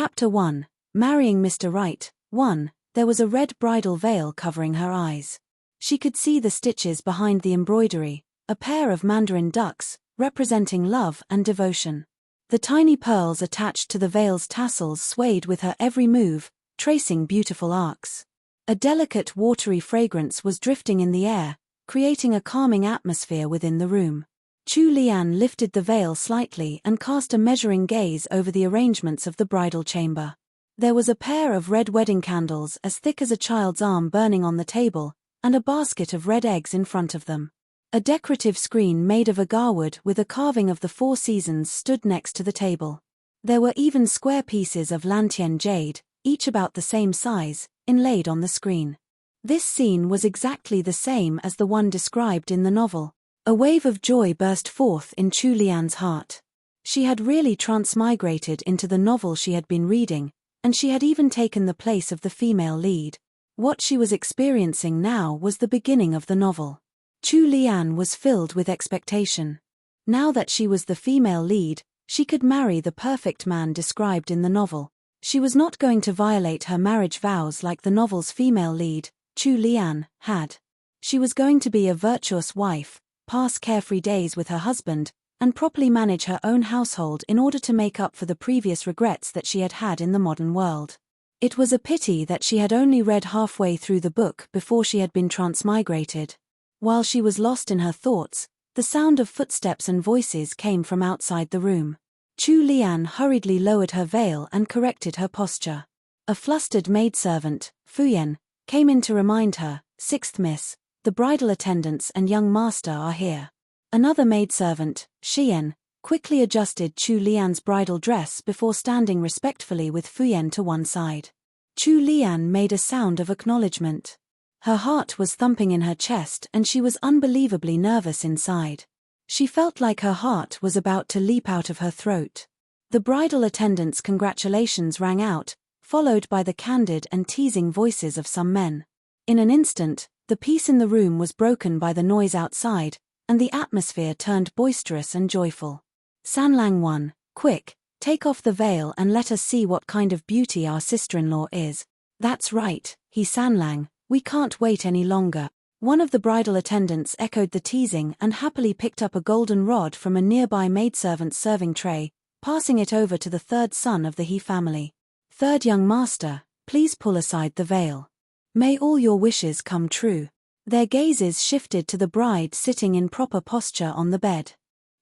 Chapter 1, Marrying Mr. Right. 1. There was a red bridal veil covering her eyes. She could see the stitches behind the embroidery, a pair of mandarin ducks, representing love and devotion. The tiny pearls attached to the veil's tassels swayed with her every move, tracing beautiful arcs. A delicate watery fragrance was drifting in the air, creating a calming atmosphere within the room. Chu Lian lifted the veil slightly and cast a measuring gaze over the arrangements of the bridal chamber. There was a pair of red wedding candles as thick as a child's arm burning on the table, and a basket of red eggs in front of them. A decorative screen made of agarwood with a carving of the 4 seasons stood next to the table. There were even square pieces of Lantian jade, each about the same size, inlaid on the screen. This scene was exactly the same as the one described in the novel. A wave of joy burst forth in Chu Lian's heart. She had really transmigrated into the novel she had been reading, and she had even taken the place of the female lead. What she was experiencing now was the beginning of the novel. Chu Lian was filled with expectation. Now that she was the female lead, she could marry the perfect man described in the novel. She was not going to violate her marriage vows like the novel's female lead, Chu Lian, had. She was going to be a virtuous wife, pass carefree days with her husband, and properly manage her own household in order to make up for the previous regrets that she had had in the modern world. It was a pity that she had only read halfway through the book before she had been transmigrated. While she was lost in her thoughts, the sound of footsteps and voices came from outside the room. Chu Lian hurriedly lowered her veil and corrected her posture. A flustered maidservant, Fuyan, came in to remind her, "Sixth miss, the bridal attendants and young master are here." Another maidservant, Xian, quickly adjusted Chu Lian's bridal dress before standing respectfully with Fuyan to one side. Chu Lian made a sound of acknowledgement. Her heart was thumping in her chest and she was unbelievably nervous inside. She felt like her heart was about to leap out of her throat. The bridal attendants' congratulations rang out, followed by the candid and teasing voices of some men. In an instant, the peace in the room was broken by the noise outside, and the atmosphere turned boisterous and joyful. "Sanlang 1, quick, take off the veil and let us see what kind of beauty our sister-in-law is." "That's right, he Sanlang, we can't wait any longer." One of the bridal attendants echoed the teasing and happily picked up a golden rod from a nearby maidservant's serving tray, passing it over to the third son of the He family. "Third young master, please pull aside the veil. May all your wishes come true." Their gazes shifted to the bride sitting in proper posture on the bed.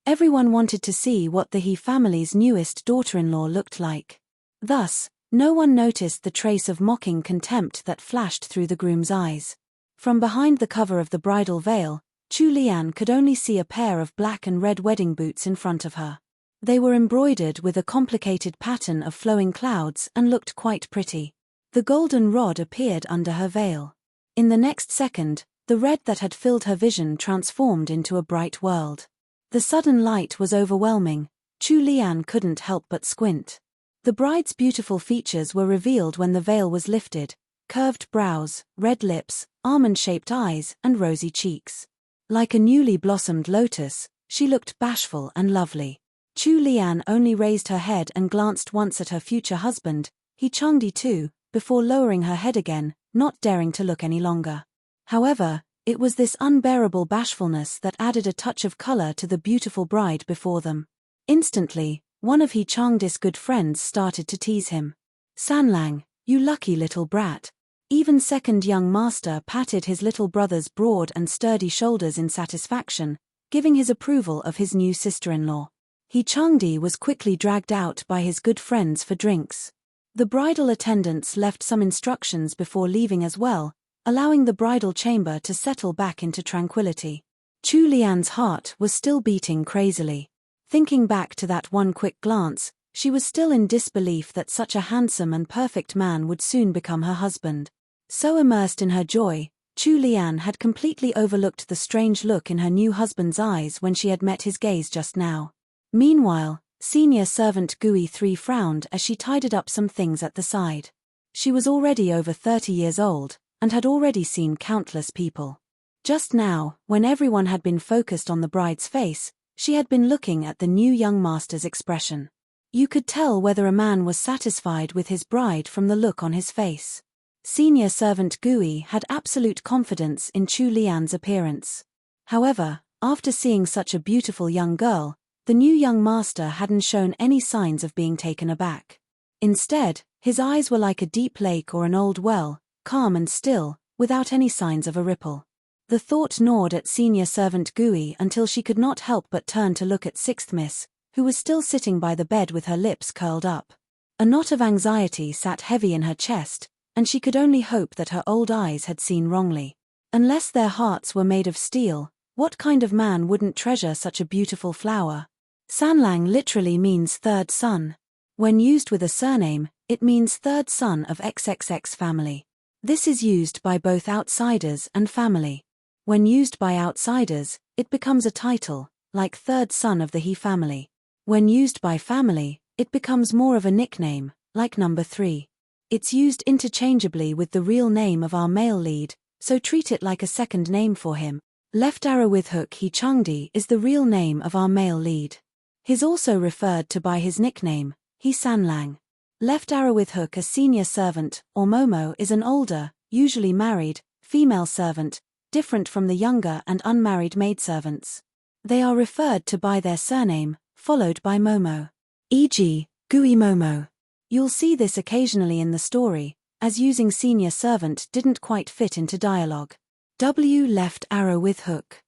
Everyone wanted to see what the He family's newest daughter-in-law looked like. Thus, no one noticed the trace of mocking contempt that flashed through the groom's eyes. From behind the cover of the bridal veil, Chu Lian could only see a pair of black and red wedding boots in front of her. They were embroidered with a complicated pattern of flowing clouds and looked quite pretty. The golden rod appeared under her veil. In the next second, the red that had filled her vision transformed into a bright world. The sudden light was overwhelming. Chu Lian couldn't help but squint. The bride's beautiful features were revealed when the veil was lifted: curved brows, red lips, almond-shaped eyes, and rosy cheeks. Like a newly blossomed lotus, she looked bashful and lovely. Chu Lian only raised her head and glanced once at her future husband, He Changdi too, before lowering her head again, not daring to look any longer. However, it was this unbearable bashfulness that added a touch of color to the beautiful bride before them. Instantly, one of He Changdi's good friends started to tease him. "Sanlang, you lucky little brat." Even second young master patted his little brother's broad and sturdy shoulders in satisfaction, giving his approval of his new sister-in-law. He Changdi was quickly dragged out by his good friends for drinks. The bridal attendants left some instructions before leaving as well, allowing the bridal chamber to settle back into tranquility. Chu Lian's heart was still beating crazily. Thinking back to that one quick glance, she was still in disbelief that such a handsome and perfect man would soon become her husband. So immersed in her joy, Chu Lian had completely overlooked the strange look in her new husband's eyes when she had met his gaze just now. Meanwhile, senior servant Gui 3 frowned as she tidied up some things at the side. She was already over 30 years old, and had already seen countless people. Just now, when everyone had been focused on the bride's face, she had been looking at the new young master's expression. You could tell whether a man was satisfied with his bride from the look on his face. Senior servant Gui had absolute confidence in Chu Lian's appearance. However, after seeing such a beautiful young girl, the new young master hadn't shown any signs of being taken aback. Instead, his eyes were like a deep lake or an old well, calm and still, without any signs of a ripple. The thought gnawed at senior servant Gui until she could not help but turn to look at Sixth Miss, who was still sitting by the bed with her lips curled up. A knot of anxiety sat heavy in her chest, and she could only hope that her old eyes had seen wrongly. Unless their hearts were made of steel, what kind of man wouldn't treasure such a beautiful flower? Sanlang literally means third son. When used with a surname, it means third son of XXX family. This is used by both outsiders and family. When used by outsiders, it becomes a title, like third son of the He family. When used by family, it becomes more of a nickname, like number 3. It's used interchangeably with the real name of our male lead, so treat it like a second name for him. Left arrow with hook He Changdi is the real name of our male lead. He's also referred to by his nickname, He Sanlang. Left arrow with hook a senior servant, or Momo, is an older, usually married, female servant, different from the younger and unmarried maidservants. They are referred to by their surname, followed by Momo. E.g., Gui Momo. You'll see this occasionally in the story, as using senior servant didn't quite fit into dialogue. W left arrow with hook.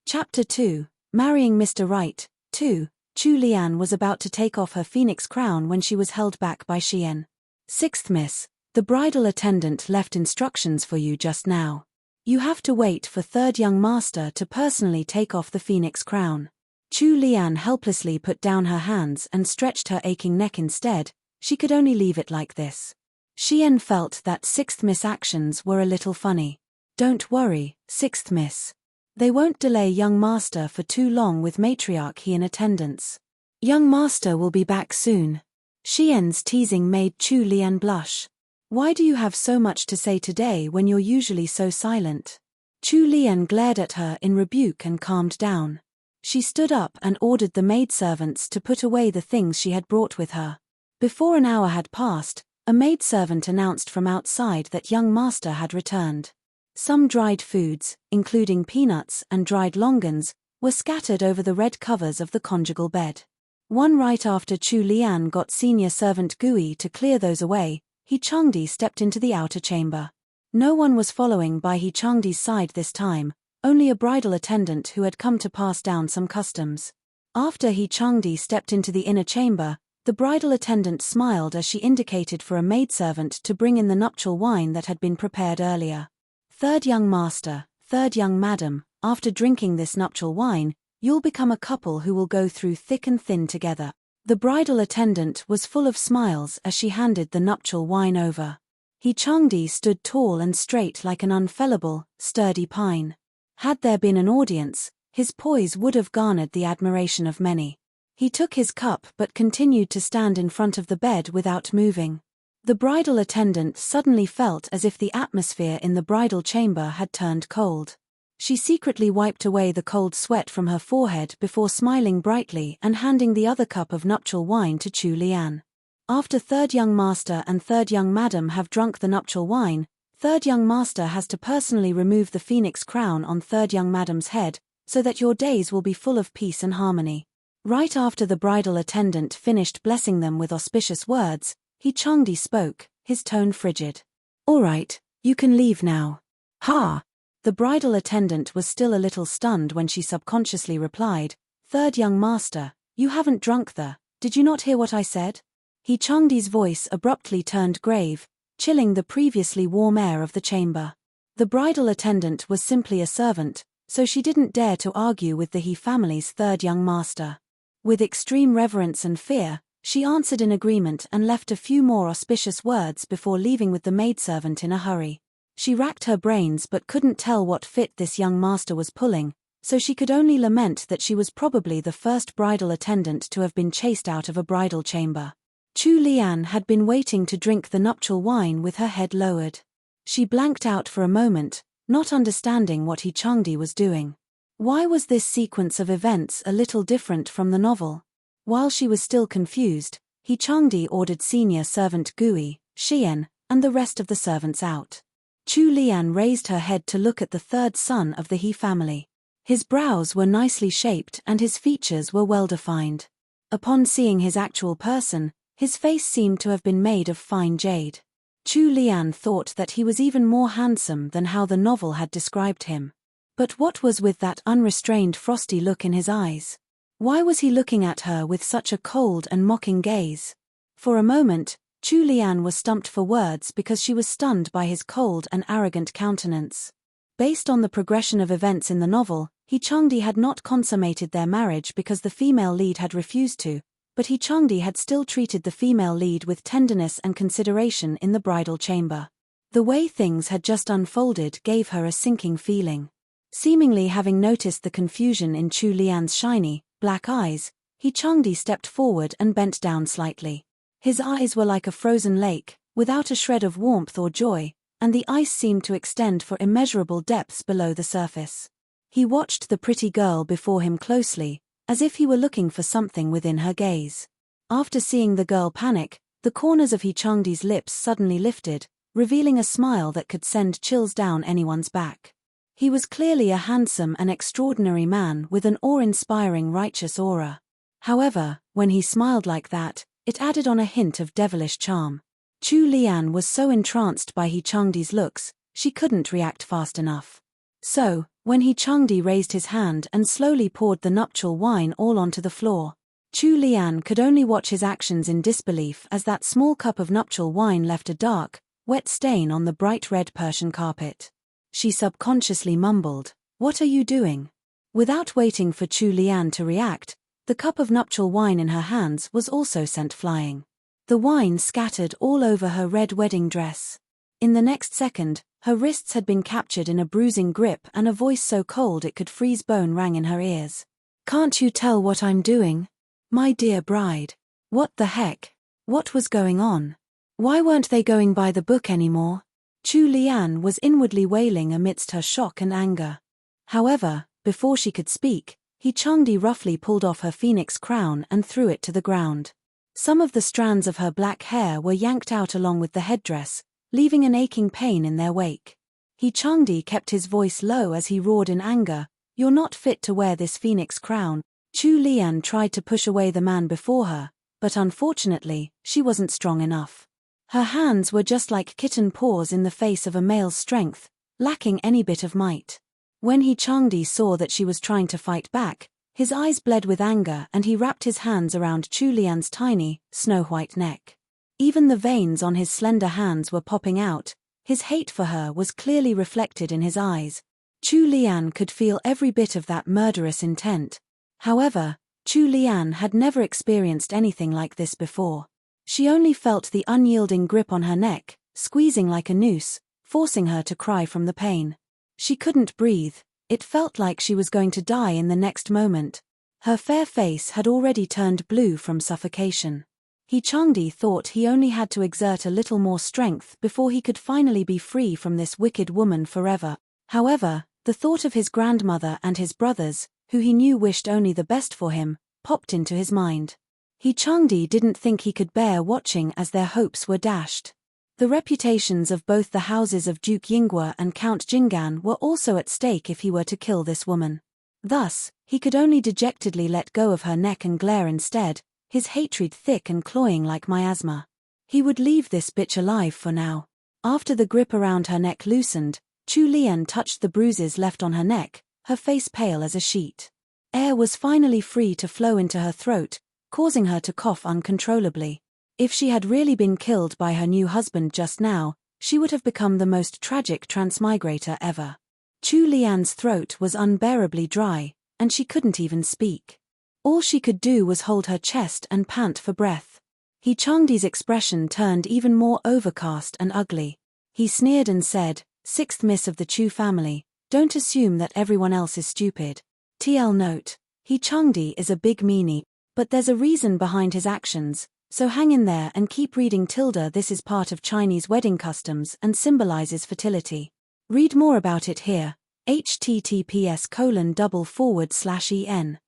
Chapter 2, Marrying Mr. Right. 2. Chu Lian was about to take off her phoenix crown when she was held back by Xian. Sixth Miss, the bridal attendant left instructions for you just now. You have to wait for third young master to personally take off the phoenix crown. Chu Lian helplessly put down her hands and stretched her aching neck instead. She could only leave it like this. Xian felt that Sixth Miss' actions were a little funny. Don't worry, Sixth Miss. They won't delay young master for too long with matriarch He in attendance. Young master will be back soon. Xian's teasing made Chu Lian blush. Why do you have so much to say today when you're usually so silent? Chu Lian glared at her in rebuke and calmed down. She stood up and ordered the maidservants to put away the things she had brought with her. Before an hour had passed, a maidservant announced from outside that young master had returned. Some dried foods, including peanuts and dried longans, were scattered over the red covers of the conjugal bed. One right after Chu Lian got senior servant Gui to clear those away, He Changdi stepped into the outer chamber. No one was following by He Changdi's side this time, only a bridal attendant who had come to pass down some customs. After He Changdi stepped into the inner chamber, the bridal attendant smiled as she indicated for a maidservant to bring in the nuptial wine that had been prepared earlier. Third young master, third young madam, after drinking this nuptial wine, you'll become a couple who will go through thick and thin together. The bridal attendant was full of smiles as she handed the nuptial wine over. He Changdi stood tall and straight like an unfellable, sturdy pine. Had there been an audience, his poise would have garnered the admiration of many. He took his cup but continued to stand in front of the bed without moving. The bridal attendant suddenly felt as if the atmosphere in the bridal chamber had turned cold. She secretly wiped away the cold sweat from her forehead before smiling brightly and handing the other cup of nuptial wine to Chu Lian. After third young master and third young madam have drunk the nuptial wine, third young master has to personally remove the phoenix crown on third young madam's head, so that your days will be full of peace and harmony. Right after the bridal attendant finished blessing them with auspicious words, He Changdi spoke, his tone frigid. All right, you can leave now. Ha! The bridal attendant was still a little stunned when she subconsciously replied, Third young master, you haven't drunk did you not hear what I said? He Changdi's voice abruptly turned grave, chilling the previously warm air of the chamber. The bridal attendant was simply a servant, so she didn't dare to argue with the He family's third young master. With extreme reverence and fear, she answered in agreement and left a few more auspicious words before leaving with the maidservant in a hurry. She racked her brains but couldn't tell what fit this young master was pulling, so she could only lament that she was probably the first bridal attendant to have been chased out of a bridal chamber. Chu Lian had been waiting to drink the nuptial wine with her head lowered. She blanked out for a moment, not understanding what He Changdi was doing. Why was this sequence of events a little different from the novel? While she was still confused, He Changdi ordered senior servant Gui, Xian, and the rest of the servants out. Chu Lian raised her head to look at the third son of the He family. His brows were nicely shaped and his features were well defined. Upon seeing his actual person, his face seemed to have been made of fine jade. Chu Lian thought that he was even more handsome than how the novel had described him. But what was with that unrestrained frosty look in his eyes? Why was he looking at her with such a cold and mocking gaze? For a moment, Chu Lian was stumped for words because she was stunned by his cold and arrogant countenance. Based on the progression of events in the novel, He Changdi had not consummated their marriage because the female lead had refused to, but He Changdi had still treated the female lead with tenderness and consideration in the bridal chamber. The way things had just unfolded gave her a sinking feeling. Seemingly having noticed the confusion in Chu Lian's shiny, black eyes, He Changdi stepped forward and bent down slightly. His eyes were like a frozen lake, without a shred of warmth or joy, and the ice seemed to extend for immeasurable depths below the surface. He watched the pretty girl before him closely, as if he were looking for something within her gaze. After seeing the girl panic, the corners of He Changdi's lips suddenly lifted, revealing a smile that could send chills down anyone's back. He was clearly a handsome and extraordinary man with an awe-inspiring righteous aura. However, when he smiled like that, it added on a hint of devilish charm. Chu Lian was so entranced by He Changdi's looks, she couldn't react fast enough. So, when He Changdi raised his hand and slowly poured the nuptial wine all onto the floor, Chu Lian could only watch his actions in disbelief as that small cup of nuptial wine left a dark, wet stain on the bright red Persian carpet. She subconsciously mumbled, "What are you doing?" Without waiting for Chu Lian to react, the cup of nuptial wine in her hands was also sent flying. The wine scattered all over her red wedding dress. In the next second, her wrists had been captured in a bruising grip and a voice so cold it could freeze bone rang in her ears. "Can't you tell what I'm doing? My dear bride. What the heck? What was going on? Why weren't they going by the book anymore?" Chu Lian was inwardly wailing amidst her shock and anger. However, before she could speak, He Changdi roughly pulled off her phoenix crown and threw it to the ground. Some of the strands of her black hair were yanked out along with the headdress, leaving an aching pain in their wake. He Changdi kept his voice low as he roared in anger, "You're not fit to wear this phoenix crown." Chu Lian tried to push away the man before her, but unfortunately, she wasn't strong enough. Her hands were just like kitten paws in the face of a male's strength, lacking any bit of might. When He Changdi saw that she was trying to fight back, his eyes bled with anger and he wrapped his hands around Chu Lian's tiny, snow-white neck. Even the veins on his slender hands were popping out, his hate for her was clearly reflected in his eyes. Chu Lian could feel every bit of that murderous intent. However, Chu Lian had never experienced anything like this before. She only felt the unyielding grip on her neck, squeezing like a noose, forcing her to cry from the pain. She couldn't breathe, it felt like she was going to die in the next moment. Her fair face had already turned blue from suffocation. He Changdi thought he only had to exert a little more strength before he could finally be free from this wicked woman forever. However, the thought of his grandmother and his brothers, who he knew wished only the best for him, popped into his mind. He Changdi didn't think he could bear watching as their hopes were dashed. The reputations of both the houses of Duke Yingguo and Count Jinggan were also at stake if he were to kill this woman. Thus, he could only dejectedly let go of her neck and glare instead, his hatred thick and cloying like miasma. He would leave this bitch alive for now. After the grip around her neck loosened, Chu Lian touched the bruises left on her neck, her face pale as a sheet. Air was finally free to flow into her throat, causing her to cough uncontrollably. If she had really been killed by her new husband just now, she would have become the most tragic transmigrator ever. Chu Lian's throat was unbearably dry, and she couldn't even speak. All she could do was hold her chest and pant for breath. He Changdi's expression turned even more overcast and ugly. He sneered and said, "Sixth miss of the Chu family, don't assume that everyone else is stupid. TL note, He Changdi is a big meanie, but there's a reason behind his actions. So hang in there and keep reading tilde. This is part of Chinese wedding customs and symbolizes fertility. Read more about it here. https://en.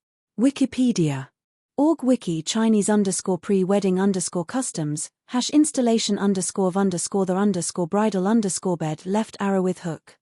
Wikipedia. Org wiki Chinese _pre-wedding _customs, #installation _of_the _bridal bed left arrow with hook.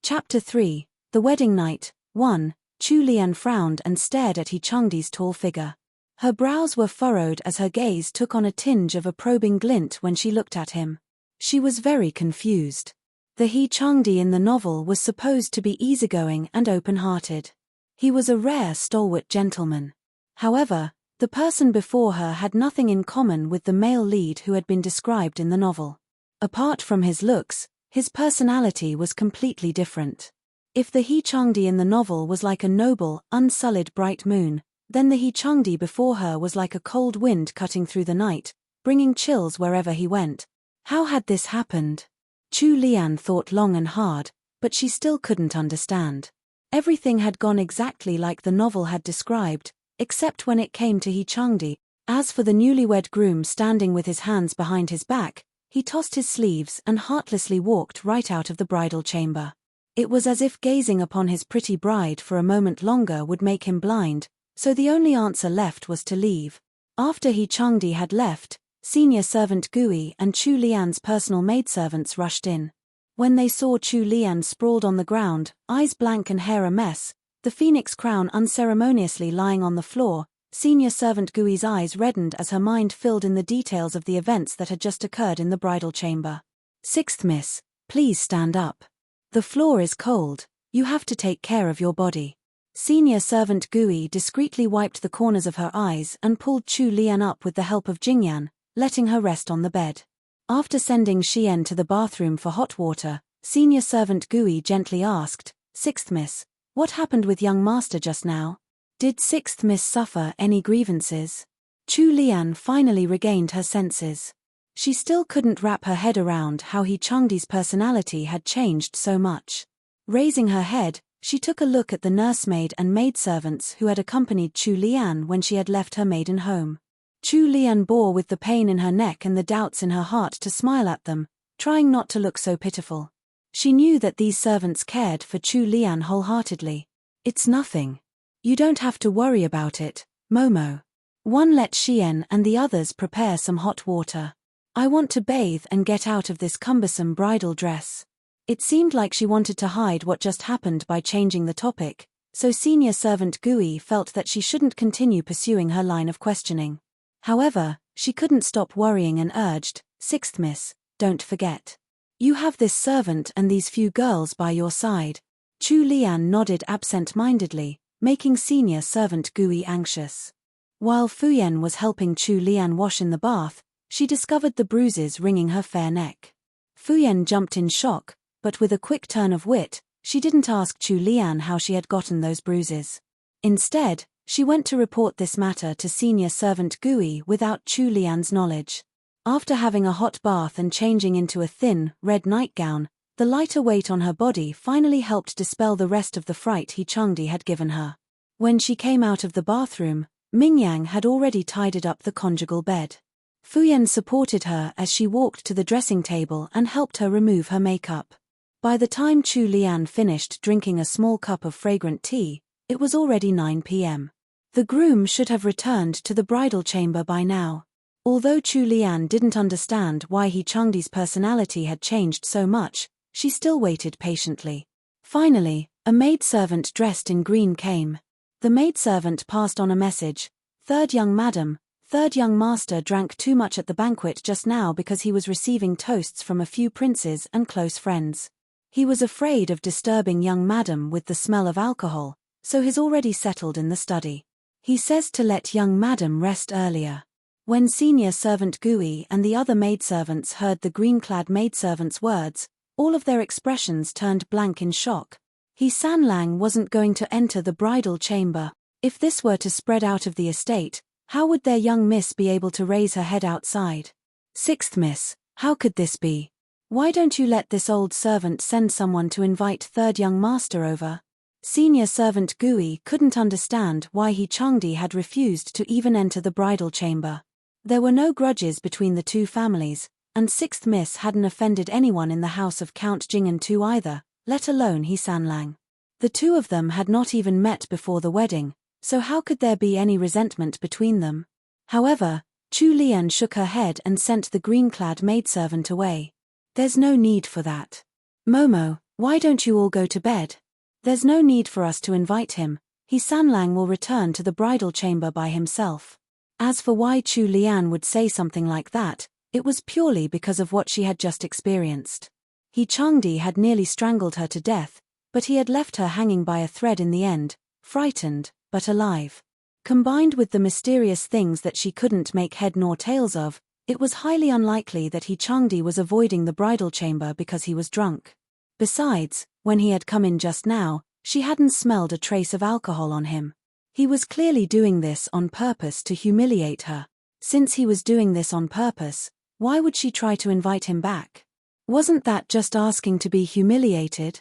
Chapter 3, The Wedding Night. 1. Chu Lian frowned and stared at He Changdi's tall figure. Her brows were furrowed as her gaze took on a tinge of a probing glint when she looked at him. She was very confused. The He Changdi in the novel was supposed to be easygoing and open-hearted. He was a rare stalwart gentleman. However, the person before her had nothing in common with the male lead who had been described in the novel. Apart from his looks, his personality was completely different. If the He Changdi in the novel was like a noble, unsullied bright moon, then the He Changdi before her was like a cold wind cutting through the night, bringing chills wherever he went. How had this happened? Chu Lian thought long and hard, but she still couldn't understand. Everything had gone exactly like the novel had described, except when it came to He Changdi. As for the newlywed groom standing with his hands behind his back, he tossed his sleeves and heartlessly walked right out of the bridal chamber. It was as if gazing upon his pretty bride for a moment longer would make him blind, so the only answer left was to leave. After He Changdi had left, senior servant Gui and Chu Lian's personal maidservants rushed in. When they saw Chu Lian sprawled on the ground, eyes blank and hair a mess, the phoenix crown unceremoniously lying on the floor, senior servant Gui's eyes reddened as her mind filled in the details of the events that had just occurred in the bridal chamber. "Sixth miss, please stand up. The floor is cold, you have to take care of your body." Senior servant Gui discreetly wiped the corners of her eyes and pulled Chu Lian up with the help of Jingyan, letting her rest on the bed. After sending Xian to the bathroom for hot water, senior servant Gui gently asked, "Sixth miss, what happened with young master just now? Did sixth miss suffer any grievances?" Chu Lian finally regained her senses. She still couldn't wrap her head around how He Changdi's personality had changed so much. Raising her head, she took a look at the nursemaid and maidservants who had accompanied Chu Lian when she had left her maiden home. Chu Lian bore with the pain in her neck and the doubts in her heart to smile at them, trying not to look so pitiful. She knew that these servants cared for Chu Lian wholeheartedly. "It's nothing. You don't have to worry about it, Momo. One, let Xian and the others prepare some hot water. I want to bathe and get out of this cumbersome bridal dress." It seemed like she wanted to hide what just happened by changing the topic, so senior servant Gui felt that she shouldn't continue pursuing her line of questioning. However, she couldn't stop worrying and urged, "Sixth miss, don't forget. You have this servant and these few girls by your side." Chu Lian nodded absent-mindedly, making senior servant Gui anxious. While Fuyen was helping Chu Lian wash in the bath, she discovered the bruises ringing her fair neck. Fuyen jumped in shock, but with a quick turn of wit, she didn't ask Chu Lian how she had gotten those bruises. Instead, she went to report this matter to senior servant Gui without Chu Lian's knowledge. After having a hot bath and changing into a thin, red nightgown, the lighter weight on her body finally helped dispel the rest of the fright He Changdi had given her. When she came out of the bathroom, Mingyang had already tidied up the conjugal bed. Fuyen supported her as she walked to the dressing table and helped her remove her makeup. By the time Chu Lian finished drinking a small cup of fragrant tea, it was already 9 p.m. The groom should have returned to the bridal chamber by now. Although Chu Lian didn't understand why He Changdi's personality had changed so much, she still waited patiently. Finally, a maidservant dressed in green came. The maidservant passed on a message. "Third young madam, third young master drank too much at the banquet just now because he was receiving toasts from a few princes and close friends. He was afraid of disturbing young madam with the smell of alcohol, so he's already settled in the study. He says to let young madam rest earlier." When senior servant Gui and the other maidservants heard the green-clad maidservant's words, all of their expressions turned blank in shock. He Sanlang wasn't going to enter the bridal chamber. If this were to spread out of the estate, how would their young miss be able to raise her head outside? "Sixth miss, how could this be? Why don't you let this old servant send someone to invite third young master over?" Senior servant Gui couldn't understand why He Changdi had refused to even enter the bridal chamber. There were no grudges between the two families, and sixth miss hadn't offended anyone in the house of Count Jingen too either, let alone He Sanlang. The two of them had not even met before the wedding, so how could there be any resentment between them? However, Chu Lian shook her head and sent the green-clad maidservant away. There's no need for that. Momo, why don't you all go to bed? There's no need for us to invite him. He Sanlang will return to the bridal chamber by himself. As for why Chu Lian would say something like that, it was purely because of what she had just experienced. He Changdi had nearly strangled her to death, but he had left her hanging by a thread in the end, frightened, but alive. Combined with the mysterious things that she couldn't make head nor tails of, it was highly unlikely that He Changdi was avoiding the bridal chamber because he was drunk. Besides, when he had come in just now, she hadn't smelled a trace of alcohol on him. He was clearly doing this on purpose to humiliate her. Since he was doing this on purpose, why would she try to invite him back? Wasn't that just asking to be humiliated?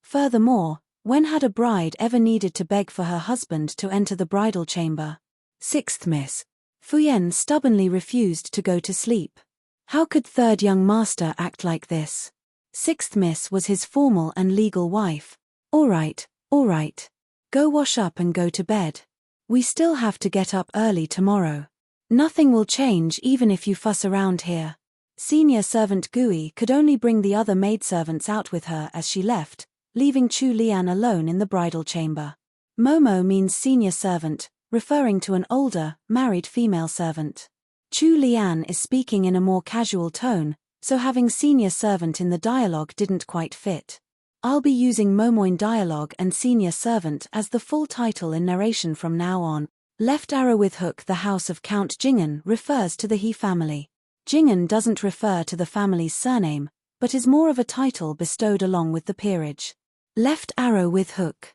Furthermore, when had a bride ever needed to beg for her husband to enter the bridal chamber? Sixth miss. Fuyen stubbornly refused to go to sleep. How could third young master act like this? Sixth miss was his formal and legal wife. All right. Go wash up and go to bed. We still have to get up early tomorrow. Nothing will change even if you fuss around here. Senior servant Gui could only bring the other maidservants out with her as she left, leaving Chu Lian alone in the bridal chamber. Momo means senior servant, referring to an older, married female servant. Chu Lian is speaking in a more casual tone, so having senior servant in the dialogue didn't quite fit. I'll be using Momoin dialogue and senior servant as the full title in narration from now on. Left arrow with hook. The house of Count Jingen refers to the He family. Jingen doesn't refer to the family's surname, but is more of a title bestowed along with the peerage. Left arrow with hook.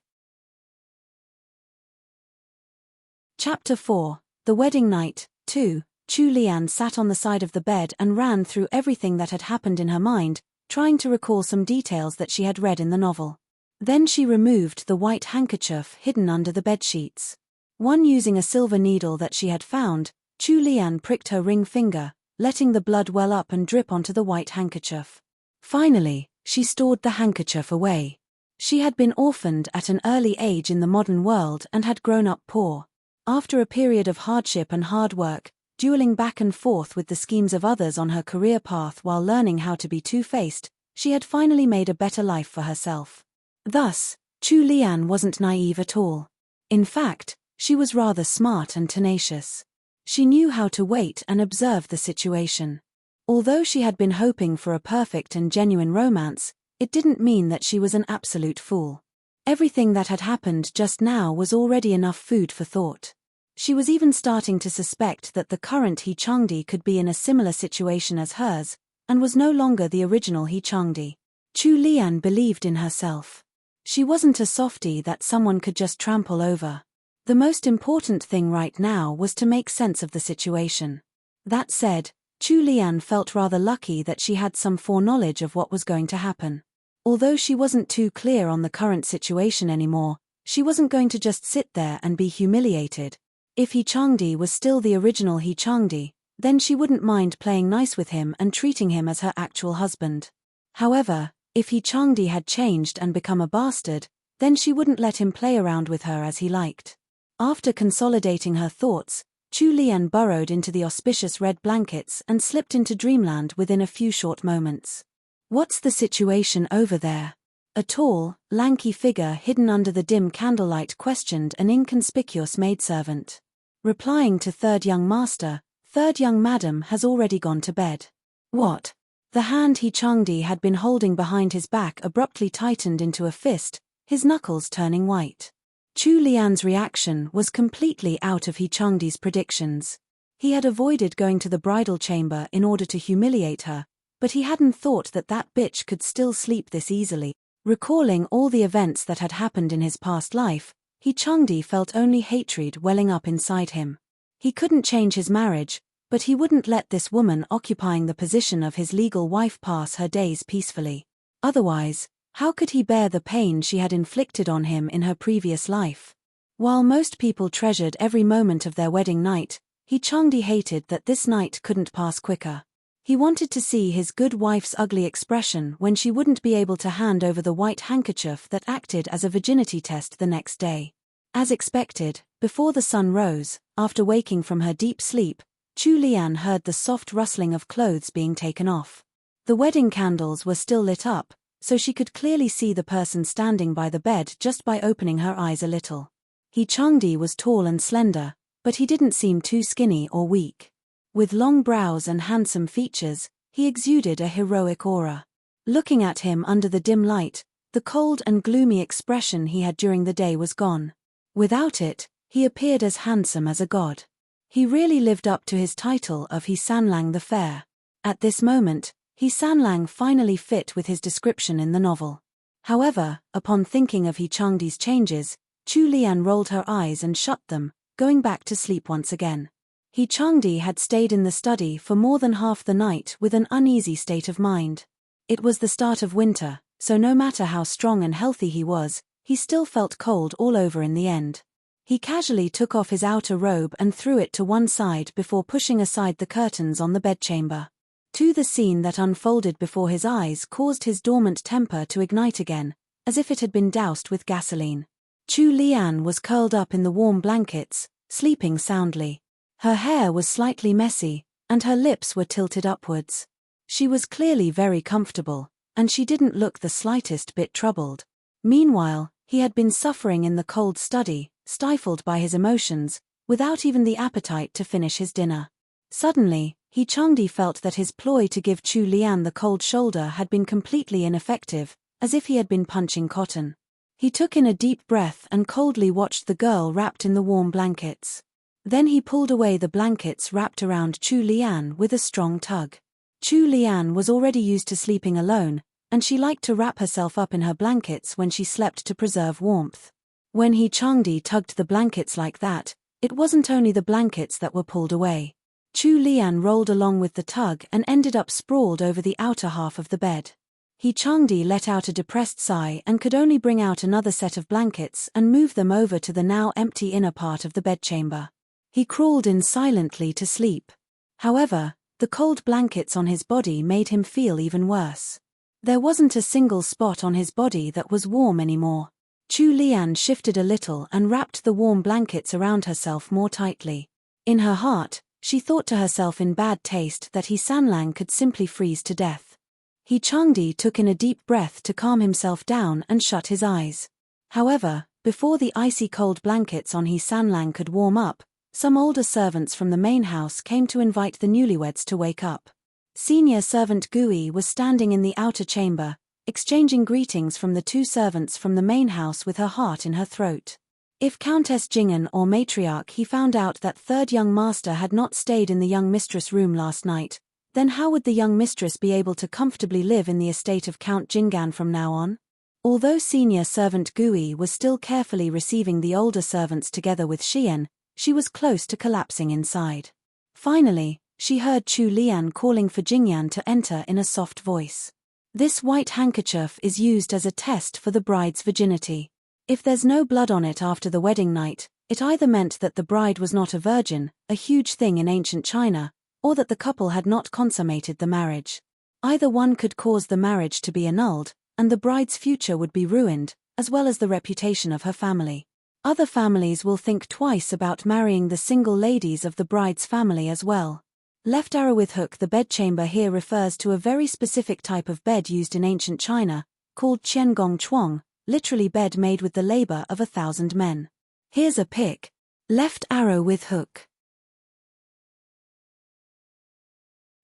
Chapter 4, The Wedding Night, 2. Chu Lian sat on the side of the bed and ran through everything that had happened in her mind, trying to recall some details that she had read in the novel. Then she removed the white handkerchief hidden under the bedsheets. Using a silver needle that she had found, Chu Lian pricked her ring finger, letting the blood well up and drip onto the white handkerchief. Finally, she stored the handkerchief away. She had been orphaned at an early age in the modern world and had grown up poor. After a period of hardship and hard work, dueling back and forth with the schemes of others on her career path while learning how to be two-faced, she had finally made a better life for herself. Thus, Chu Lian wasn't naive at all. In fact, she was rather smart and tenacious. She knew how to wait and observe the situation. Although she had been hoping for a perfect and genuine romance, it didn't mean that she was an absolute fool. Everything that had happened just now was already enough food for thought. She was even starting to suspect that the current He Changdi could be in a similar situation as hers, and was no longer the original He Changdi. Chu Lian believed in herself. She wasn't a softie that someone could just trample over. The most important thing right now was to make sense of the situation. That said, Chu Lian felt rather lucky that she had some foreknowledge of what was going to happen. Although she wasn't too clear on the current situation anymore, she wasn't going to just sit there and be humiliated. If He Changdi was still the original He Changdi, then she wouldn't mind playing nice with him and treating him as her actual husband. However, if He Changdi had changed and become a bastard, then she wouldn't let him play around with her as he liked. After consolidating her thoughts, Chu Lian burrowed into the auspicious red blankets and slipped into dreamland within a few short moments. What's the situation over there? A tall, lanky figure hidden under the dim candlelight questioned an inconspicuous maidservant. Replying to third young master, third young madam has already gone to bed. What? The hand He Changdi had been holding behind his back abruptly tightened into a fist, his knuckles turning white. Chu Lian's reaction was completely out of He Changdi's predictions. He had avoided going to the bridal chamber in order to humiliate her, but he hadn't thought that that bitch could still sleep this easily. Recalling all the events that had happened in his past life, He Changdi felt only hatred welling up inside him. He couldn't change his marriage, but he wouldn't let this woman occupying the position of his legal wife pass her days peacefully. Otherwise, how could he bear the pain she had inflicted on him in her previous life? While most people treasured every moment of their wedding night, He Changdi hated that this night couldn't pass quicker. He wanted to see his good wife's ugly expression when she wouldn't be able to hand over the white handkerchief that acted as a virginity test the next day. As expected, before the sun rose, after waking from her deep sleep, Chu Lian heard the soft rustling of clothes being taken off. The wedding candles were still lit up, so she could clearly see the person standing by the bed just by opening her eyes a little. He Changdi was tall and slender, but he didn't seem too skinny or weak. With long brows and handsome features, he exuded a heroic aura. Looking at him under the dim light, the cold and gloomy expression he had during the day was gone. Without it, he appeared as handsome as a god. He really lived up to his title of He Sanlang the Fair. At this moment, He Sanlang finally fit with his description in the novel. However, upon thinking of He Changdi's changes, Chu Lian rolled her eyes and shut them, going back to sleep once again. He Changdi had stayed in the study for more than half the night with an uneasy state of mind. It was the start of winter, so no matter how strong and healthy he was, he still felt cold all over in the end. He casually took off his outer robe and threw it to one side before pushing aside the curtains on the bedchamber. The scene that unfolded before his eyes caused his dormant temper to ignite again, as if it had been doused with gasoline. Chu Lian was curled up in the warm blankets, sleeping soundly. Her hair was slightly messy, and her lips were tilted upwards. She was clearly very comfortable, and she didn't look the slightest bit troubled. Meanwhile, he had been suffering in the cold study, stifled by his emotions, without even the appetite to finish his dinner. Suddenly, He Changdi felt that his ploy to give Chu Lian the cold shoulder had been completely ineffective, as if he had been punching cotton. He took in a deep breath and coldly watched the girl wrapped in the warm blankets. Then he pulled away the blankets wrapped around Chu Lian with a strong tug. Chu Lian was already used to sleeping alone, and she liked to wrap herself up in her blankets when she slept to preserve warmth. When He Changdi tugged the blankets like that, it wasn't only the blankets that were pulled away. Chu Lian rolled along with the tug and ended up sprawled over the outer half of the bed. He Changdi let out a depressed sigh and could only bring out another set of blankets and move them over to the now empty inner part of the bedchamber. He crawled in silently to sleep. However, the cold blankets on his body made him feel even worse. There wasn't a single spot on his body that was warm anymore. Chu Lian shifted a little and wrapped the warm blankets around herself more tightly. In her heart, she thought to herself in bad taste that He Sanlang could simply freeze to death. He Changdi took in a deep breath to calm himself down and shut his eyes. However, before the icy cold blankets on He Sanlang could warm up, some older servants from the main house came to invite the newlyweds to wake up. Senior servant Gui was standing in the outer chamber, exchanging greetings from the two servants from the main house with her heart in her throat. If Countess Jing'an or matriarch He found out that third young master had not stayed in the young mistress room last night, then how would the young mistress be able to comfortably live in the estate of Count Jing'an from now on? Although senior servant Gui was still carefully receiving the older servants together with Xian, she was close to collapsing inside. Finally, she heard Chu Lian calling for Jing'an to enter in a soft voice. This white handkerchief is used as a test for the bride's virginity. If there's no blood on it after the wedding night, it either meant that the bride was not a virgin, a huge thing in ancient China, or that the couple had not consummated the marriage. Either one could cause the marriage to be annulled, and the bride's future would be ruined, as well as the reputation of her family. Other families will think twice about marrying the single ladies of the bride's family as well. Left arrow with hook. The bedchamber here refers to a very specific type of bed used in ancient China, called Qiangong Chuang, literally bed made with the labor of 1,000 men. Here's a pic. Left arrow with hook.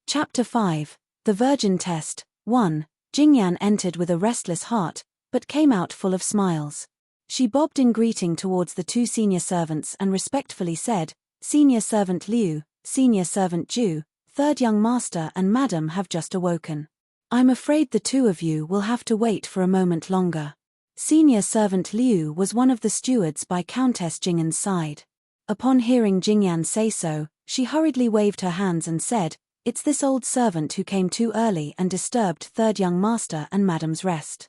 Chapter 5, The Virgin Test. 1. Jing'an entered with a restless heart, but came out full of smiles. She bobbed in greeting towards the two senior servants and respectfully said, "Senior servant Liu, senior servant Ju, third young master and madam have just awoken. I'm afraid the two of you will have to wait for a moment longer." Senior servant Liu was one of the stewards by Countess Jing'an's side. Upon hearing Jing'an say so, she hurriedly waved her hands and said, "It's this old servant who came too early and disturbed third young master and madam's rest."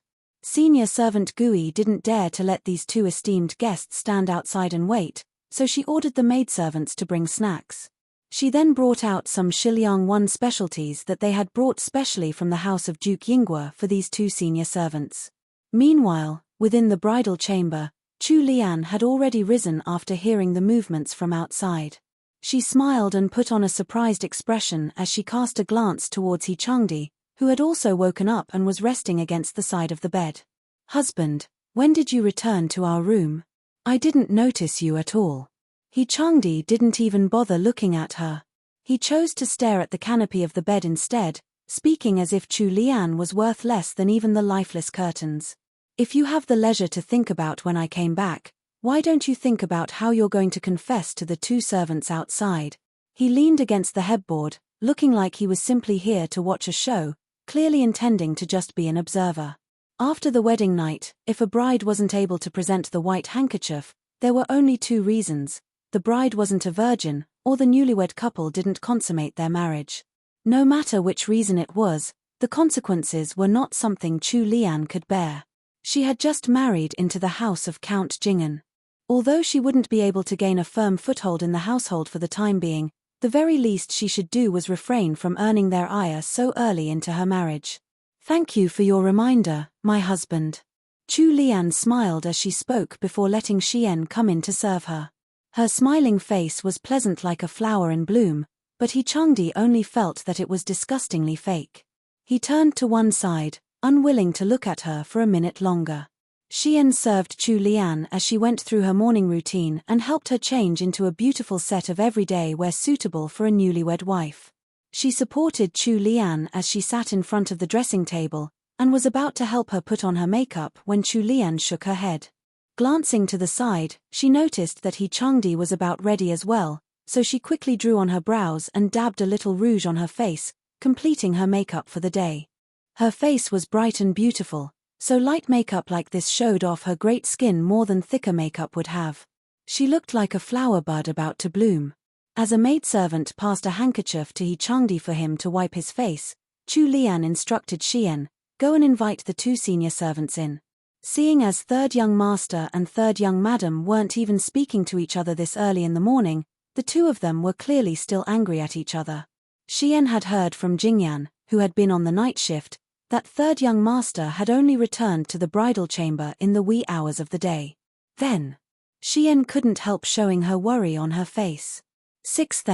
Senior servant Gui didn't dare to let these two esteemed guests stand outside and wait, so she ordered the maidservants to bring snacks. She then brought out some Shiliang-1 specialties that they had brought specially from the house of Duke Yingguo for these two senior servants. Meanwhile, within the bridal chamber, Chu Lian had already risen after hearing the movements from outside. She smiled and put on a surprised expression as she cast a glance towards He Changdi, who had also woken up and was resting against the side of the bed. "Husband, when did you return to our room? I didn't notice you at all." He Changdi didn't even bother looking at her. He chose to stare at the canopy of the bed instead, speaking as if Chu Lian was worth less than even the lifeless curtains. "If you have the leisure to think about when I came back, why don't you think about how you're going to confess to the two servants outside?" He leaned against the headboard, looking like he was simply here to watch a show, clearly intending to just be an observer. After the wedding night, if a bride wasn't able to present the white handkerchief, there were only two reasons: the bride wasn't a virgin, or the newlywed couple didn't consummate their marriage. No matter which reason it was, the consequences were not something Chu Lian could bear. She had just married into the house of Count Jing'an. Although she wouldn't be able to gain a firm foothold in the household for the time being, the very least she should do was refrain from earning their ire so early into her marriage. "Thank you for your reminder, my husband." Chu Lian smiled as she spoke before letting Xian come in to serve her. Her smiling face was pleasant like a flower in bloom, but He Changdi only felt that it was disgustingly fake. He turned to one side, unwilling to look at her for a minute longer. Xian served Chu Lian as she went through her morning routine and helped her change into a beautiful set of everyday wear suitable for a newlywed wife. She supported Chu Lian as she sat in front of the dressing table, and was about to help her put on her makeup when Chu Lian shook her head. Glancing to the side, she noticed that He Changdi was about ready as well, so she quickly drew on her brows and dabbed a little rouge on her face, completing her makeup for the day. Her face was bright and beautiful, so light makeup like this showed off her great skin more than thicker makeup would have. She looked like a flower bud about to bloom. As a maidservant passed a handkerchief to He Changdi for him to wipe his face, Chu Lian instructed Xian, "Go and invite the two senior servants in." Seeing as third young master and third young madam weren't even speaking to each other this early in the morning, the two of them were clearly still angry at each other. Xian had heard from Jingyan, who had been on the night shift, that third young master had only returned to the bridal chamber in the wee hours of the day. Then, Xian couldn't help showing her worry on her face. Sixth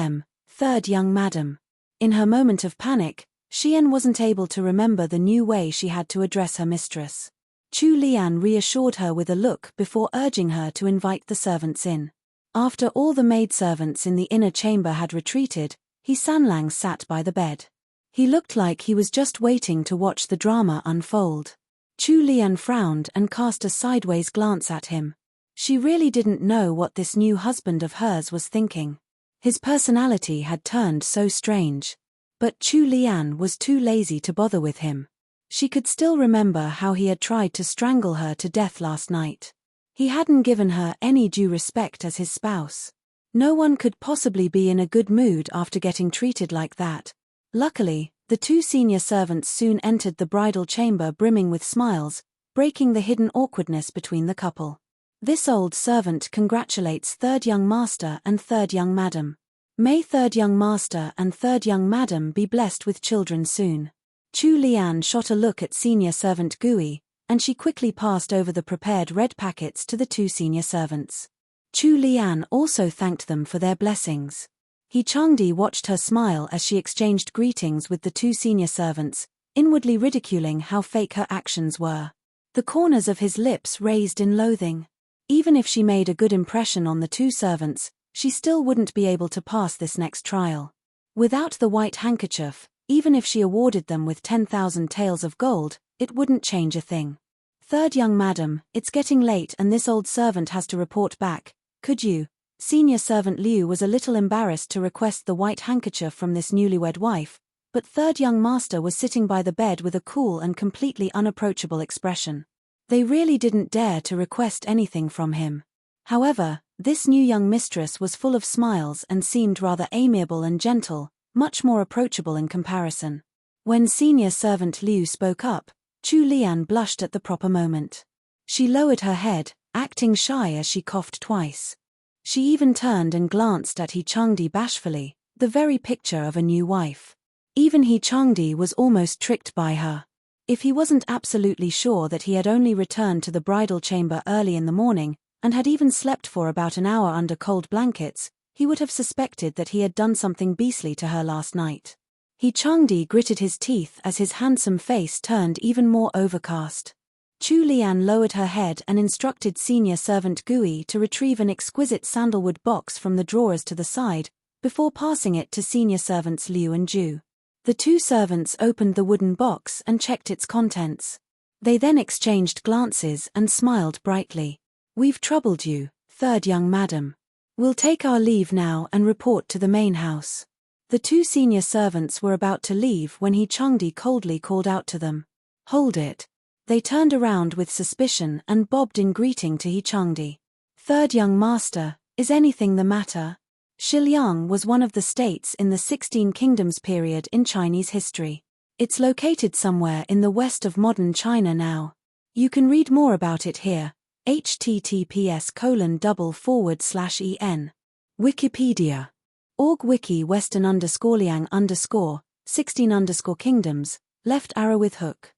third young madam. In her moment of panic, Xian wasn't able to remember the new way she had to address her mistress. Chu Lian reassured her with a look before urging her to invite the servants in. After all the maidservants in the inner chamber had retreated, He Sanlang sat by the bed. He looked like he was just waiting to watch the drama unfold. Chu Lian frowned and cast a sideways glance at him. She really didn't know what this new husband of hers was thinking. His personality had turned so strange. But Chu Lian was too lazy to bother with him. She could still remember how he had tried to strangle her to death last night. He hadn't given her any due respect as his spouse. No one could possibly be in a good mood after getting treated like that. Luckily, the two senior servants soon entered the bridal chamber brimming with smiles, breaking the hidden awkwardness between the couple. This old servant congratulates third young master and third young madam. May third young master and third young madam be blessed with children soon. Chu Lian shot a look at senior servant Gui, and she quickly passed over the prepared red packets to the two senior servants. Chu Lian also thanked them for their blessings. He Changdi watched her smile as she exchanged greetings with the two senior servants, inwardly ridiculing how fake her actions were. The corners of his lips raised in loathing. Even if she made a good impression on the two servants, she still wouldn't be able to pass this next trial. Without the white handkerchief, even if she awarded them with 10,000 taels of gold, it wouldn't change a thing. Third young madam, it's getting late and this old servant has to report back. Could you? Senior servant Liu was a little embarrassed to request the white handkerchief from this newlywed wife, but third young master was sitting by the bed with a cool and completely unapproachable expression. They really didn't dare to request anything from him. However, this new young mistress was full of smiles and seemed rather amiable and gentle, much more approachable in comparison. When senior servant Liu spoke up, Chu Lian blushed at the proper moment. She lowered her head, acting shy as she coughed twice. She even turned and glanced at He Changdi bashfully, The very picture of a new wife. Even He Changdi was almost tricked by her. If he wasn't absolutely sure that he had only returned to the bridal chamber early in the morning, and had even slept for about an hour under cold blankets, he would have suspected that he had done something beastly to her last night. He Changdi gritted his teeth as his handsome face turned even more overcast. Chu Lian lowered her head and instructed senior servant Gui to retrieve an exquisite sandalwood box from the drawers to the side, before passing it to senior servants Liu and Ju. The two servants opened the wooden box and checked its contents. They then exchanged glances and smiled brightly. "We've troubled you, third young madam. We'll take our leave now and report to the main house." The two senior servants were about to leave when He Changdi coldly called out to them. "Hold it." They turned around with suspicion and bobbed in greeting to He Changdi. "Third young master, is anything the matter?" Shiliang was one of the states in the 16 Kingdoms period in Chinese history. It's located somewhere in the west of modern China now. You can read more about it here. https://en. Wikipedia. Org wiki western_liang_16_kingdoms, left arrow with hook.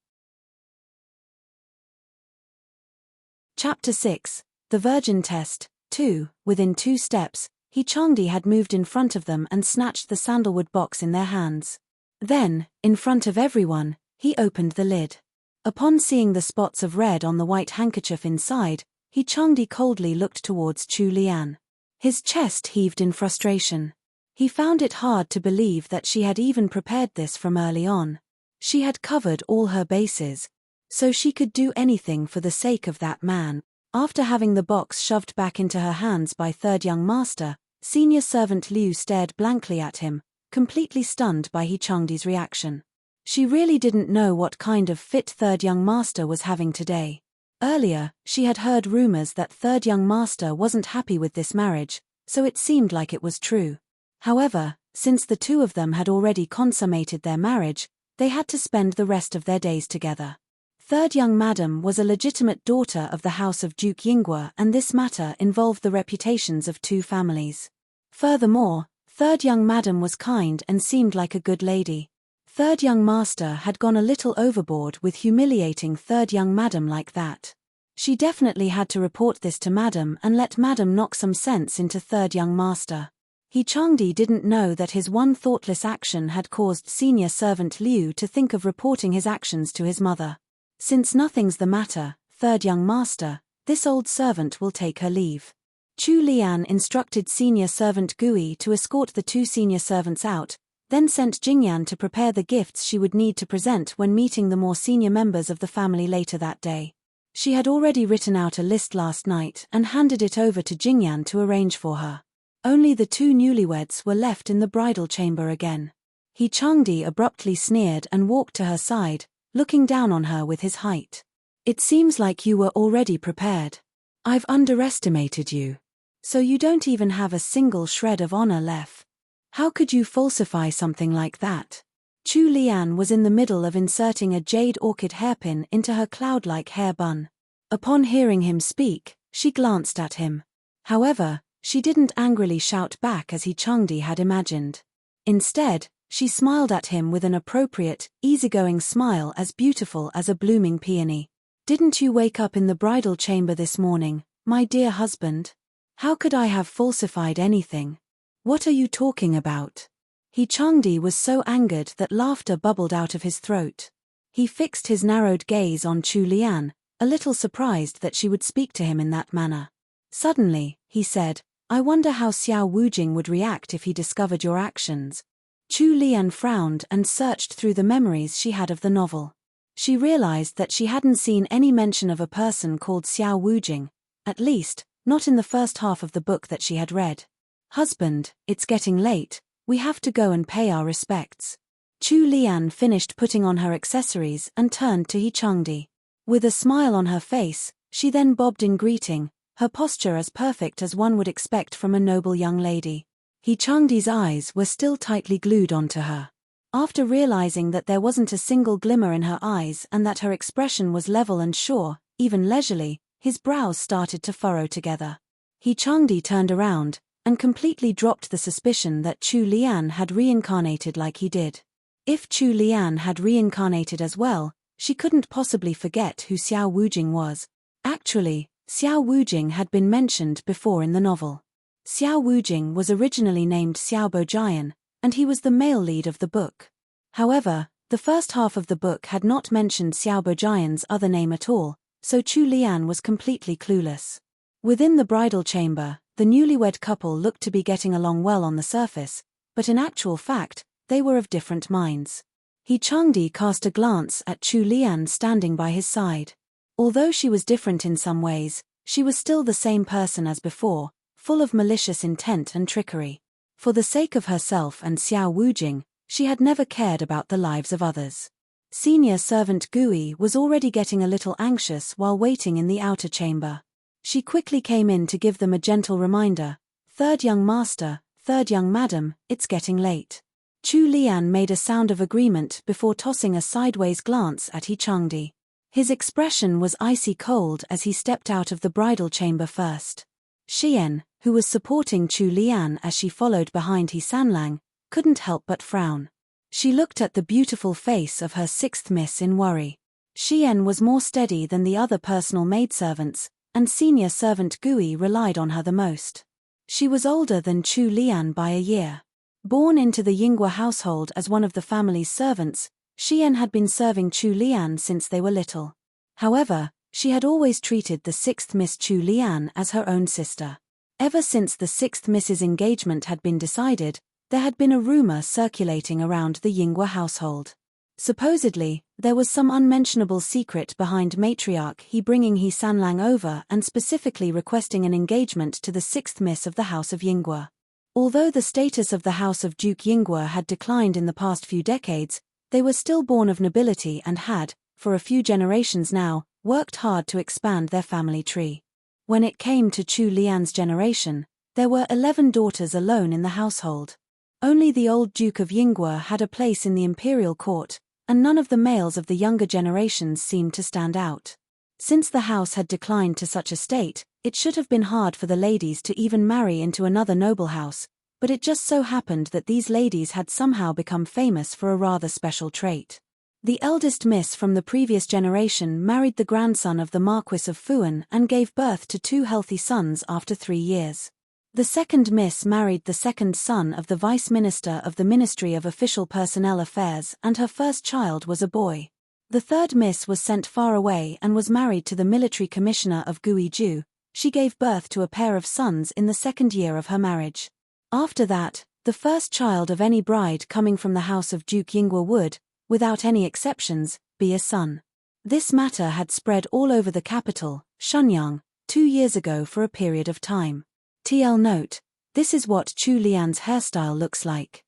Chapter 6, The Virgin Test, 2. Within 2 steps, He Changdi had moved in front of them and snatched the sandalwood box in their hands. Then, in front of everyone, he opened the lid. Upon seeing the spots of red on the white handkerchief inside, He Changdi coldly looked towards Chu Lian. His chest heaved in frustration. He found it hard to believe that she had even prepared this from early on. She had covered all her bases. So she could do anything for the sake of that man. After having the box shoved back into her hands by third young master, senior servant Liu stared blankly at him, completely stunned by He Changdi's reaction. She really didn't know what kind of fit third young master was having today. Earlier, she had heard rumors that third young master wasn't happy with this marriage, so it seemed like it was true. However, since the two of them had already consummated their marriage, they had to spend the rest of their days together. Third young madam was a legitimate daughter of the house of Duke Yinghua, and this matter involved the reputations of two families. Furthermore, third young madam was kind and seemed like a good lady. Third young master had gone a little overboard with humiliating third young madam like that. She definitely had to report this to madam and let madam knock some sense into third young master. He Changdi didn't know that his one thoughtless action had caused senior servant Liu to think of reporting his actions to his mother. "Since nothing's the matter, third young master, this old servant will take her leave." Chu Lian instructed senior servant Gui to escort the two senior servants out, then sent Jingyan to prepare the gifts she would need to present when meeting the more senior members of the family later that day. She had already written out a list last night and handed it over to Jingyan to arrange for her. Only the two newlyweds were left in the bridal chamber again. He Changdi abruptly sneered and walked to her side, looking down on her with his height. "It seems like you were already prepared. I've underestimated you. So you don't even have a single shred of honor left. How could you falsify something like that?" Chu Lian was in the middle of inserting a jade orchid hairpin into her cloud-like hair bun. Upon hearing him speak, she glanced at him. However, she didn't angrily shout back as He Changdi had imagined. Instead, she smiled at him with an appropriate, easygoing smile as beautiful as a blooming peony. "Didn't you wake up in the bridal chamber this morning, my dear husband? How could I have falsified anything? What are you talking about?" He Changdi was so angered that laughter bubbled out of his throat. He fixed his narrowed gaze on Chu Lian, a little surprised that she would speak to him in that manner. Suddenly, he said, "I wonder how Xiao Wujing would react if he discovered your actions." Chu Lian frowned and searched through the memories she had of the novel. She realized that she hadn't seen any mention of a person called Xiao Wujing, at least, not in the first half of the book that she had read. "Husband, it's getting late, we have to go and pay our respects." Chu Lian finished putting on her accessories and turned to He Changdi. With a smile on her face, she then bobbed in greeting, her posture as perfect as one would expect from a noble young lady. He Changdi's eyes were still tightly glued onto her. After realizing that there wasn't a single glimmer in her eyes and that her expression was level and sure, even leisurely, his brows started to furrow together. He Changdi turned around, and completely dropped the suspicion that Chu Lian had reincarnated like he did. If Chu Lian had reincarnated as well, she couldn't possibly forget who Xiao Wujing was. Actually, Xiao Wujing had been mentioned before in the novel. Xiao Wujing was originally named Xiao Bojian, and he was the male lead of the book. However, the first half of the book had not mentioned Xiao Bojian's other name at all, so Chu Lian was completely clueless. Within the bridal chamber, the newlywed couple looked to be getting along well on the surface, but in actual fact, they were of different minds. He Changdi cast a glance at Chu Lian standing by his side. Although she was different in some ways, she was still the same person as before, full of malicious intent and trickery. For the sake of herself and Xiao Wujing, she had never cared about the lives of others. Senior servant Gui was already getting a little anxious while waiting in the outer chamber. She quickly came in to give them a gentle reminder. "Third young master, third young madam, it's getting late." Chu Lian made a sound of agreement before tossing a sideways glance at He Changdi. His expression was icy cold as he stepped out of the bridal chamber first. Xian, who was supporting Chu Lian as she followed behind He Sanlang, couldn't help but frown. She looked at the beautiful face of her sixth miss in worry. Xian was more steady than the other personal maidservants, and senior servant Gui relied on her the most. She was older than Chu Lian by a year. Born into the Yinghua household as one of the family's servants, Xian had been serving Chu Lian since they were little. However, she had always treated the sixth Miss Chu Lian as her own sister. Ever since the sixth Miss's engagement had been decided, there had been a rumor circulating around the Yinghua household. Supposedly, there was some unmentionable secret behind matriarch He bringing He Sanlang over and specifically requesting an engagement to the sixth Miss of the House of Yinghua. Although the status of the House of Duke Yinghua had declined in the past few decades, they were still born of nobility and had, for a few generations now, worked hard to expand their family tree. When it came to Chu Lian's generation, there were 11 daughters alone in the household. Only the old Duke of Yinghua had a place in the imperial court, and none of the males of the younger generations seemed to stand out. Since the house had declined to such a state, it should have been hard for the ladies to even marry into another noble house, but it just so happened that these ladies had somehow become famous for a rather special trait. The eldest miss from the previous generation married the grandson of the Marquis of Fuan and gave birth to 2 healthy sons after 3 years. The second miss married the second son of the Vice Minister of the Ministry of Official Personnel Affairs, and her first child was a boy. The third miss was sent far away and was married to the military commissioner of Guizhou. She gave birth to a pair of sons in the second year of her marriage. After that, the first child of any bride coming from the house of Duke Yinghua would, without any exceptions, be a son. This matter had spread all over the capital, Shenyang, 2 years ago for a period of time. TL note: this is what Chu Lian's hairstyle looks like.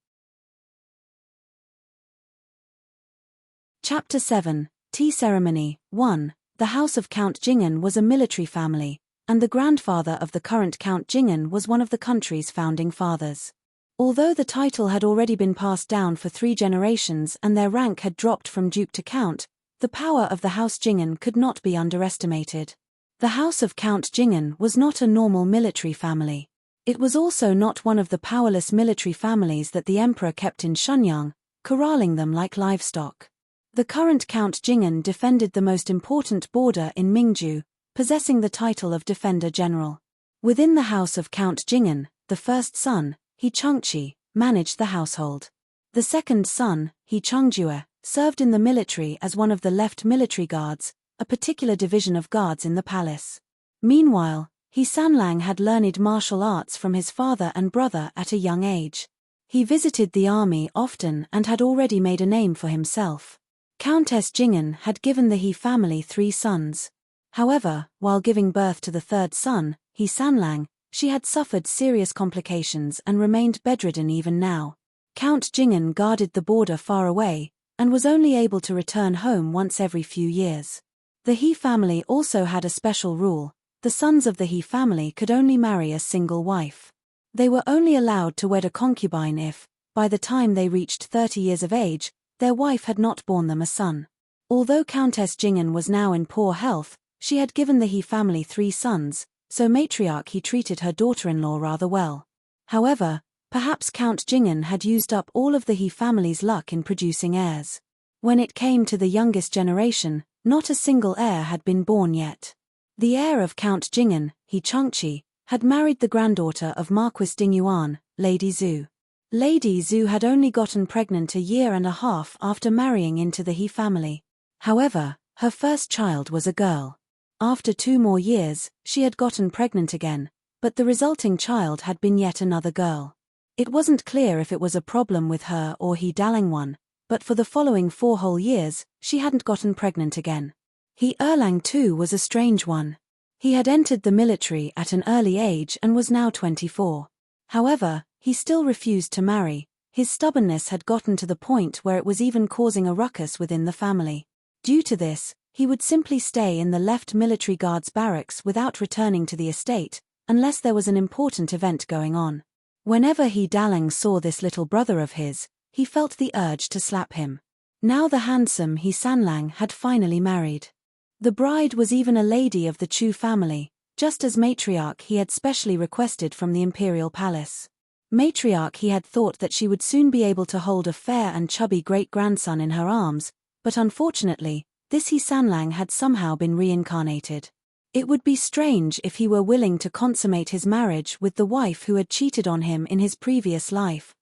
Chapter 7, Tea Ceremony. 1. The House of Count Jing'an was a military family, and the grandfather of the current Count Jing'an was one of the country's founding fathers. Although the title had already been passed down for 3 generations and their rank had dropped from duke to count, the power of the House Jing'an could not be underestimated. The House of Count Jing'an was not a normal military family. It was also not one of the powerless military families that the emperor kept in Shenyang, corralling them like livestock. The current Count Jing'an defended the most important border in Mingzhu, possessing the title of Defender General. Within the House of Count Jing'an, the first son, He Changqi, managed the household. The second son, He Changjue, served in the military as one of the left military guards, a particular division of guards in the palace. Meanwhile, He Sanlang had learned martial arts from his father and brother at a young age. He visited the army often and had already made a name for himself. Countess Jing'an had given the He family 3 sons. However, while giving birth to the third son, He Sanlang, she had suffered serious complications and remained bedridden even now. Count Jing'an guarded the border far away, and was only able to return home once every few years. The He family also had a special rule: the sons of the He family could only marry a single wife. They were only allowed to wed a concubine if, by the time they reached 30 years of age, their wife had not borne them a son. Although Countess Jing'an was now in poor health, she had given the He family 3 sons, so matriarch He treated her daughter-in-law rather well. However, perhaps Count Jingen had used up all of the He family's luck in producing heirs. When it came to the youngest generation, not a single heir had been born yet. The heir of Count Jingen, He Changqi, had married the granddaughter of Marquis Dingyuan, Lady Zhu. Lady Zhu had only gotten pregnant a year and a half after marrying into the He family. However, her first child was a girl. After 2 more years, she had gotten pregnant again, but the resulting child had been yet another girl. It wasn't clear if it was a problem with her or He Dalangwan, but for the following 4 whole years, she hadn't gotten pregnant again. He Erlang too was a strange one. He had entered the military at an early age and was now 24. However, he still refused to marry. His stubbornness had gotten to the point where it was even causing a ruckus within the family. Due to this, he would simply stay in the left military guards barracks without returning to the estate, unless there was an important event going on. Whenever He Dalang saw this little brother of his, he felt the urge to slap him. Now the handsome He Sanlang had finally married. The bride was even a lady of the Chu family, just as matriarch he had specially requested from the imperial palace. Matriarch he had thought that she would soon be able to hold a fair and chubby great-grandson in her arms, but unfortunately, this He Sanlang had somehow been reincarnated. It would be strange if he were willing to consummate his marriage with the wife who had cheated on him in his previous life.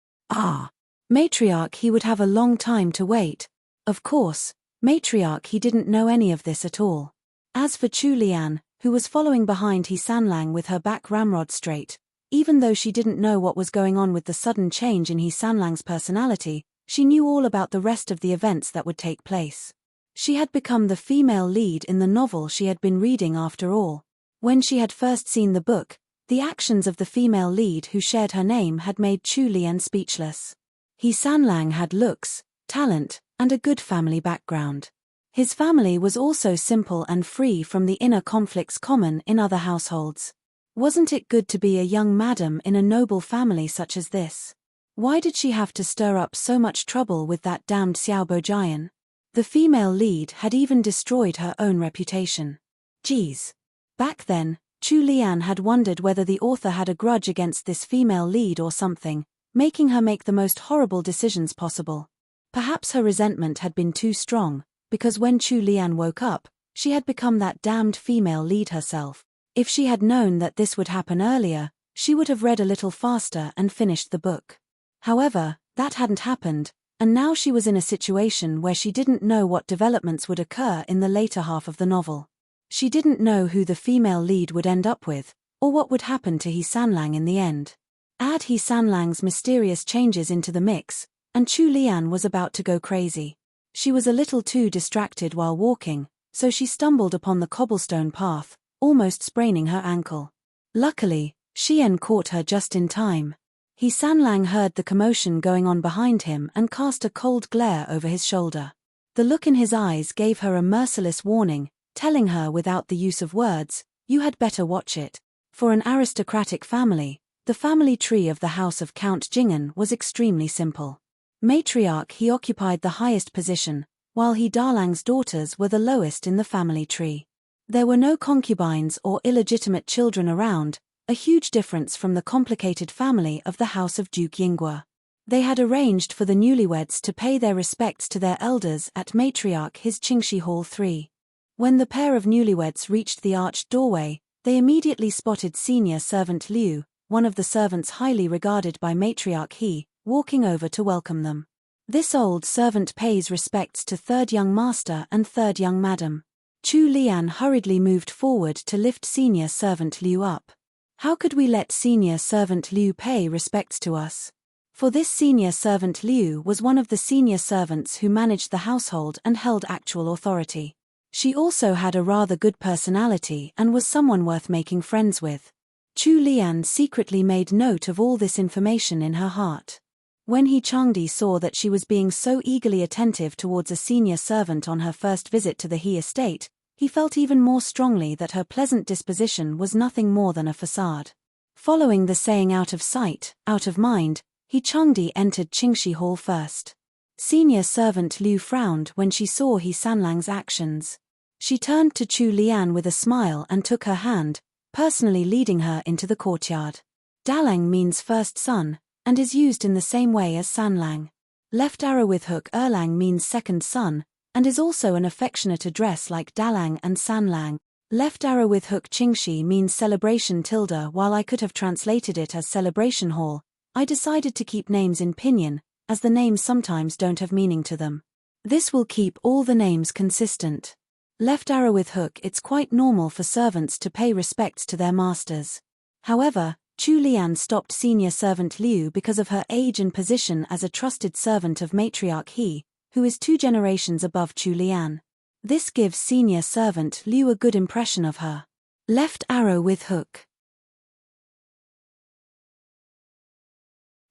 Matriarch he would have a long time to wait. Of course, matriarch he didn't know any of this at all. As for Chu Lian, who was following behind He Sanlang with her back ramrod straight, even though she didn't know what was going on with the sudden change in He Sanlang's personality, she knew all about the rest of the events that would take place. She had become the female lead in the novel she had been reading after all. When she had first seen the book, the actions of the female lead who shared her name had made Chu Lian speechless. He Sanlang had looks, talent, and a good family background. His family was also simple and free from the inner conflicts common in other households. Wasn't it good to be a young madam in a noble family such as this? Why did she have to stir up so much trouble with that damned Xiaobo Jian? The female lead had even destroyed her own reputation. Geez. Back then, Chu Lian had wondered whether the author had a grudge against this female lead or something, making her make the most horrible decisions possible. Perhaps her resentment had been too strong, because when Chu Lian woke up, she had become that damned female lead herself. If she had known that this would happen earlier, she would have read a little faster and finished the book. However, that hadn't happened, and now she was in a situation where she didn't know what developments would occur in the later half of the novel. She didn't know who the female lead would end up with, or what would happen to He Sanlang in the end. Add He Sanlang's mysterious changes into the mix, and Chu Lian was about to go crazy. She was a little too distracted while walking, so she stumbled upon the cobblestone path, almost spraining her ankle. Luckily, Xian caught her just in time. He Sanlang heard the commotion going on behind him and cast a cold glare over his shoulder. The look in his eyes gave her a merciless warning, telling her without the use of words, "You had better watch it." For an aristocratic family, the family tree of the house of Count Jingen was extremely simple. Matriarch he occupied the highest position, while He Dalang's daughters were the lowest in the family tree. There were no concubines or illegitimate children around, a huge difference from the complicated family of the house of Duke Yinghua. They had arranged for the newlyweds to pay their respects to their elders at matriarch his Qingshi Hall 3. When the pair of newlyweds reached the arched doorway, they immediately spotted senior servant Liu, one of the servants highly regarded by matriarch He, walking over to welcome them. This old servant pays respects to third young master and third young madam. Chu Lian hurriedly moved forward to lift senior servant Liu up. How could we let senior servant Liu pay respects to us? For this senior servant Liu was one of the senior servants who managed the household and held actual authority. She also had a rather good personality and was someone worth making friends with. Chu Lian secretly made note of all this information in her heart. When He Changdi saw that she was being so eagerly attentive towards a senior servant on her first visit to the He estate, he felt even more strongly that her pleasant disposition was nothing more than a facade. Following the saying out of sight, out of mind, He Changdi entered Qingshi Hall first. Senior servant Liu frowned when she saw He Sanlang's actions. She turned to Chu Lian with a smile and took her hand, personally leading her into the courtyard. Dalang means first son, and is used in the same way as sanlang. Left arrow with hook erlang means second son, and is also an affectionate address like dalang and sanlang. Left arrow with hook qingxi means celebration tilde. While I could have translated it as celebration hall, I decided to keep names in pinyin, as the names sometimes don't have meaning to them. This will keep all the names consistent. Left arrow with hook. It's quite normal for servants to pay respects to their masters. However, Chu Lian stopped senior servant Liu because of her age and position as a trusted servant of matriarch He, who is 2 generations above Chu Lian. This gives senior servant Liu a good impression of her. Left arrow with hook.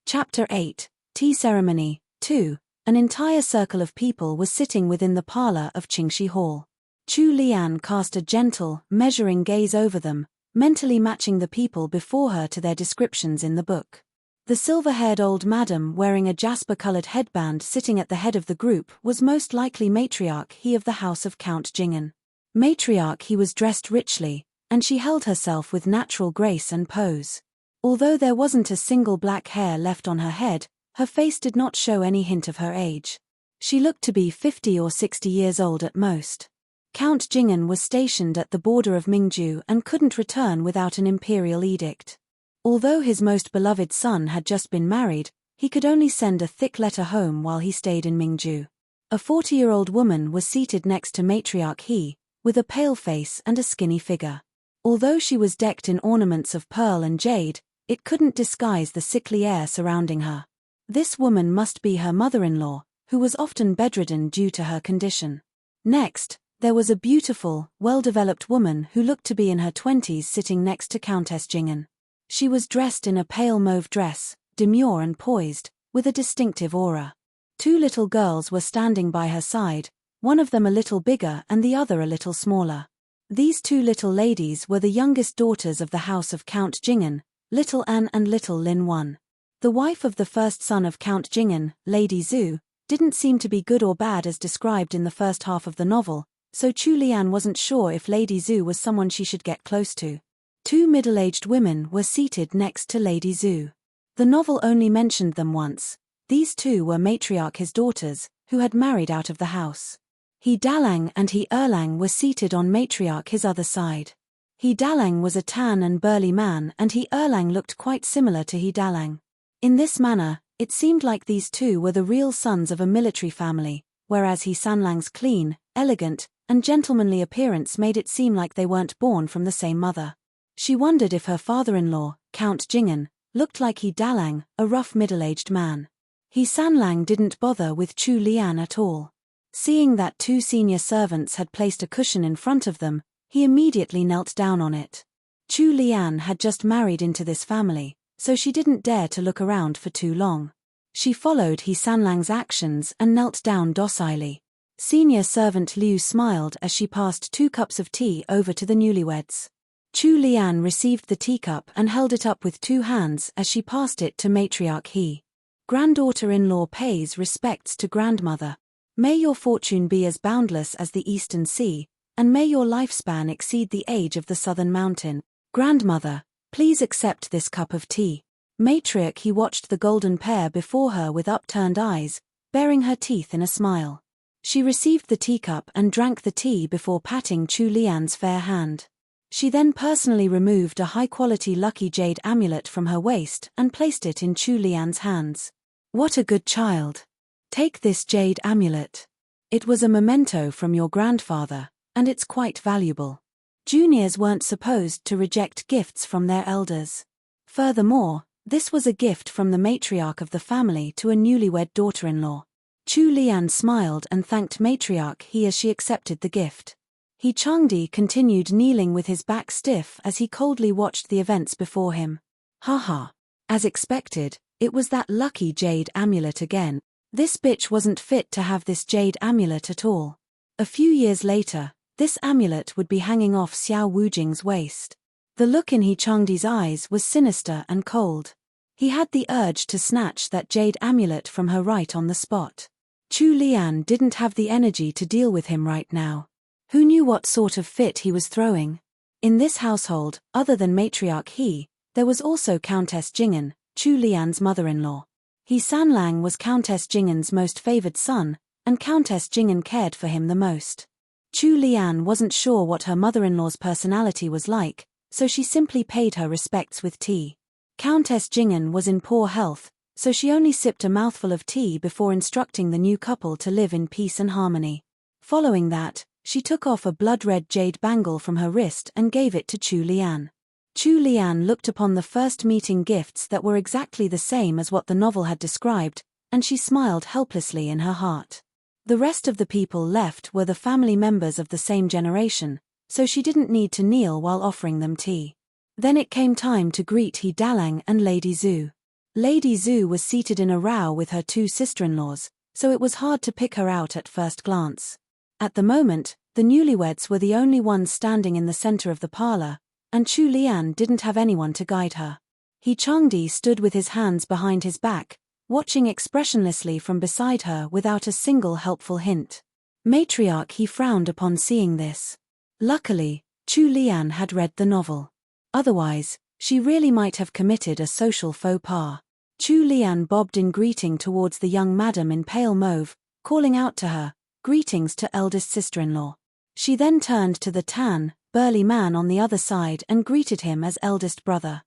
Chapter 8, Tea Ceremony, 2. An entire circle of people was sitting within the parlor of Qingxi Hall. Chu Lian cast a gentle, measuring gaze over them, mentally matching the people before her to their descriptions in the book. The silver-haired old madam wearing a jasper-colored headband sitting at the head of the group was most likely matriarch He of the house of Count Jingen. Matriarch He was dressed richly, and she held herself with natural grace and pose. Although there wasn't a single black hair left on her head, her face did not show any hint of her age. She looked to be 50 or 60 years old at most. Count Jingen was stationed at the border of Mingju and couldn't return without an imperial edict. Although his most beloved son had just been married, he could only send a thick letter home while he stayed in Mingju. A 40-year-old woman was seated next to matriarch He, with a pale face and a skinny figure. Although she was decked in ornaments of pearl and jade, it couldn't disguise the sickly air surrounding her. This woman must be her mother-in-law, who was often bedridden due to her condition. Next, there was a beautiful, well-developed woman who looked to be in her 20s sitting next to Countess Jingen. She was dressed in a pale mauve dress, demure and poised, with a distinctive aura. 2 little girls were standing by her side, one of them a little bigger and the other a little smaller. These 2 little ladies were the youngest daughters of the house of Count Jingen, Little An and Little Lin Wan. The wife of the first son of Count Jingen, Lady Zhu, didn't seem to be good or bad as described in the first half of the novel, so Chu Lian wasn't sure if Lady Zhu was someone she should get close to. 2 middle-aged women were seated next to Lady Zhu. The novel only mentioned them once. These 2 were matriarch His daughters, who had married out of the house. He Dalang and He Erlang were seated on matriarch His other side. He Dalang was a tan and burly man and He Erlang looked quite similar to He Dalang. In this manner, it seemed like these 2 were the real sons of a military family, whereas He Sanlang's clean, elegant, and gentlemanly appearance made it seem like they weren't born from the same mother. She wondered if her father-in-law, Count Jingen, looked like He Dalang, a rough middle-aged man. He Sanlang didn't bother with Chu Lian at all. Seeing that 2 senior servants had placed a cushion in front of them, he immediately knelt down on it. Chu Lian had just married into this family, so she didn't dare to look around for too long. She followed He Sanlang's actions and knelt down docilely. Senior servant Liu smiled as she passed 2 cups of tea over to the newlyweds. Chu Lian received the teacup and held it up with 2 hands as she passed it to matriarch He. Granddaughter-in-law pays respects to grandmother. May your fortune be as boundless as the eastern sea, and may your lifespan exceed the age of the southern mountain. Grandmother, please accept this cup of tea. Matriarch He watched the golden pair before her with upturned eyes, baring her teeth in a smile. She received the teacup and drank the tea before patting Chu Lian's fair hand. She then personally removed a high-quality lucky jade amulet from her waist and placed it in Chu Lian's hands. What a good child. Take this jade amulet. It was a memento from your grandfather, and it's quite valuable. Juniors weren't supposed to reject gifts from their elders. Furthermore, this was a gift from the matriarch of the family to a newlywed daughter-in-law. Chu Lian smiled and thanked matriarch He as she accepted the gift. He Changdi continued kneeling with his back stiff as he coldly watched the events before him. Haha. As expected, it was that lucky jade amulet again. This bitch wasn't fit to have this jade amulet at all. A few years later, this amulet would be hanging off Xiao Wujing's waist. The look in He Changdi's eyes was sinister and cold. He had the urge to snatch that jade amulet from her right on the spot. Chu Lian didn't have the energy to deal with him right now. Who knew what sort of fit he was throwing? In this household, other than matriarch He, There was also Countess Jing'an, Chu Lian's mother-in-law. He Sanlang was Countess Jing'an's most favored son, and Countess Jing'an cared for him the most. Chu Lian wasn't sure what her mother-in-law's personality was like, so she simply paid her respects with tea. Countess Jing'an was in poor health, so she only sipped a mouthful of tea before instructing the new couple to live in peace and harmony. Following that, she took off a blood-red jade bangle from her wrist and gave it to Chu Lian. Chu Lian looked upon the first meeting gifts that were exactly the same as what the novel had described, and she smiled helplessly in her heart. The rest of the people left were the family members of the same generation, so she didn't need to kneel while offering them tea. Then it came time to greet He Dalang and Lady Zhu. Lady Zhu was seated in a row with her two sister-in-laws, so it was hard to pick her out at first glance. At the moment, the newlyweds were the only ones standing in the center of the parlor, and Chu Lian didn't have anyone to guide her. He Changdi stood with his hands behind his back, watching expressionlessly from beside her without a single helpful hint. Matriarch He frowned upon seeing this. Luckily, Chu Lian had read the novel. Otherwise, she really might have committed a social faux pas. Chu Lian bobbed in greeting towards the young madam in pale mauve, calling out to her, "Greetings to eldest sister-in-law." She then turned to the tan, burly man on the other side and greeted him as eldest brother.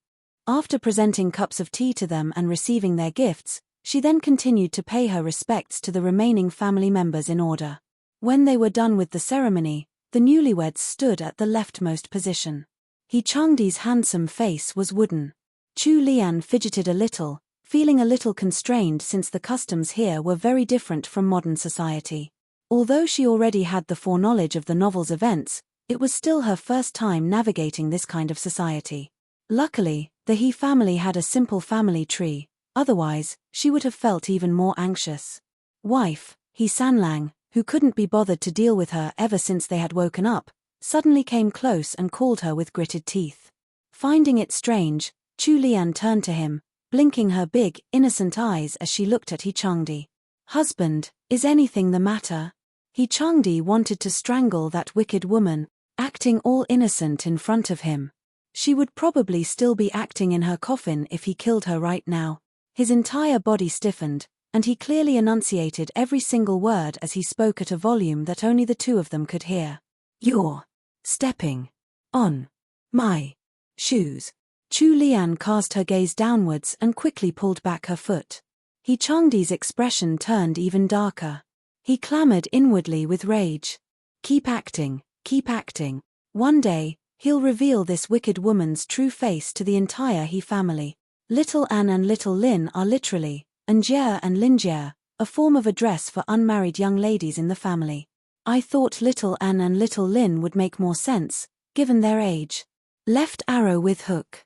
After presenting cups of tea to them and receiving their gifts, she then continued to pay her respects to the remaining family members in order. When they were done with the ceremony, the newlyweds stood at the leftmost position. He Changdi's handsome face was wooden. Chu Lian fidgeted a little, feeling a little constrained since the customs here were very different from modern society. Although she already had the foreknowledge of the novel's events, it was still her first time navigating this kind of society. Luckily, the He family had a simple family tree, otherwise, she would have felt even more anxious. Wife, He Sanlang, who couldn't be bothered to deal with her ever since they had woken up, suddenly came close and called her with gritted teeth. Finding it strange, Chu Lian turned to him, blinking her big, innocent eyes as she looked at He Changdi. "Husband, is anything the matter?" He Changdi wanted to strangle that wicked woman, acting all innocent in front of him. She would probably still be acting in her coffin if he killed her right now. His entire body stiffened, and he clearly enunciated every single word as he spoke at a volume that only the two of them could hear. "You're stepping on my shoes." Chu Lian cast her gaze downwards and quickly pulled back her foot. He Changdi's expression turned even darker. He clamored inwardly with rage. Keep acting, keep acting. One day, he'll reveal this wicked woman's true face to the entire He family. Little An and Little Lin are literally, Anjia and Linjia, a form of address for unmarried young ladies in the family. I thought Little An and Little Lin would make more sense, given their age. Left arrow with hook.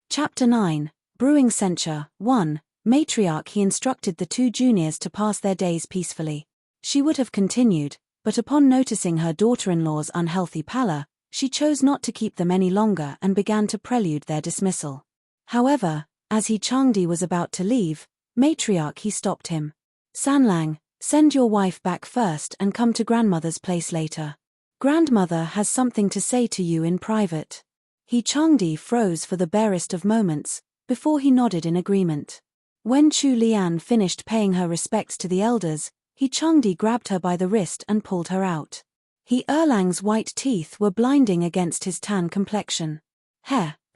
Chapter 9, Brewing Censure. 1. Matriarch He instructed the two juniors to pass their days peacefully. She would have continued, but upon noticing her daughter-in-law's unhealthy pallor, she chose not to keep them any longer and began to prelude their dismissal. However, as He Changdi was about to leave, Matriarch He stopped him. "Sanlang, send your wife back first and come to grandmother's place later. Grandmother has something to say to you in private." He Changdi froze for the barest of moments, before he nodded in agreement. When Chu Lian finished paying her respects to the elders, He Changdi grabbed her by the wrist and pulled her out. He Erlang's white teeth were blinding against his tan complexion.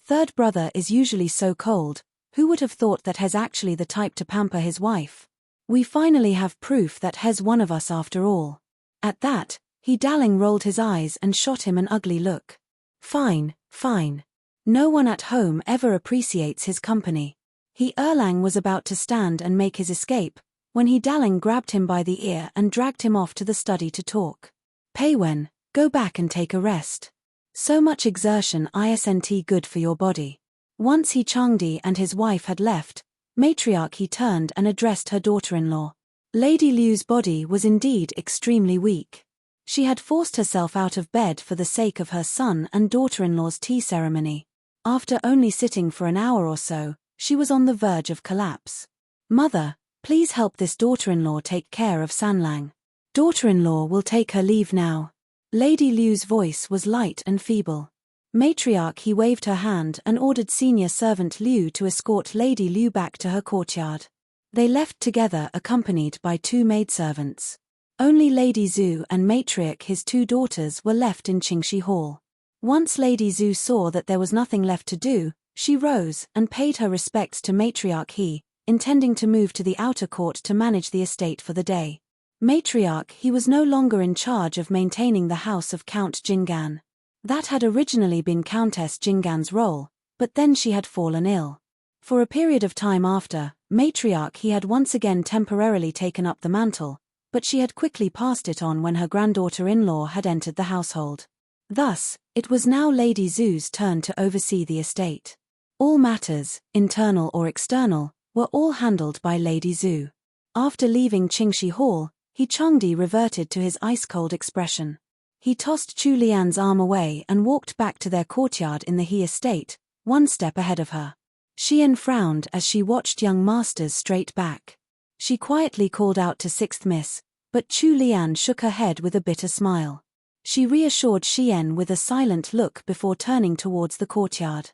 Third brother is usually so cold, who would have thought that he's actually the type to pamper his wife? We finally have proof that he's one of us after all. At that, He Dalang rolled his eyes and shot him an ugly look. Fine, fine. No one at home ever appreciates his company. He Erlang was about to stand and make his escape, when He Dalang grabbed him by the ear and dragged him off to the study to talk. "Peiwen, go back and take a rest. So much exertion isn't good for your body." Once He Changdi and his wife had left, Matriarch He turned and addressed her daughter-in-law. Lady Liu's body was indeed extremely weak. She had forced herself out of bed for the sake of her son and daughter-in-law's tea ceremony. After only sitting for an hour or so, she was on the verge of collapse. "Mother, please help this daughter-in-law take care of Sanlang. Daughter-in-law will take her leave now." Lady Liu's voice was light and feeble. Matriarch He waved her hand and ordered senior servant Liu to escort Lady Liu back to her courtyard. They left together accompanied by 2 maidservants. Only Lady Zhu and Matriarch his 2 daughters were left in Qingxi Hall. Once Lady Zhu saw that there was nothing left to do, she rose and paid her respects to Matriarch He, intending to move to the outer court to manage the estate for the day. Matriarch He was no longer in charge of maintaining the house of Count Jinggan. That had originally been Countess Jinggan's role, but then she had fallen ill. For a period of time after, Matriarch He had once again temporarily taken up the mantle, but she had quickly passed it on when her granddaughter-in-law had entered the household. Thus, it was now Lady Zhu's turn to oversee the estate. All matters, internal or external, were all handled by Lady Zhu. After leaving Qingxi Hall, He Changdi reverted to his ice-cold expression. He tossed Chu Lian's arm away and walked back to their courtyard in the He estate, 1 step ahead of her. Xian frowned as she watched young masters straight back. She quietly called out to 6th Miss, but Chu Lian shook her head with a bitter smile. She reassured Xian with a silent look before turning towards the courtyard.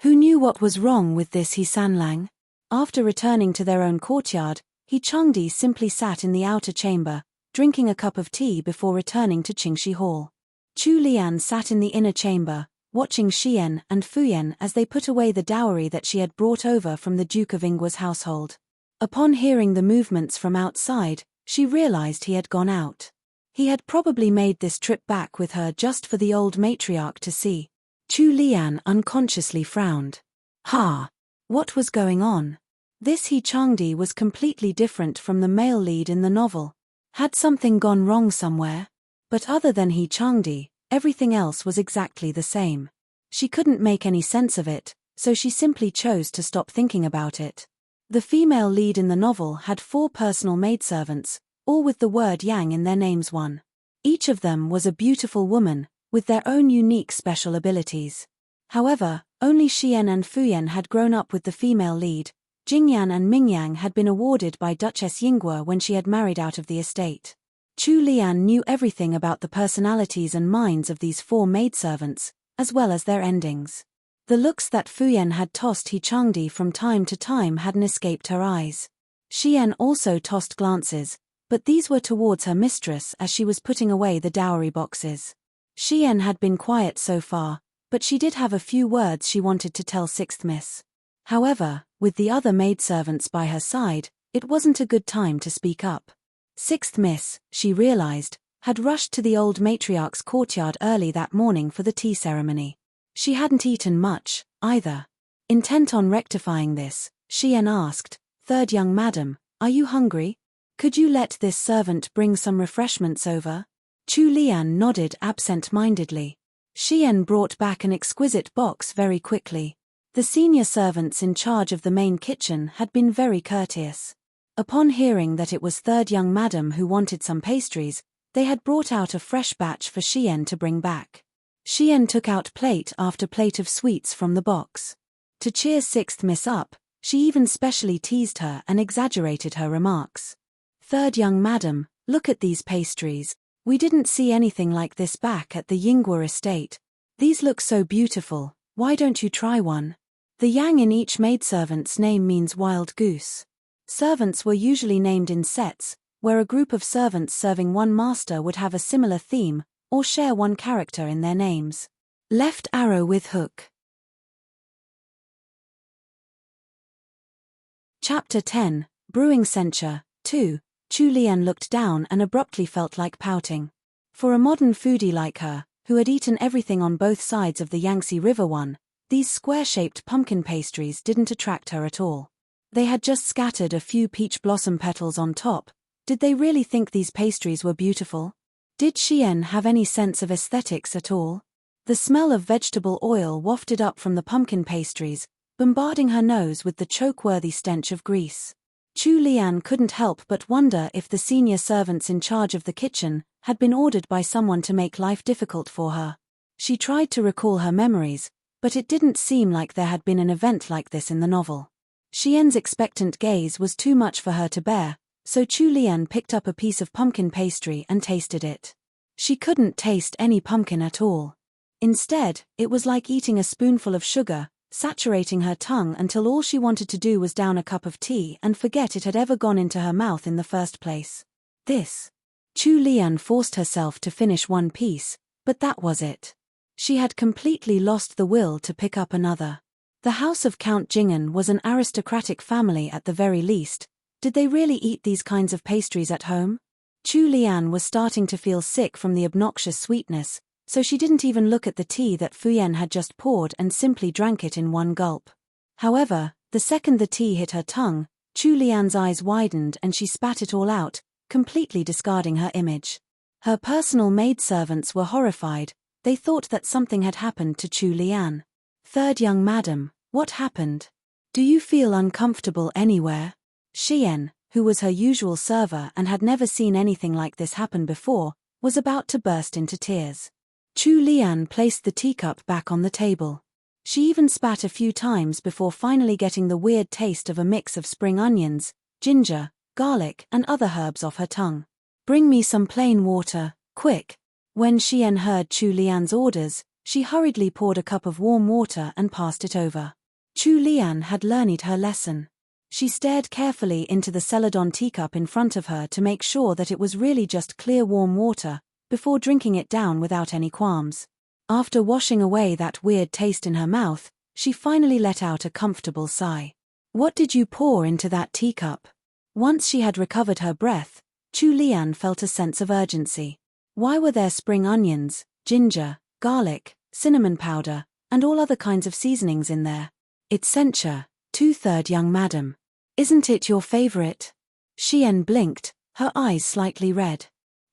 Who knew what was wrong with this He Sanlang? After returning to their own courtyard, He Changdi simply sat in the outer chamber, drinking a cup of tea before returning to Qingxi Hall. Chu Lian sat in the inner chamber, watching Xian and Fuyan as they put away the dowry that she had brought over from the Duke of Ingwa's household. Upon hearing the movements from outside, she realized he had gone out. He had probably made this trip back with her just for the old matriarch to see. Chu Lian unconsciously frowned. What was going on? This He Changdi was completely different from the male lead in the novel. Had something gone wrong somewhere? But other than He Changdi, everything else was exactly the same. She couldn't make any sense of it, so she simply chose to stop thinking about it. The female lead in the novel had 4 personal maidservants, all with the word Yang in their names. Each of them was a beautiful woman, with their own unique special abilities. However, only Xian and Fuyan had grown up with the female lead. Jingyan and Mingyang had been awarded by Duchess Yingguo when she had married out of the estate. Chu Lian knew everything about the personalities and minds of these 4 maidservants, as well as their endings. The looks that Fuyan had tossed He Changdi from time to time hadn't escaped her eyes. Xian also tossed glances, but these were towards her mistress as she was putting away the dowry boxes. Xian had been quiet so far, but she did have a few words she wanted to tell 6th Miss. However, with the other maidservants by her side, it wasn't a good time to speak up. 6th Miss, she realized, had rushed to the old matriarch's courtyard early that morning for the tea ceremony. She hadn't eaten much, either. Intent on rectifying this, Xian asked, 3rd young madam, are you hungry? Could you let this servant bring some refreshments over? Chu Lian nodded absent-mindedly. Xian brought back an exquisite box very quickly. The senior servants in charge of the main kitchen had been very courteous. Upon hearing that it was 3rd young madam who wanted some pastries, they had brought out a fresh batch for Xian to bring back. Xian took out plate after plate of sweets from the box. To cheer 6th Miss up, she even specially teased her and exaggerated her remarks. 3rd young madam, look at these pastries. We didn't see anything like this back at the Yingguo estate. These look so beautiful, why don't you try one? The yang in each maidservant's name means wild goose. Servants were usually named in sets, where a group of servants serving one master would have a similar theme, or share one character in their names. Left arrow with hook. Chapter 10, Brewing Censure, 2. Chu Lian looked down and abruptly felt like pouting. For a modern foodie like her, who had eaten everything on both sides of the Yangtze River, these square-shaped pumpkin pastries didn't attract her at all. They had just scattered a few peach blossom petals on top. Did they really think these pastries were beautiful? Did Xian have any sense of aesthetics at all? The smell of vegetable oil wafted up from the pumpkin pastries, bombarding her nose with the choke-worthy stench of grease. Chu Lian couldn't help but wonder if the senior servants in charge of the kitchen had been ordered by someone to make life difficult for her. She tried to recall her memories, but it didn't seem like there had been an event like this in the novel. Xian's expectant gaze was too much for her to bear, so Chu Lian picked up a piece of pumpkin pastry and tasted it. She couldn't taste any pumpkin at all. Instead, it was like eating a spoonful of sugar, saturating her tongue until all she wanted to do was down a cup of tea and forget it had ever gone into her mouth in the first place. Chu Lian forced herself to finish one piece, but that was it. She had completely lost the will to pick up another. The house of Count Jingen was an aristocratic family at the very least. Did they really eat these kinds of pastries at home? Chu Lian was starting to feel sick from the obnoxious sweetness, so she didn't even look at the tea that Fuyen had just poured and simply drank it in one gulp. However, the second the tea hit her tongue, Chu Lian's eyes widened and she spat it all out, completely discarding her image. Her personal maidservants were horrified. They thought that something had happened to Chu Lian. Third young madam, what happened? Do you feel uncomfortable anywhere? Xian, who was her usual server and had never seen anything like this happen before, was about to burst into tears. Chu Lian placed the teacup back on the table. She even spat a few times before finally getting the weird taste of a mix of spring onions, ginger, garlic and other herbs off her tongue. Bring me some plain water, quick. When Xian heard Chu Lian's orders, she hurriedly poured a cup of warm water and passed it over. Chu Lian had learned her lesson. She stared carefully into the celadon teacup in front of her to make sure that it was really just clear warm water, before drinking it down without any qualms. After washing away that weird taste in her mouth, she finally let out a comfortable sigh. What did you pour into that teacup? Once she had recovered her breath, Chu Lian felt a sense of urgency. Why were there spring onions, ginger, garlic, cinnamon powder, and all other kinds of seasonings in there? It's censure, two-third young madam. Isn't it your favorite? Xian blinked, her eyes slightly red.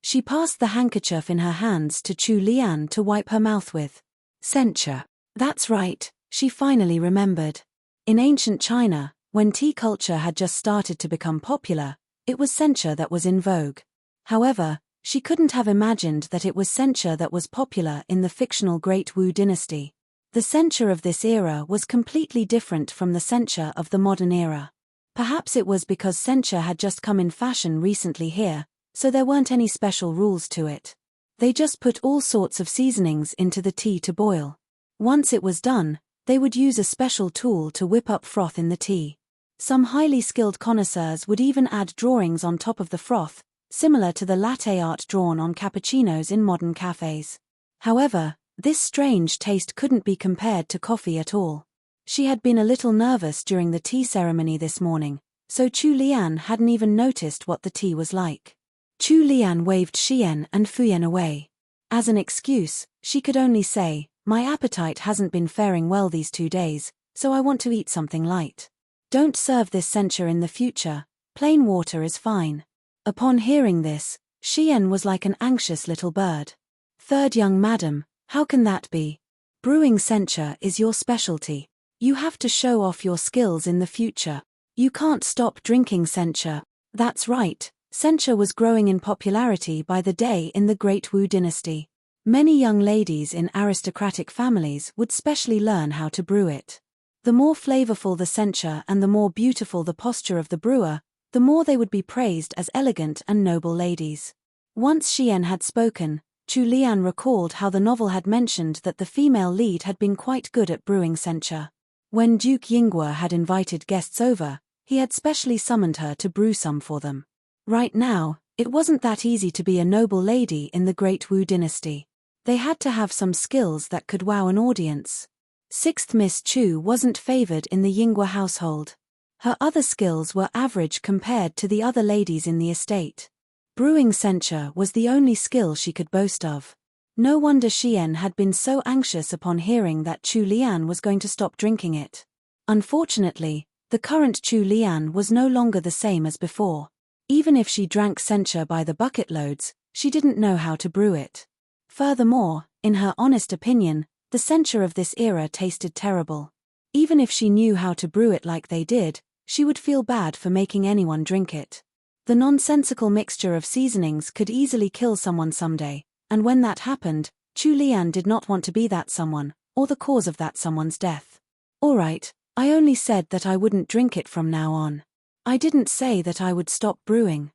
She passed the handkerchief in her hands to Chu Lian to wipe her mouth with. Censure. That's right, she finally remembered. In ancient China, when tea culture had just started to become popular, it was censure that was in vogue. However, she couldn't have imagined that it was censure that was popular in the fictional Great Wu dynasty. The censure of this era was completely different from the censure of the modern era. Perhaps it was because censure had just come in fashion recently here, so there weren't any special rules to it. They just put all sorts of seasonings into the tea to boil. Once it was done, they would use a special tool to whip up froth in the tea. Some highly skilled connoisseurs would even add drawings on top of the froth, similar to the latte art drawn on cappuccinos in modern cafes. However, this strange taste couldn't be compared to coffee at all. She had been a little nervous during the tea ceremony this morning, so Chu Lian hadn't even noticed what the tea was like. Chu Lian waved Xian and Fuyen away. As an excuse, she could only say, "My appetite hasn't been faring well these 2 days, so I want to eat something light. Don't serve this censure in the future, plain water is fine." Upon hearing this, Xian was like an anxious little bird. Third young madam, how can that be? Brewing censure is your specialty. You have to show off your skills in the future. You can't stop drinking censure. That's right, censure was growing in popularity by the day in the Great Wu dynasty. Many young ladies in aristocratic families would specially learn how to brew it. The more flavorful the censure and the more beautiful the posture of the brewer, the more they would be praised as elegant and noble ladies. Once Xian had spoken, Chu Lian recalled how the novel had mentioned that the female lead had been quite good at brewing censure. When Duke Yinghua had invited guests over, he had specially summoned her to brew some for them. Right now, it wasn't that easy to be a noble lady in the Great Wu dynasty. They had to have some skills that could wow an audience. Sixth Miss Chu wasn't favored in the Yinghua household. Her other skills were average compared to the other ladies in the estate. Brewing censure was the only skill she could boast of. No wonder Xian had been so anxious upon hearing that Chu Lian was going to stop drinking it. Unfortunately, the current Chu Lian was no longer the same as before. Even if she drank censure by the bucket loads, she didn't know how to brew it. Furthermore, in her honest opinion, the censure of this era tasted terrible. Even if she knew how to brew it like they did, she would feel bad for making anyone drink it. The nonsensical mixture of seasonings could easily kill someone someday, and when that happened, Chu Lian did not want to be that someone, or the cause of that someone's death. Alright, I only said that I wouldn't drink it from now on. I didn't say that I would stop brewing.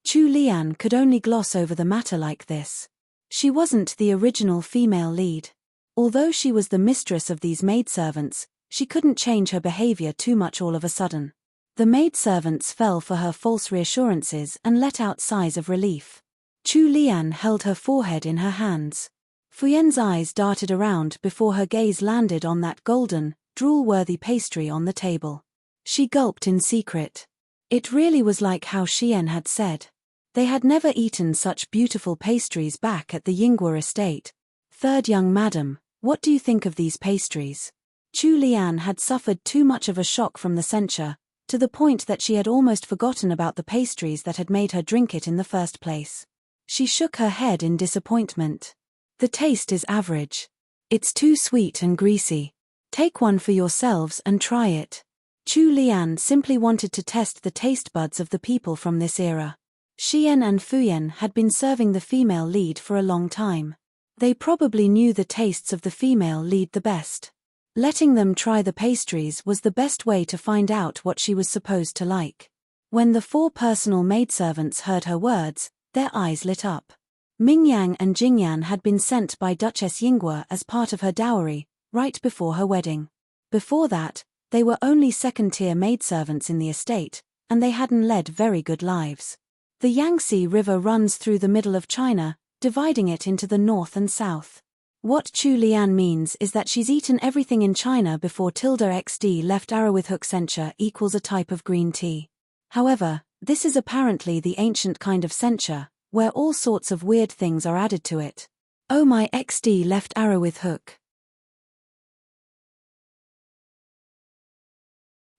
Chu Lian could only gloss over the matter like this. She wasn't the original female lead. Although she was the mistress of these maidservants, she couldn't change her behavior too much all of a sudden. The maidservants fell for her false reassurances and let out sighs of relief. Chu Lian held her forehead in her hands. Fuyen's eyes darted around before her gaze landed on that golden, drool-worthy pastry on the table. She gulped in secret. It really was like how Xian had said. They had never eaten such beautiful pastries back at the Yinghua estate. Third young madam, what do you think of these pastries? Chu Lian had suffered too much of a shock from the censure, to the point that she had almost forgotten about the pastries that had made her drink it in the first place. She shook her head in disappointment. The taste is average. It's too sweet and greasy. Take one for yourselves and try it. Chu Lian simply wanted to test the taste buds of the people from this era. Xian and Fuyan had been serving the female lead for a long time. They probably knew the tastes of the female lead the best. Letting them try the pastries was the best way to find out what she was supposed to like. When the 4 personal maidservants heard her words, their eyes lit up. Mingyang and Jingyan had been sent by Duchess Yinghua as part of her dowry, right before her wedding. Before that, they were only second-tier maidservants in the estate, and they hadn't led very good lives. The Yangtze River runs through the middle of China, dividing it into the north and south. What Chu Lian means is that she's eaten everything in China before XD left arrow with hook censure equals a type of green tea. However, this is apparently the ancient kind of censure, where all sorts of weird things are added to it. Oh my XD left arrow with hook.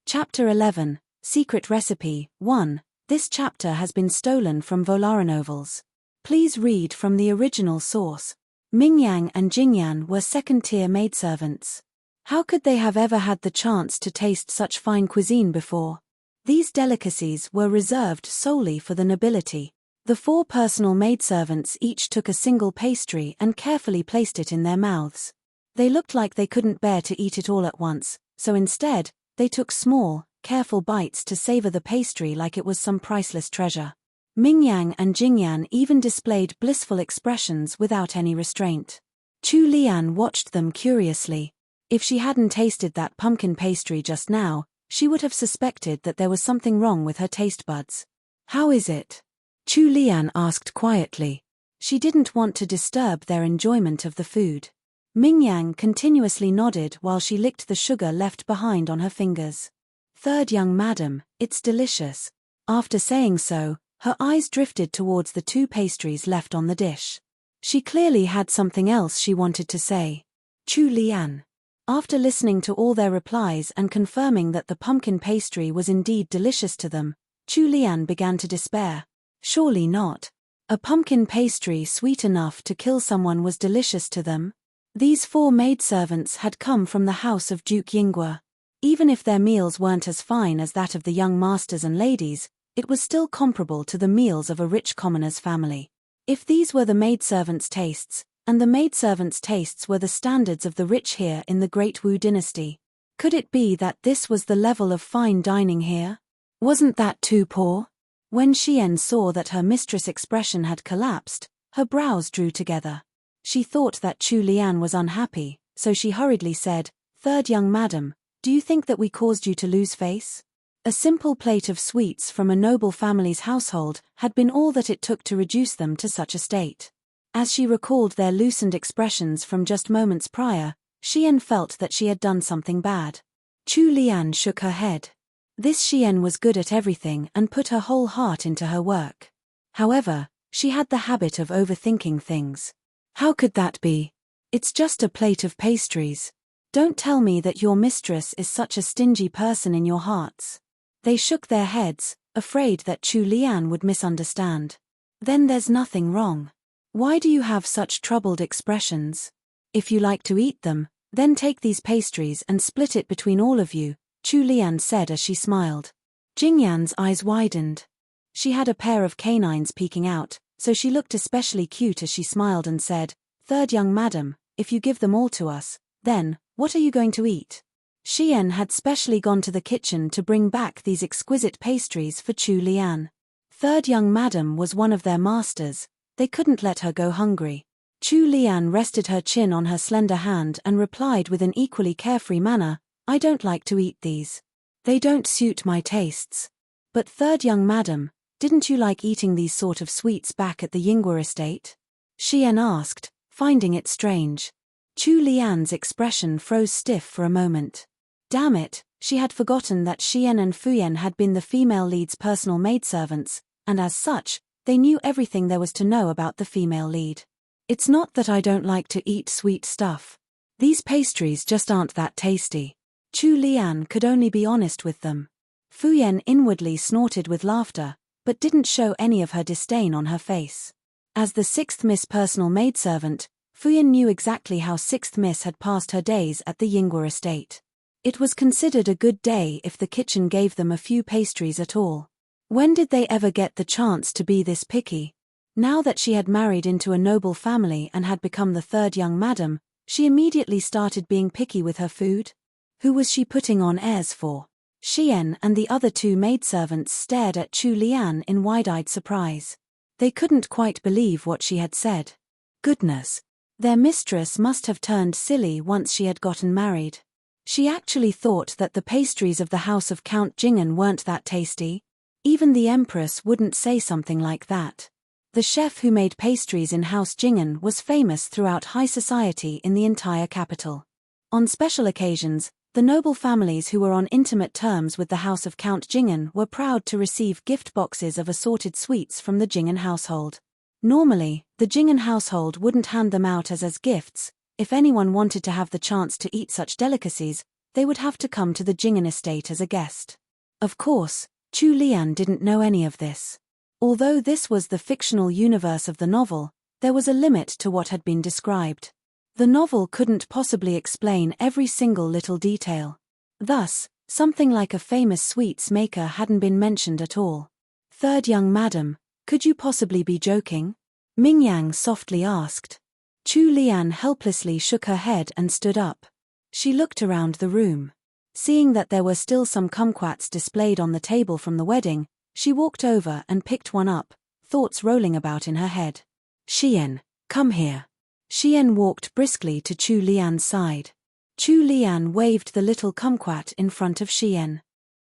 Chapter 11, Secret Recipe, 1. This chapter has been stolen from Volara novels. Please read from the original source. Mingyang and Jingyan were second-tier maidservants. How could they have ever had the chance to taste such fine cuisine before? These delicacies were reserved solely for the nobility. The 4 personal maidservants each took a single pastry and carefully placed it in their mouths. They looked like they couldn't bear to eat it all at once, so instead, they took small, careful bites to savor the pastry like it was some priceless treasure. Mingyang and Jingyan even displayed blissful expressions without any restraint. Chu Lian watched them curiously. If she hadn't tasted that pumpkin pastry just now, she would have suspected that there was something wrong with her taste buds. How is it? Chu Lian asked quietly. She didn't want to disturb their enjoyment of the food. Mingyang continuously nodded while she licked the sugar left behind on her fingers. Third young madam, it's delicious. After saying so, her eyes drifted towards the 2 pastries left on the dish. She clearly had something else she wanted to say. Chu Lian. After listening to all their replies and confirming that the pumpkin pastry was indeed delicious to them, Chu Lian began to despair. Surely not. A pumpkin pastry sweet enough to kill someone was delicious to them? These 4 maidservants had come from the house of Duke Yinghua. Even if their meals weren't as fine as that of the young masters and ladies, it was still comparable to the meals of a rich commoner's family. If these were the maidservants' tastes, and the maidservants' tastes were the standards of the rich here in the Great Wu dynasty, could it be that this was the level of fine dining here? Wasn't that too poor? When Xian saw that her mistress' expression had collapsed, her brows drew together. She thought that Chu Lian was unhappy, so she hurriedly said, "Third young madam, do you think that we caused you to lose face?" A simple plate of sweets from a noble family's household had been all that it took to reduce them to such a state. As she recalled their loosened expressions from just moments prior, Xian felt that she had done something bad. Chu Lian shook her head. This Xian was good at everything and put her whole heart into her work. However, she had the habit of overthinking things. How could that be? It's just a plate of pastries. Don't tell me that your mistress is such a stingy person in your hearts. They shook their heads, afraid that Chu Lian would misunderstand. Then there's nothing wrong. Why do you have such troubled expressions? If you like to eat them, then take these pastries and split it between all of you, Chu Lian said as she smiled. Jingyan's eyes widened. She had a pair of canines peeking out, so she looked especially cute as she smiled and said, "Third young madam, if you give them all to us, then, what are you going to eat?" Xian had specially gone to the kitchen to bring back these exquisite pastries for Chu Lian. Third young madam was one of their masters, they couldn't let her go hungry. Chu Lian rested her chin on her slender hand and replied with an equally carefree manner, I don't like to eat these. They don't suit my tastes. But third young madam, didn't you like eating these sort of sweets back at the Yingguo estate? Xian asked, finding it strange. Chu Lian's expression froze stiff for a moment. Damn it, she had forgotten that Xian and Fuyan had been the female lead's personal maidservants, and as such, they knew everything there was to know about the female lead. It's not that I don't like to eat sweet stuff. These pastries just aren't that tasty. Chu Lian could only be honest with them. Fuyan inwardly snorted with laughter, but didn't show any of her disdain on her face. As the 6th Miss personal maidservant, Fuyan knew exactly how 6th Miss had passed her days at the Yingguo estate. It was considered a good day if the kitchen gave them a few pastries at all. When did they ever get the chance to be this picky? Now that she had married into a noble family and had become the third young madam, she immediately started being picky with her food? Who was she putting on airs for? Xian and the other 2 maidservants stared at Chu Lian in wide-eyed surprise. They couldn't quite believe what she had said. Goodness! Their mistress must have turned silly once she had gotten married. She actually thought that the pastries of the house of Count Jingen weren't that tasty. Even the empress wouldn't say something like that. The chef who made pastries in House Jingen was famous throughout high society in the entire capital. On special occasions, the noble families who were on intimate terms with the house of Count Jingen were proud to receive gift boxes of assorted sweets from the Jingen household. Normally, the Jingen household wouldn't hand them out as gifts. If anyone wanted to have the chance to eat such delicacies, they would have to come to the Jingen estate as a guest. Of course, Chu Lian didn't know any of this. Although this was the fictional universe of the novel, there was a limit to what had been described. The novel couldn't possibly explain every single little detail. Thus, something like a famous sweets maker hadn't been mentioned at all. Third young madam, could you possibly be joking? Mingyang softly asked. Chu Lian helplessly shook her head and stood up. She looked around the room. Seeing that there were still some kumquats displayed on the table from the wedding, she walked over and picked one up, thoughts rolling about in her head. Xian, come here. Xian walked briskly to Chu Lian's side. Chu Lian waved the little kumquat in front of Xian.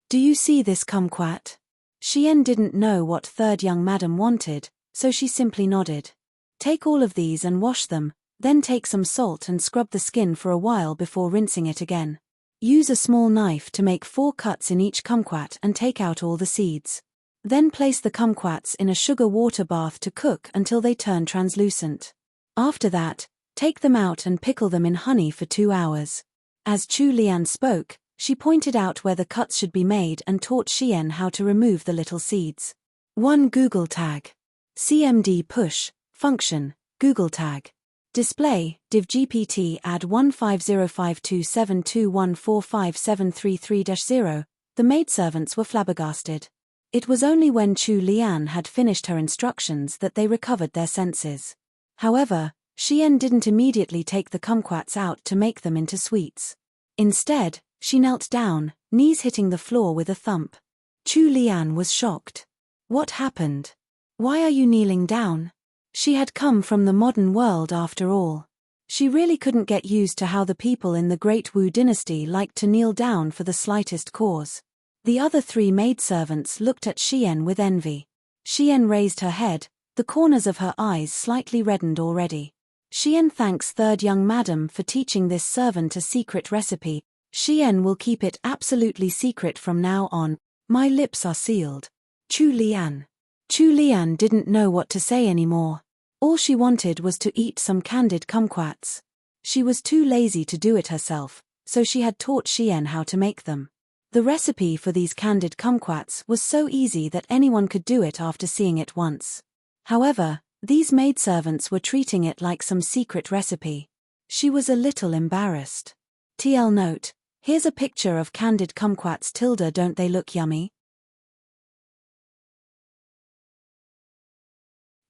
Do you see this kumquat? Xian didn't know what third young madam wanted, so she simply nodded. Take all of these and wash them, then take some salt and scrub the skin for a while before rinsing it again. Use a small knife to make 4 cuts in each kumquat and take out all the seeds. Then place the kumquats in a sugar water bath to cook until they turn translucent. After that, take them out and pickle them in honey for 2 hours. As Chu Lian spoke, she pointed out where the cuts should be made and taught Xian how to remove the little seeds. 1 Google tag. CMD push, function, Google tag. Display, div GPT add 1505272145733-0. The maidservants were flabbergasted. It was only when Chu Lian had finished her instructions that they recovered their senses. However, Xian didn't immediately take the kumquats out to make them into sweets. Instead, she knelt down, knees hitting the floor with a thump. Chu Lian was shocked. What happened? Why are you kneeling down? She had come from the modern world after all. She really couldn't get used to how the people in the Great Wu dynasty liked to kneel down for the slightest cause. The other 3 maidservants looked at Xian with envy. Xian raised her head, the corners of her eyes slightly reddened already. Xian thanks third young madam for teaching this servant a secret recipe. Xian will keep it absolutely secret from now on. My lips are sealed. Chu Lian. Chu Lian didn't know what to say anymore. All she wanted was to eat some candied kumquats. She was too lazy to do it herself, so she had taught Xian how to make them. The recipe for these candied kumquats was so easy that anyone could do it after seeing it once. However, these maidservants were treating it like some secret recipe. She was a little embarrassed. TL note, here's a picture of candied kumquats. Don't they look yummy?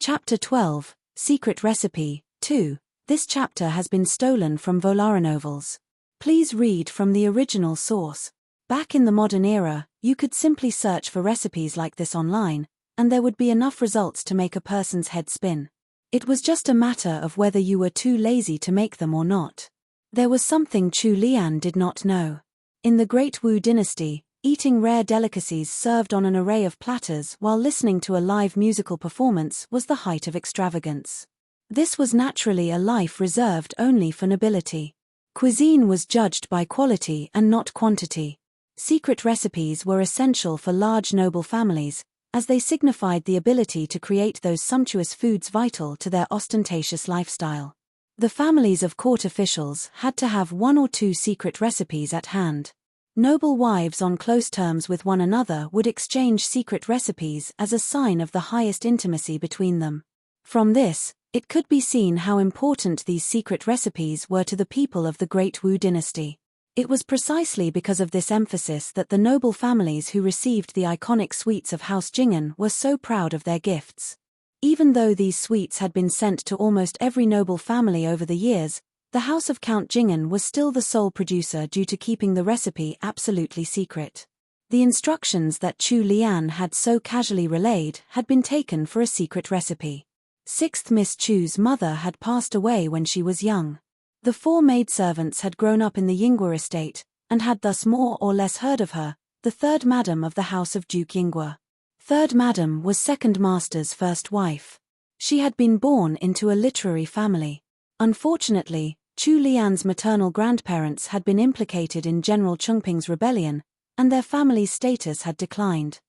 Chapter 12, Secret Recipe, 2. This chapter has been stolen from Volara novels. Please read from the original source. Back in the modern era, you could simply search for recipes like this online, and there would be enough results to make a person's head spin. It was just a matter of whether you were too lazy to make them or not. There was something Chu Lian did not know. In the Great Wu dynasty, eating rare delicacies served on an array of platters while listening to a live musical performance was the height of extravagance. This was naturally a life reserved only for nobility. Cuisine was judged by quality and not quantity. Secret recipes were essential for large noble families, as they signified the ability to create those sumptuous foods vital to their ostentatious lifestyle. The families of court officials had to have one or two secret recipes at hand. Noble wives on close terms with one another would exchange secret recipes as a sign of the highest intimacy between them. From this, it could be seen how important these secret recipes were to the people of the Great Wu dynasty. It was precisely because of this emphasis that the noble families who received the iconic sweets of House Jing'an were so proud of their gifts. Even though these sweets had been sent to almost every noble family over the years, the house of Count Jing'an was still the sole producer due to keeping the recipe absolutely secret. The instructions that Chu Lian had so casually relayed had been taken for a secret recipe. 6th Miss Chu's mother had passed away when she was young. The 4 maidservants had grown up in the Yinghua estate, and had thus more or less heard of her, the 3rd Madam of the House of Duke Yinghua. 3rd Madam was 2nd Master's first wife. She had been born into a literary family. Unfortunately, Chu Lian's maternal grandparents had been implicated in General Chengping's rebellion, and their family's status had declined.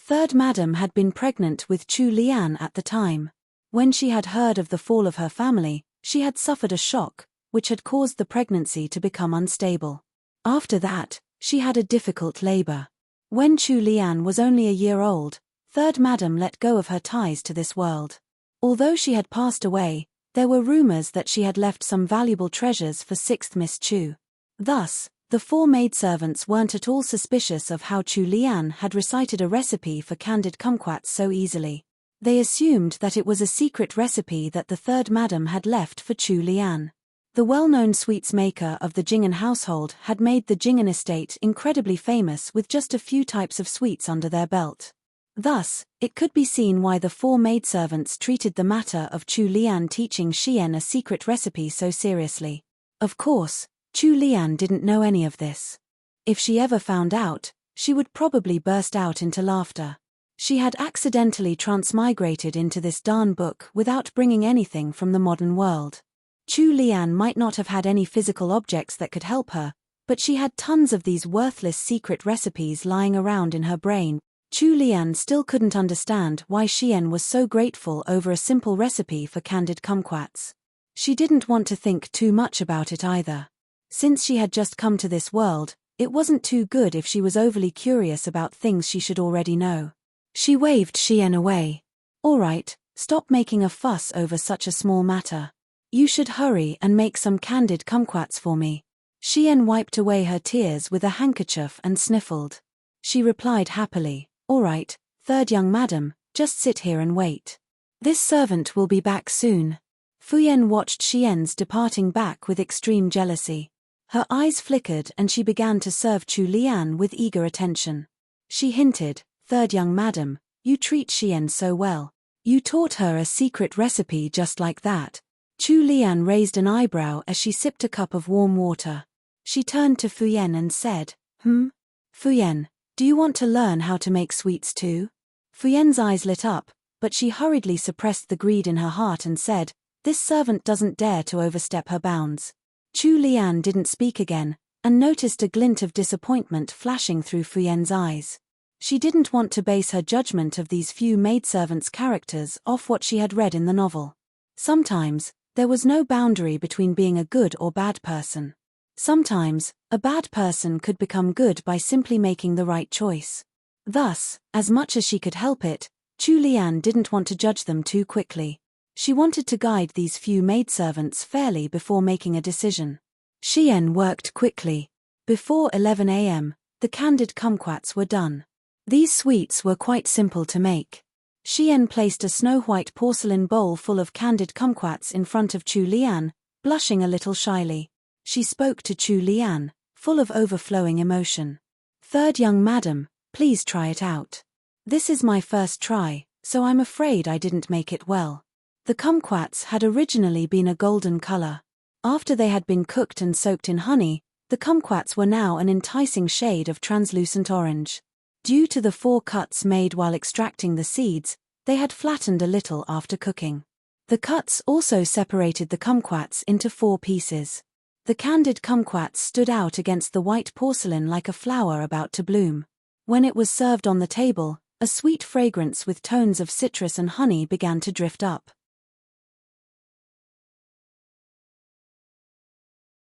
3rd Madam had been pregnant with Chu Lian at the time. When she had heard of the fall of her family, she had suffered a shock, which had caused the pregnancy to become unstable. After that, she had a difficult labor. When Chu Lian was only a year old, 3rd Madam let go of her ties to this world. Although she had passed away, there were rumors that she had left some valuable treasures for 6th Miss Chu. Thus, the 4 maidservants weren't at all suspicious of how Chu Lian had recited a recipe for candied kumquats so easily. They assumed that it was a secret recipe that the 3rd Madam had left for Chu Lian. The well-known sweets maker of the Jing'an household had made the Jing'an estate incredibly famous with just a few types of sweets under their belt. Thus, it could be seen why the 4 maidservants treated the matter of Chu Lian teaching Xian a secret recipe so seriously. Of course, Chu Lian didn't know any of this. If she ever found out, she would probably burst out into laughter. She had accidentally transmigrated into this darn book without bringing anything from the modern world. Chu Lian might not have had any physical objects that could help her, but she had tons of these worthless secret recipes lying around in her brain. Chu Lian still couldn't understand why Xian was so grateful over a simple recipe for candied kumquats. She didn't want to think too much about it either. Since she had just come to this world, it wasn't too good if she was overly curious about things she should already know. She waved Xian away. "All right, stop making a fuss over such a small matter. You should hurry and make some candied kumquats for me." Xian wiped away her tears with a handkerchief and sniffled. She replied happily, "All right, 3rd young madam, just sit here and wait. This servant will be back soon." Fuyan watched Xian's departing back with extreme jealousy. Her eyes flickered and she began to serve Chu Lian with eager attention. She hinted, "3rd young madam, you treat Xian so well. You taught her a secret recipe just like that." Chu Lian raised an eyebrow as she sipped a cup of warm water. She turned to Fuyan and said, Fuyan, do you want to learn how to make sweets too?" Fuyan's eyes lit up, but she hurriedly suppressed the greed in her heart and said, "This servant doesn't dare to overstep her bounds." Chu Lian didn't speak again, and noticed a glint of disappointment flashing through Fuyan's eyes. She didn't want to base her judgment of these few maidservants' characters off what she had read in the novel. Sometimes, there was no boundary between being a good or bad person. Sometimes, a bad person could become good by simply making the right choice. Thus, as much as she could help it, Chu Lian didn't want to judge them too quickly. She wanted to guide these few maidservants fairly before making a decision. Xian worked quickly. Before 11 a.m., the candied kumquats were done. These sweets were quite simple to make. Xian placed a snow-white porcelain bowl full of candied kumquats in front of Chu Lian, blushing a little shyly. She spoke to Chu Lian, full of overflowing emotion. "3rd young madam, please try it out. This is my first try, so I'm afraid I didn't make it well." The kumquats had originally been a golden color. After they had been cooked and soaked in honey, the kumquats were now an enticing shade of translucent orange. Due to the 4 cuts made while extracting the seeds, they had flattened a little after cooking. The cuts also separated the kumquats into 4 pieces. The candied kumquats stood out against the white porcelain like a flower about to bloom. When it was served on the table, a sweet fragrance with tones of citrus and honey began to drift up.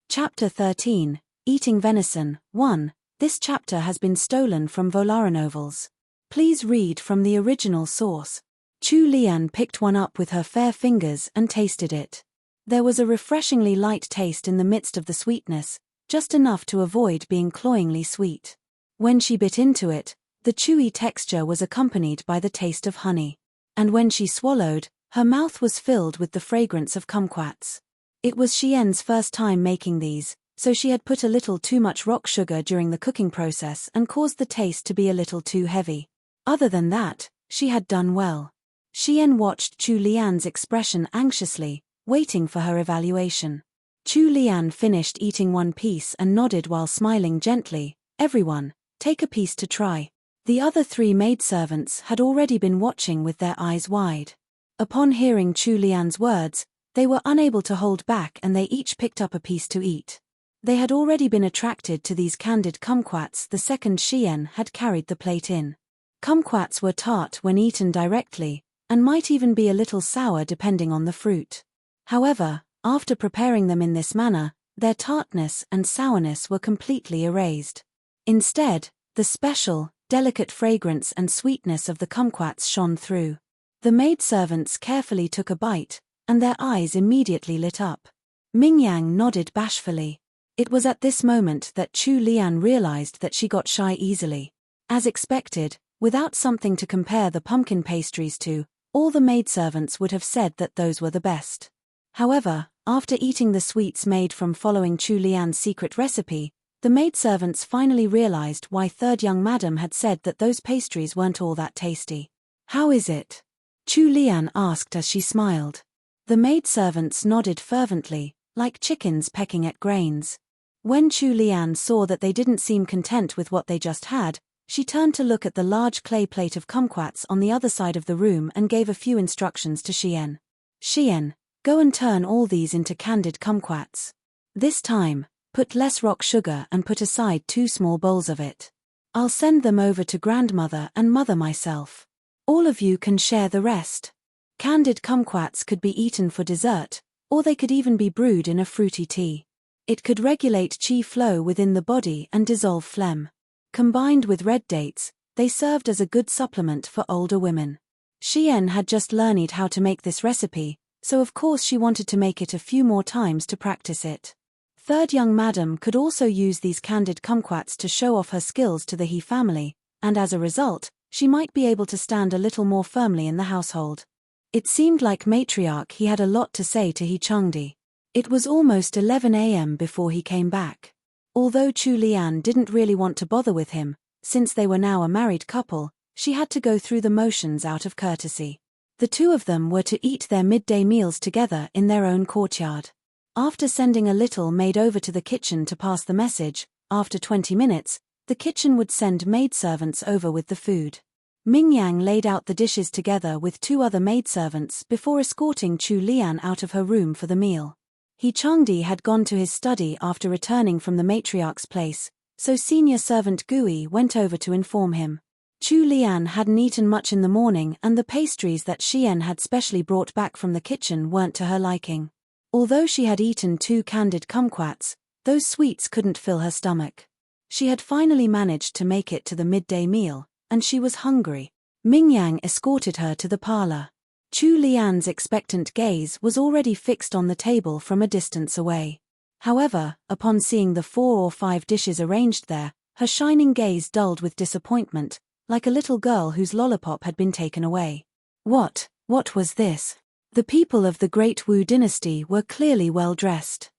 Chapter 13, Eating Venison, 1. This chapter has been stolen from Volara novels. Please read from the original source. Chu Lian picked one up with her fair fingers and tasted it. There was a refreshingly light taste in the midst of the sweetness, just enough to avoid being cloyingly sweet. When she bit into it, the chewy texture was accompanied by the taste of honey. And when she swallowed, her mouth was filled with the fragrance of kumquats. It was Xian's first time making these, so she had put a little too much rock sugar during the cooking process and caused the taste to be a little too heavy. Other than that, she had done well. Xian watched Chu Lian's expression anxiously, waiting for her evaluation. Chu Lian finished eating 1 piece and nodded while smiling gently. Everyone, take a piece to try. The other 3 maidservants had already been watching with their eyes wide. Upon hearing Chu Lian's words, they were unable to hold back and they each picked up a piece to eat. They had already been attracted to these candied kumquats the second Xian had carried the plate in. Kumquats were tart when eaten directly, and might even be a little sour depending on the fruit. However, after preparing them in this manner, their tartness and sourness were completely erased. Instead, the special, delicate fragrance and sweetness of the kumquats shone through. The maidservants carefully took a bite, and their eyes immediately lit up. Mingyang nodded bashfully. It was at this moment that Chu Lian realized that she got shy easily. As expected, without something to compare the pumpkin pastries to, all the maidservants would have said that those were the best. However, after eating the sweets made from following Chu Lian's secret recipe, the maidservants finally realized why third young madam had said that those pastries weren't all that tasty. "How is it?" Chu Lian asked as she smiled. The maidservants nodded fervently, like chickens pecking at grains. When Chu Lian saw that they didn't seem content with what they just had, she turned to look at the large clay plate of kumquats on the other side of the room and gave a few instructions to Xian. "Xian, go and turn all these into candied kumquats. This time, put less rock sugar and put aside 2 small bowls of it. I'll send them over to grandmother and mother myself. All of you can share the rest." Candied kumquats could be eaten for dessert, or they could even be brewed in a fruity tea. It could regulate qi flow within the body and dissolve phlegm. Combined with red dates, they served as a good supplement for older women. Xian had just learned how to make this recipe, so of course she wanted to make it a few more times to practice it. Third young madam could also use these candied kumquats to show off her skills to the He family, and as a result, she might be able to stand a little more firmly in the household. It seemed like matriarch He had a lot to say to He Changdi. It was almost 11 a.m. before he came back. Although Chu Lian didn't really want to bother with him, since they were now a married couple, she had to go through the motions out of courtesy. The 2 of them were to eat their midday meals together in their own courtyard. After sending a little maid over to the kitchen to pass the message, after 20 minutes, the kitchen would send maidservants over with the food. Mingyang laid out the dishes together with 2 other maidservants before escorting Chu Lian out of her room for the meal. He Changdi had gone to his study after returning from the matriarch's place, so senior servant Gui went over to inform him. Chu Lian hadn't eaten much in the morning and the pastries that Xian had specially brought back from the kitchen weren't to her liking. Although she had eaten 2 candied kumquats, those sweets couldn't fill her stomach. She had finally managed to make it to the midday meal, and she was hungry. Mingyang escorted her to the parlor. Chu Lian's expectant gaze was already fixed on the table from a distance away. However, upon seeing the 4 or 5 dishes arranged there, her shining gaze dulled with disappointment, like a little girl whose lollipop had been taken away. What was this? The people of the Great Wu dynasty were clearly well dressed.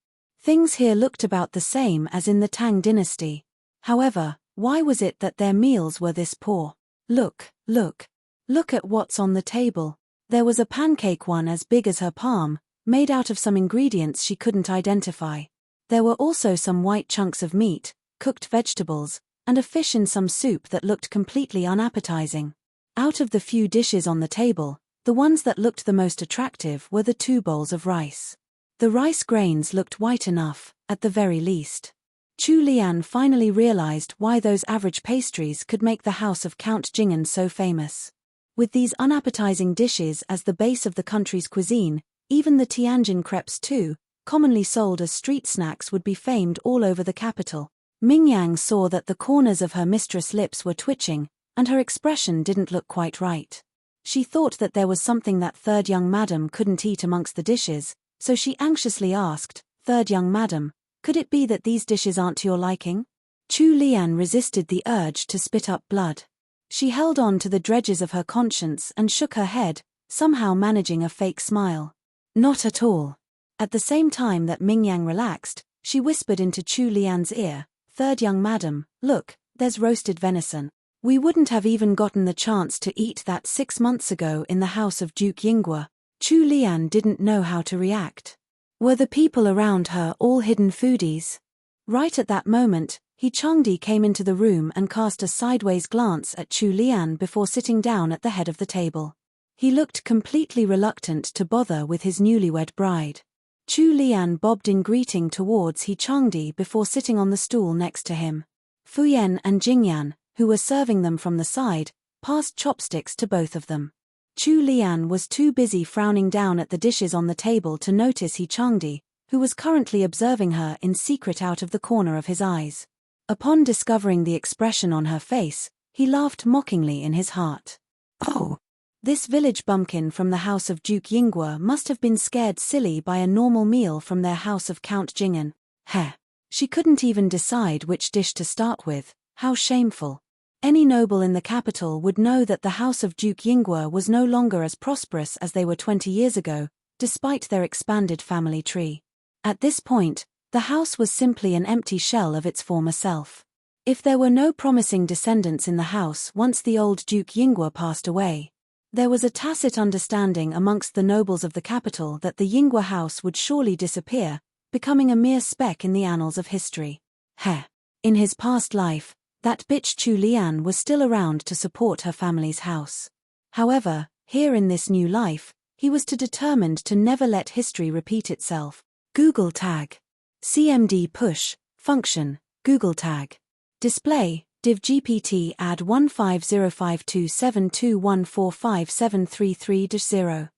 Things here looked about the same as in the Tang dynasty. However, why was it that their meals were this poor? Look at what's on the table. There was a pancake one as big as her palm, made out of some ingredients she couldn't identify. There were also some white chunks of meat, cooked vegetables, and a fish in some soup that looked completely unappetizing. Out of the few dishes on the table, the ones that looked the most attractive were the 2 bowls of rice. The rice grains looked white enough, at the very least. Chu Lian finally realized why those average pastries could make the house of Count Jingen so famous. With these unappetizing dishes as the base of the country's cuisine, even the Tianjin crepes too, commonly sold as street snacks, would be famed all over the capital. Mingyang saw that the corners of her mistress' lips were twitching, and her expression didn't look quite right. She thought that there was something that third young madam couldn't eat amongst the dishes, so she anxiously asked, "Third young madam, could it be that these dishes aren't to your liking?" Chu Lian resisted the urge to spit up blood. She held on to the dredges of her conscience and shook her head, somehow managing a fake smile. "Not at all." At the same time that Mingyang relaxed, she whispered into Chu Lian's ear, "Third young madam, look, there's roasted venison. We wouldn't have even gotten the chance to eat that 6 months ago in the house of Duke Yingguo." Chu Lian didn't know how to react. Were the people around her all hidden foodies? Right at that moment, He Changdi came into the room and cast a sideways glance at Chu Lian before sitting down at the head of the table. He looked completely reluctant to bother with his newlywed bride. Chu Lian bobbed in greeting towards He Changdi before sitting on the stool next to him. Fuyan and Jingyan, who were serving them from the side, passed chopsticks to both of them. Chu Lian was too busy frowning down at the dishes on the table to notice He Changdi, who was currently observing her in secret out of the corner of his eyes. Upon discovering the expression on her face, he laughed mockingly in his heart. "Oh, this village bumpkin from the house of Duke Yingguo must have been scared silly by a normal meal from their house of Count Jingen. Heh. She couldn't even decide which dish to start with. How shameful. Any noble in the capital would know that the house of Duke Yingguo was no longer as prosperous as they were 20 years ago, despite their expanded family tree. At this point, the house was simply an empty shell of its former self. If there were no promising descendants in the house once the old Duke Yingguo passed away, there was a tacit understanding amongst the nobles of the capital that the Yingguo house would surely disappear, becoming a mere speck in the annals of history. Heh. In his past life, that bitch Chu Lian was still around to support her family's house. However, here in this new life, he was determined to never let history repeat itself. Google tag. CMD push, function, Google tag. Display, div GPT add 15052721457330.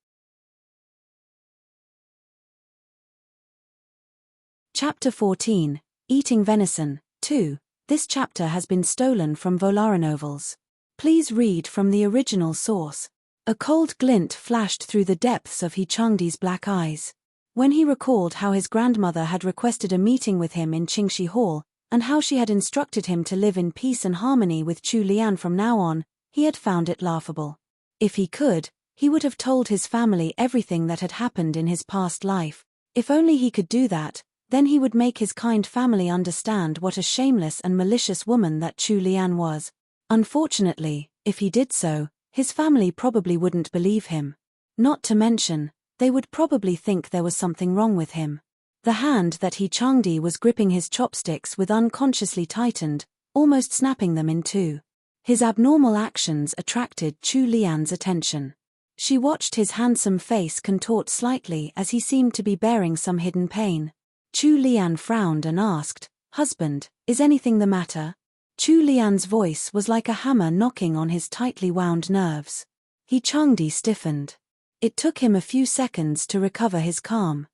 Chapter 14, Eating Venison, 2. This chapter has been stolen from Volara novels. Please read from the original source. A cold glint flashed through the depths of He Changdi's black eyes. When he recalled how his grandmother had requested a meeting with him in Qingxi Hall, and how she had instructed him to live in peace and harmony with Chu Lian from now on, he had found it laughable. If he could, he would have told his family everything that had happened in his past life. If only he could do that, then he would make his kind family understand what a shameless and malicious woman that Chu Lian was. Unfortunately, if he did so, his family probably wouldn't believe him. Not to mention, they would probably think there was something wrong with him. The hand that He Changdi was gripping his chopsticks with unconsciously tightened, almost snapping them in two. His abnormal actions attracted Chu Lian's attention. She watched his handsome face contort slightly as he seemed to be bearing some hidden pain. Chu Lian frowned and asked, "Husband, is anything the matter?" Chu Lian's voice was like a hammer knocking on his tightly wound nerves. He Changdi stiffened. It took him a few seconds to recover his calm.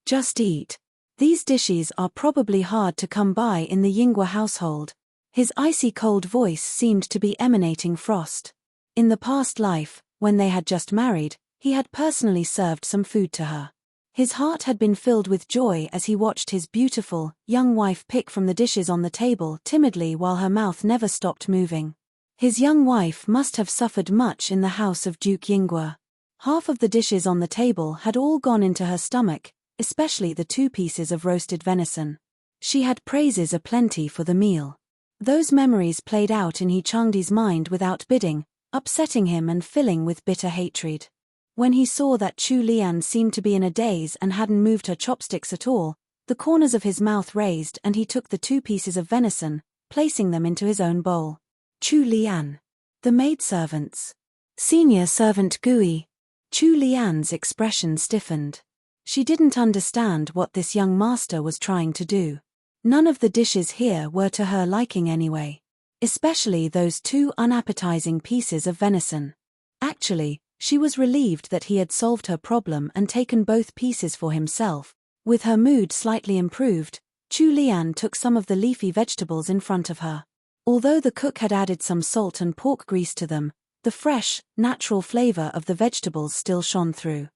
"Just eat. These dishes are probably hard to come by in the Yingguo household." His icy cold voice seemed to be emanating frost. In the past life, when they had just married, he had personally served some food to her. His heart had been filled with joy as he watched his beautiful, young wife pick from the dishes on the table timidly while her mouth never stopped moving. His young wife must have suffered much in the house of Duke Yingguo. Half of the dishes on the table had all gone into her stomach, especially the 2 pieces of roasted venison. She had praises aplenty for the meal. Those memories played out in He Changdi's mind without bidding, upsetting him and filling with bitter hatred. When he saw that Chu Lian seemed to be in a daze and hadn't moved her chopsticks at all, the corners of his mouth raised and he took the 2 pieces of venison, placing them into his own bowl. Chu Lian. The maidservants. Senior servant Gui. Chu Lian's expression stiffened. She didn't understand what this young master was trying to do. None of the dishes here were to her liking anyway. Especially those 2 unappetizing pieces of venison. Actually, she was relieved that he had solved her problem and taken both pieces for himself. With her mood slightly improved, Chu Lian took some of the leafy vegetables in front of her. Although the cook had added some salt and pork grease to them, the fresh, natural flavor of the vegetables still shone through.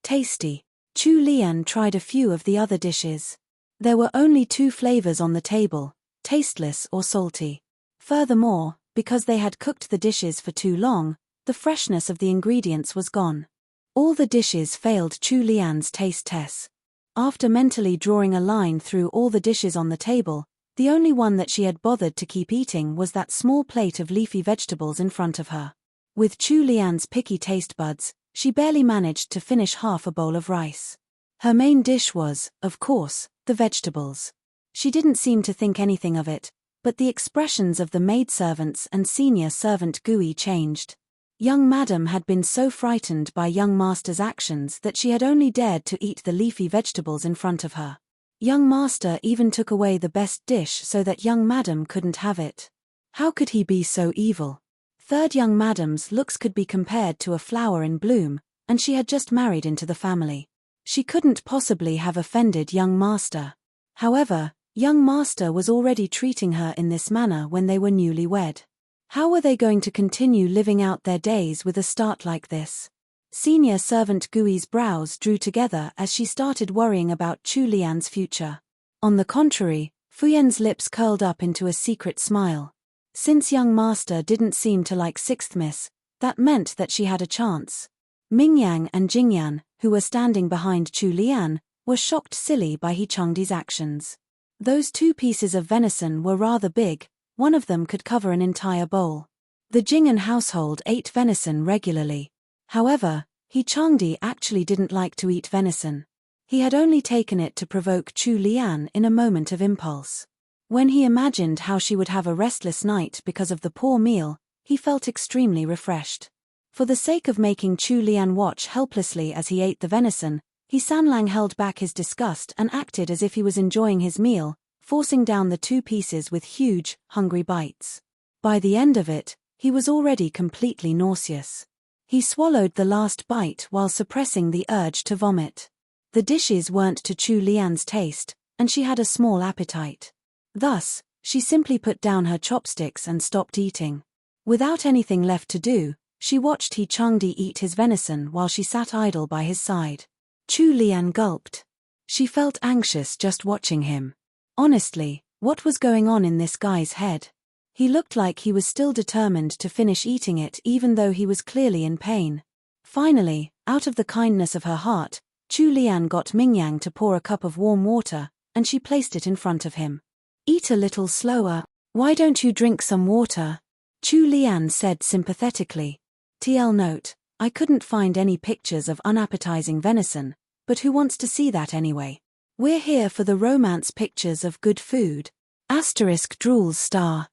Tasty. Chu Lian tried a few of the other dishes. There were only 2 flavors on the table, tasteless or salty. Furthermore, because they had cooked the dishes for too long, the freshness of the ingredients was gone. All the dishes failed Chu Lian's taste test. After mentally drawing a line through all the dishes on the table, the only one that she had bothered to keep eating was that small plate of leafy vegetables in front of her. With Chu Lian's picky taste buds, she barely managed to finish half a bowl of rice. Her main dish was, of course, the vegetables. She didn't seem to think anything of it, but the expressions of the maidservants and senior servant Gui changed. Young madam had been so frightened by young master's actions that she had only dared to eat the leafy vegetables in front of her. Young master even took away the best dish so that young madam couldn't have it. How could he be so evil? Third young madam's looks could be compared to a flower in bloom, and she had just married into the family. She couldn't possibly have offended young master. However, young master was already treating her in this manner when they were newly wed. How were they going to continue living out their days with a start like this? Senior servant Gui's brows drew together as she started worrying about Chu Lian's future. On the contrary, Fuyen's lips curled up into a secret smile. Since young master didn't seem to like sixth miss, that meant that she had a chance. Mingyang and Jingyan, who were standing behind Chu Lian, were shocked silly by He Chengdi's actions. Those 2 pieces of venison were rather big. One of them could cover an entire bowl. The Jing'an household ate venison regularly. However, He Chengdi actually didn't like to eat venison. He had only taken it to provoke Chu Lian in a moment of impulse. When he imagined how she would have a restless night because of the poor meal, he felt extremely refreshed. For the sake of making Chu Lian watch helplessly as he ate the venison, He Sanlang held back his disgust and acted as if he was enjoying his meal, forcing down the 2 pieces with huge, hungry bites. By the end of it, he was already completely nauseous. He swallowed the last bite while suppressing the urge to vomit. The dishes weren't to Chu Lian's taste, and she had a small appetite. Thus, she simply put down her chopsticks and stopped eating. Without anything left to do, she watched He Chengdi eat his venison while she sat idle by his side. Chu Lian gulped. She felt anxious just watching him. Honestly, what was going on in this guy's head? He looked like he was still determined to finish eating it even though he was clearly in pain. Finally, out of the kindness of her heart, Chu Lian got Mingyang to pour a cup of warm water, and she placed it in front of him. "Eat a little slower. Why don't you drink some water?" Chu Lian said sympathetically. TL note, I couldn't find any pictures of unappetizing venison, but who wants to see that anyway? We're here for the romance pictures of good food. Asterisk drools star.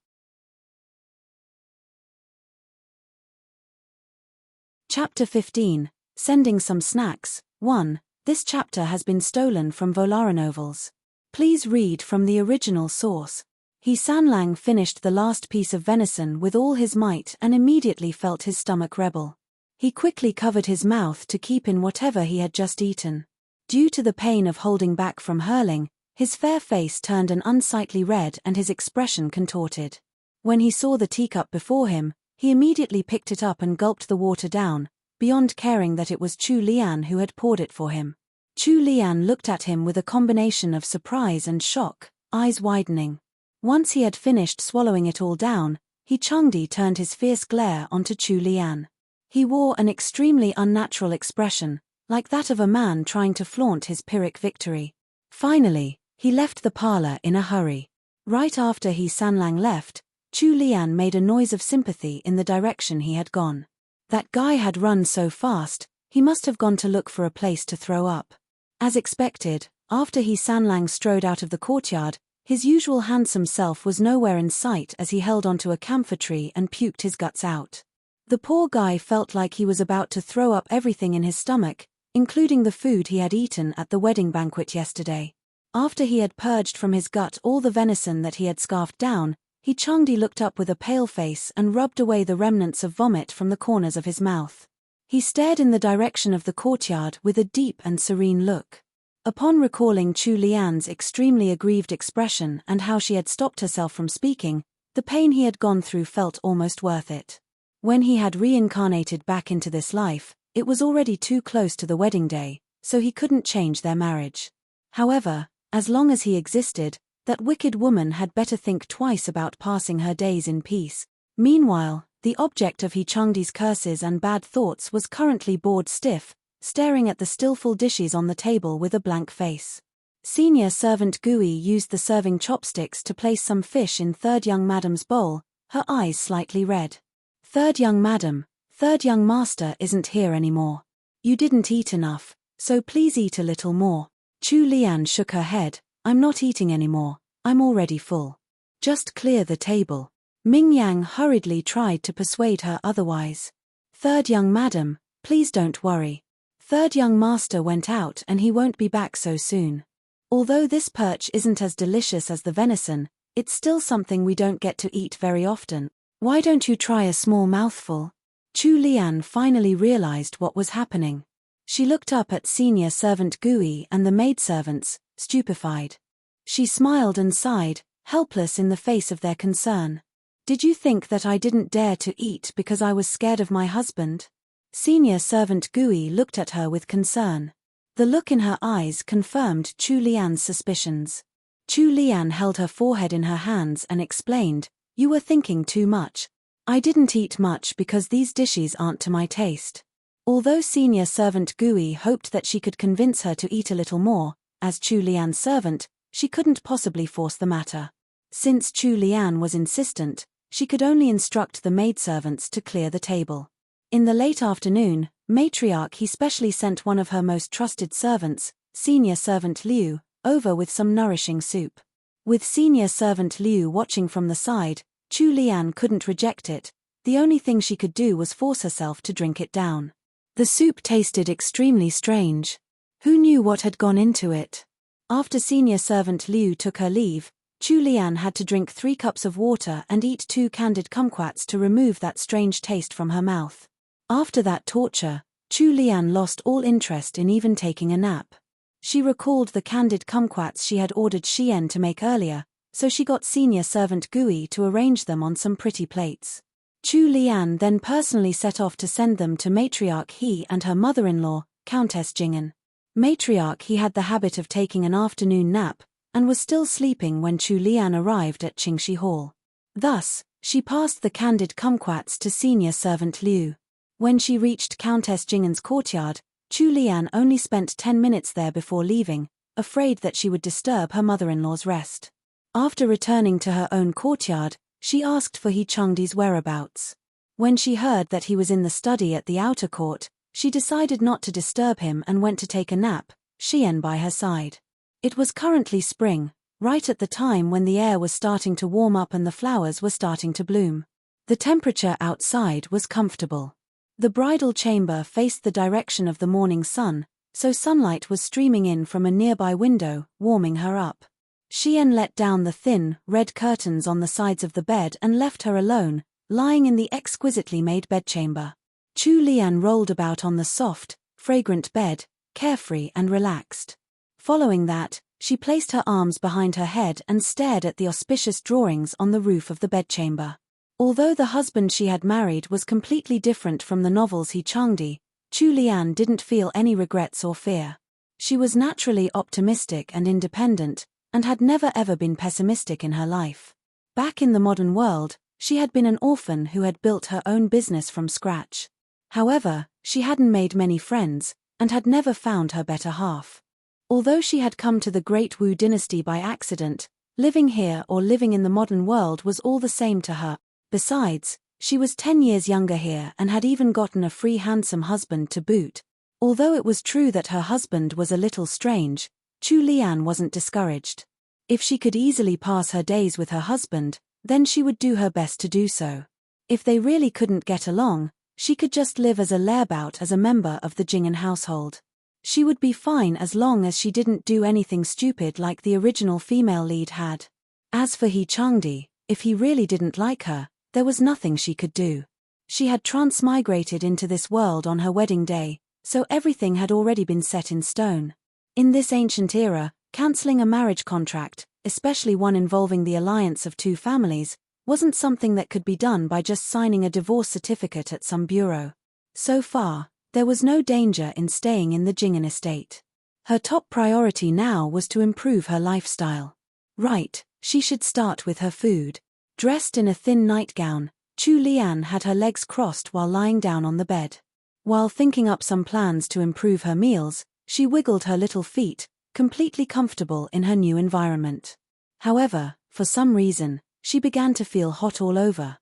Chapter 15, Sending Some Snacks. 1. This chapter has been stolen from Volara novels. Please read from the original source. He Sanlang finished the last piece of venison with all his might and immediately felt his stomach rebel. He quickly covered his mouth to keep in whatever he had just eaten. Due to the pain of holding back from hurling, his fair face turned an unsightly red and his expression contorted. When he saw the teacup before him, he immediately picked it up and gulped the water down, beyond caring that it was Chu Lian who had poured it for him. Chu Lian looked at him with a combination of surprise and shock, eyes widening. Once he had finished swallowing it all down, He Chengdi turned his fierce glare onto Chu Lian. He wore an extremely unnatural expression, like that of a man trying to flaunt his Pyrrhic victory. Finally, he left the parlor in a hurry. Right after He Sanlang left, Chu Lian made a noise of sympathy in the direction he had gone. That guy had run so fast, he must have gone to look for a place to throw up. As expected, after he Sanlang strode out of the courtyard, his usual handsome self was nowhere in sight as he held onto a camphor tree and puked his guts out. The poor guy felt like he was about to throw up everything in his stomach, including the food he had eaten at the wedding banquet yesterday. After he had purged from his gut all the venison that he had scarfed down, He Changdi looked up with a pale face and rubbed away the remnants of vomit from the corners of his mouth. He stared in the direction of the courtyard with a deep and serene look. Upon recalling Chu Lian's extremely aggrieved expression and how she had stopped herself from speaking, the pain he had gone through felt almost worth it. When he had reincarnated back into this life, it was already too close to the wedding day, so he couldn't change their marriage. However, as long as he existed, that wicked woman had better think twice about passing her days in peace. Meanwhile, the object of He Changdi's curses and bad thoughts was currently bored stiff, staring at the stillful dishes on the table with a blank face. Senior servant Gui used the serving chopsticks to place some fish in third young madam's bowl, her eyes slightly red. Third young madam, third young master isn't here anymore. You didn't eat enough, so please eat a little more. Chu Lian shook her head. I'm not eating anymore, I'm already full. Just clear the table. Ming Yang hurriedly tried to persuade her otherwise. Third young madam, please don't worry. Third young master went out and he won't be back so soon. Although this perch isn't as delicious as the venison, it's still something we don't get to eat very often. Why don't you try a small mouthful? Chu Lian finally realized what was happening. She looked up at senior servant Gui and the maidservants, stupefied. She smiled and sighed, helpless in the face of their concern. Did you think that I didn't dare to eat because I was scared of my husband? Senior servant Gui looked at her with concern. The look in her eyes confirmed Chu Lian's suspicions. Chu Lian held her forehead in her hands and explained, You were thinking too much. I didn't eat much because these dishes aren't to my taste. Although senior servant Gui hoped that she could convince her to eat a little more, as Chu Lian's servant, she couldn't possibly force the matter. Since Chu Lian was insistent, she could only instruct the maidservants to clear the table. In the late afternoon, matriarch He specially sent one of her most trusted servants, senior servant Liu, over with some nourishing soup. With senior servant Liu watching from the side, Chu Lian couldn't reject it. The only thing she could do was force herself to drink it down. The soup tasted extremely strange. Who knew what had gone into it? After senior servant Liu took her leave, Chu Lian had to drink 3 cups of water and eat 2 candied kumquats to remove that strange taste from her mouth. After that torture, Chu Lian lost all interest in even taking a nap. She recalled the candied kumquats she had ordered Xian to make earlier, so she got senior servant Gui to arrange them on some pretty plates. Chu Lian then personally set off to send them to matriarch He and her mother-in-law, Countess Jingen. Matriarch He had the habit of taking an afternoon nap, and was still sleeping when Chu Lian arrived at Qingxi Hall. Thus, she passed the candied kumquats to senior servant Liu. When she reached Countess Jingen's courtyard, Chu Lian only spent 10 minutes there before leaving, afraid that she would disturb her mother-in-law's rest. After returning to her own courtyard, she asked for He Changdi's whereabouts. When she heard that he was in the study at the outer court, she decided not to disturb him and went to take a nap, Xian by her side. It was currently spring, right at the time when the air was starting to warm up and the flowers were starting to bloom. The temperature outside was comfortable. The bridal chamber faced the direction of the morning sun, so sunlight was streaming in from a nearby window, warming her up. Xian let down the thin, red curtains on the sides of the bed and left her alone, lying in the exquisitely made bedchamber. Chu Lian rolled about on the soft, fragrant bed, carefree and relaxed. Following that, she placed her arms behind her head and stared at the auspicious drawings on the roof of the bedchamber. Although the husband she had married was completely different from the novel's He Changdi, Chu Lian didn't feel any regrets or fear. She was naturally optimistic and independent, and had never ever been pessimistic in her life. Back in the modern world, she had been an orphan who had built her own business from scratch. However, she hadn't made many friends, and had never found her better half. Although she had come to the Great Wu dynasty by accident, Living here or living in the modern world was all the same to her. Besides, she was 10 years younger here and had even gotten a free handsome husband to boot. Although it was true that her husband was a little strange, Chu Lian wasn't discouraged. If she could easily pass her days with her husband, then she would do her best to do so. If they really couldn't get along, she could just live as a layabouts as a member of the Jingen household. She would be fine as long as she didn't do anything stupid like the original female lead had. As for He Changdi, if he really didn't like her, there was nothing she could do. She had transmigrated into this world on her wedding day, so everything had already been set in stone. In this ancient era, cancelling a marriage contract, especially one involving the alliance of two families, wasn't something that could be done by just signing a divorce certificate at some bureau. So far, there was no danger in staying in the Jingen estate. Her top priority now was to improve her lifestyle. Right, she should start with her food. Dressed in a thin nightgown, Chu Lian had her legs crossed while lying down on the bed. While thinking up some plans to improve her meals, she wiggled her little feet, completely comfortable in her new environment. However, for some reason, she began to feel hot all over.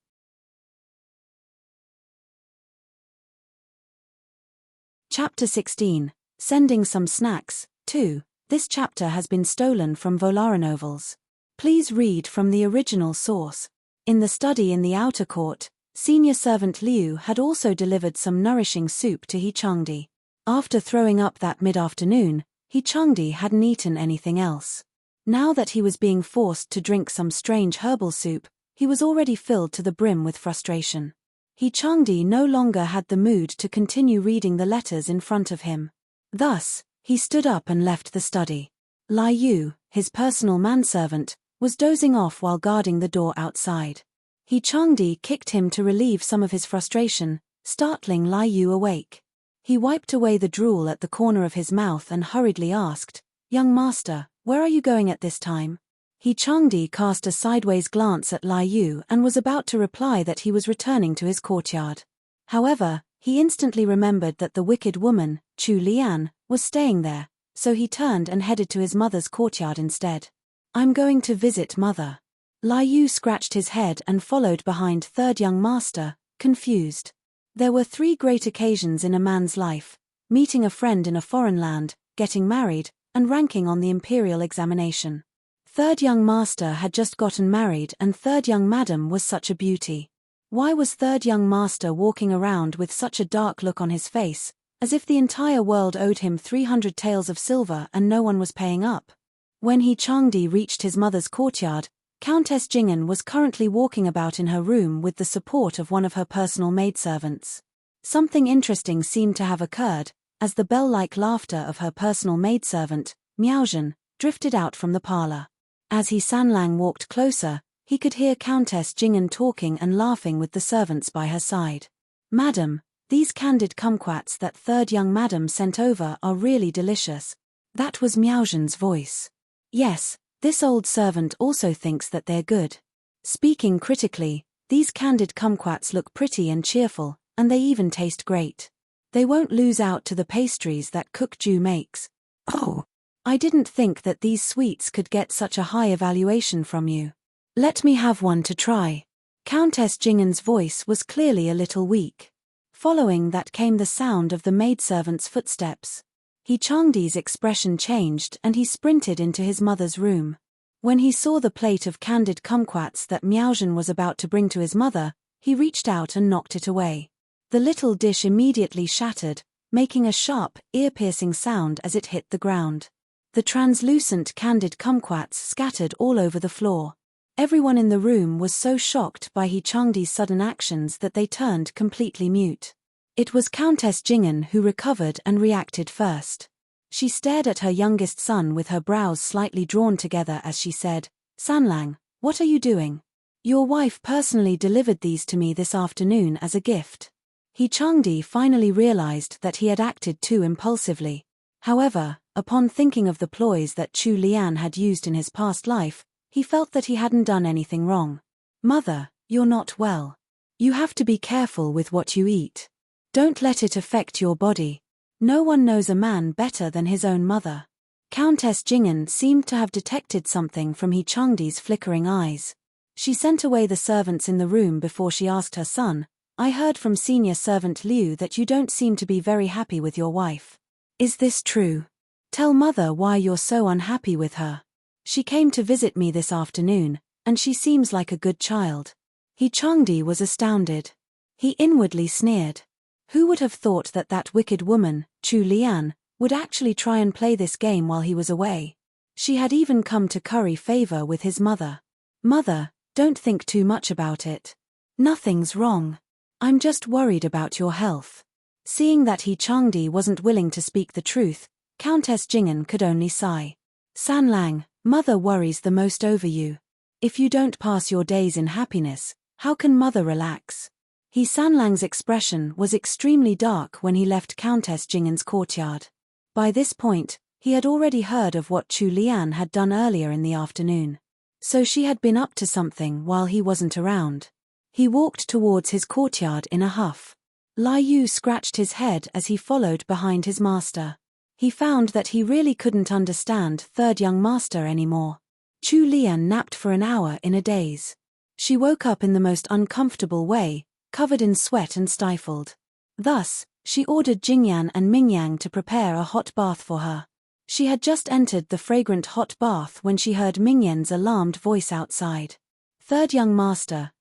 Chapter 16. Sending some snacks. 2. This chapter has been stolen from Volara novels. Please read from the original source. In the study in the outer court, senior servant Liu had also delivered some nourishing soup to He Changdi. After throwing up that mid-afternoon, He Changdi hadn't eaten anything else. Now that he was being forced to drink some strange herbal soup, he was already filled to the brim with frustration. He Changdi no longer had the mood to continue reading the letters in front of him. Thus, he stood up and left the study. Lai Yu, his personal manservant, was dozing off while guarding the door outside. He Changdi kicked him to relieve some of his frustration, startling Lai Yu awake. He wiped away the drool at the corner of his mouth and hurriedly asked, "Young master, where are you going at this time?" He Changdi cast a sideways glance at Lai Yu and was about to reply that he was returning to his courtyard. However, he instantly remembered that the wicked woman, Chu Lian, was staying there, so he turned and headed to his mother's courtyard instead. "I'm going to visit mother." Lai Yu scratched his head and followed behind third young master, confused. There were 3 great occasions in a man's life: meeting a friend in a foreign land, getting married, and ranking on the imperial examination. Third young master had just gotten married and third young madam was such a beauty. Why was third young master walking around with such a dark look on his face, as if the entire world owed him 300 taels of silver and no one was paying up? When He Changdi reached his mother's courtyard, Countess Jingen was currently walking about in her room with the support of one of her personal maidservants. Something interesting seemed to have occurred, as the bell-like laughter of her personal maidservant, Miaozhen, drifted out from the parlor. As He Sanlang walked closer, he could hear Countess Jingen talking and laughing with the servants by her side. "Madam, these candid kumquats that third young madam sent over are really delicious." That was Miaozhen's voice. "Yes, this old servant also thinks that they're good. Speaking critically, these candid kumquats look pretty and cheerful, and they even taste great. They won't lose out to the pastries that Cook Ju makes." "Oh, I didn't think that these sweets could get such a high evaluation from you. Let me have one to try." Countess Jingen's voice was clearly a little weak. Following that came the sound of the maidservant's footsteps. He Changdi's expression changed and he sprinted into his mother's room. When he saw the plate of candied kumquats that Miaozhen was about to bring to his mother, he reached out and knocked it away. The little dish immediately shattered, making a sharp, ear-piercing sound as it hit the ground. The translucent candied kumquats scattered all over the floor. Everyone in the room was so shocked by He Changdi's sudden actions that they turned completely mute. It was Countess Jingen who recovered and reacted first. She stared at her youngest son with her brows slightly drawn together as she said, "Sanlang, what are you doing? Your wife personally delivered these to me this afternoon as a gift." He Changdi finally realized that he had acted too impulsively. However, upon thinking of the ploys that Chu Lian had used in his past life, he felt that he hadn't done anything wrong. "Mother, you're not well. You have to be careful with what you eat. Don't let it affect your body. No one knows a man better than his own mother." Countess Jing'an seemed to have detected something from He Changdi's flickering eyes. She sent away the servants in the room before she asked her son, "I heard from senior servant Liu that you don't seem to be very happy with your wife. Is this true? Tell mother why you're so unhappy with her. She came to visit me this afternoon, and she seems like a good child." He Changdi was astounded. He inwardly sneered. Who would have thought that that wicked woman, Chu Lian, would actually try and play this game while he was away? She had even come to curry favor with his mother. "Mother, don't think too much about it. Nothing's wrong. I'm just worried about your health." Seeing that He Changdi wasn't willing to speak the truth, Countess Jing'an could only sigh. "Sanlang, mother worries the most over you. If you don't pass your days in happiness, how can mother relax?" He Sanlang's expression was extremely dark when he left Countess Jing'an's courtyard. By this point, he had already heard of what Chu Lian had done earlier in the afternoon. So she had been up to something while he wasn't around. He walked towards his courtyard in a huff. Lai Yu scratched his head as he followed behind his master. He found that he really couldn't understand third young master anymore. Chu Lian napped for an hour in a daze. She woke up in the most uncomfortable way, covered in sweat and stifled. Thus, she ordered Jingyan and Mingyang to prepare a hot bath for her. She had just entered the fragrant hot bath when she heard Mingyan's alarmed voice outside. Third young master,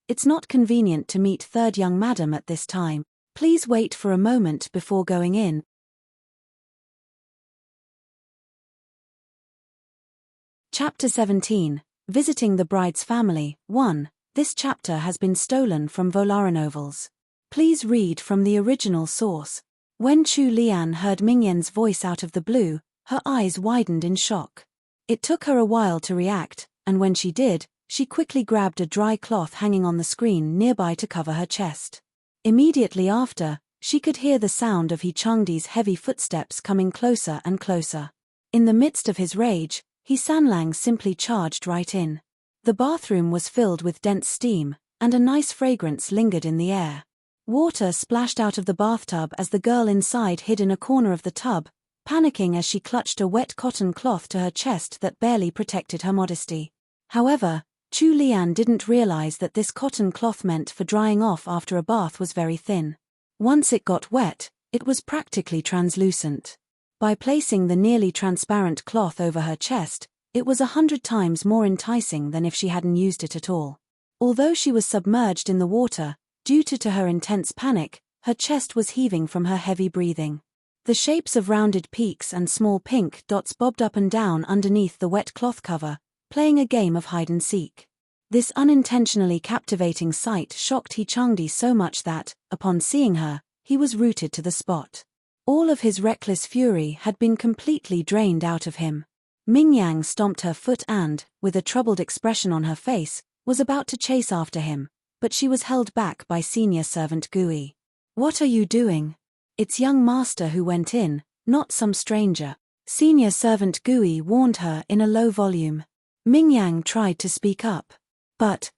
it's not convenient to meet third young madam at this time. Please wait for a moment before going in." Chapter 17, Visiting the Bride's Family, 1. This chapter has been stolen from Volaronovels. Please read from the original source. When Chu Lian heard Mingyan's voice out of the blue, her eyes widened in shock. It took her a while to react, and when she did, she quickly grabbed a dry cloth hanging on the screen nearby to cover her chest. Immediately after, she could hear the sound of He Changdi's heavy footsteps coming closer and closer. In the midst of his rage, He Sanlang simply charged right in. The bathroom was filled with dense steam, and a nice fragrance lingered in the air. Water splashed out of the bathtub as the girl inside hid in a corner of the tub, panicking as she clutched a wet cotton cloth to her chest that barely protected her modesty. However, Chu Lian didn't realize that this cotton cloth meant for drying off after a bath was very thin. Once it got wet, it was practically translucent. By placing the nearly transparent cloth over her chest, it was 100 times more enticing than if she hadn't used it at all. Although she was submerged in the water, due to her intense panic, her chest was heaving from her heavy breathing. The shapes of rounded peaks and small pink dots bobbed up and down underneath the wet cloth cover, playing a game of hide-and-seek. This unintentionally captivating sight shocked He Changdi so much that, upon seeing her, he was rooted to the spot. All of his reckless fury had been completely drained out of him. Mingyang stomped her foot and, with a troubled expression on her face, was about to chase after him, but she was held back by senior servant Gui. "What are you doing? It's young master who went in, not some stranger," senior servant Gui warned her in a low volume. Mingyang tried to speak up. But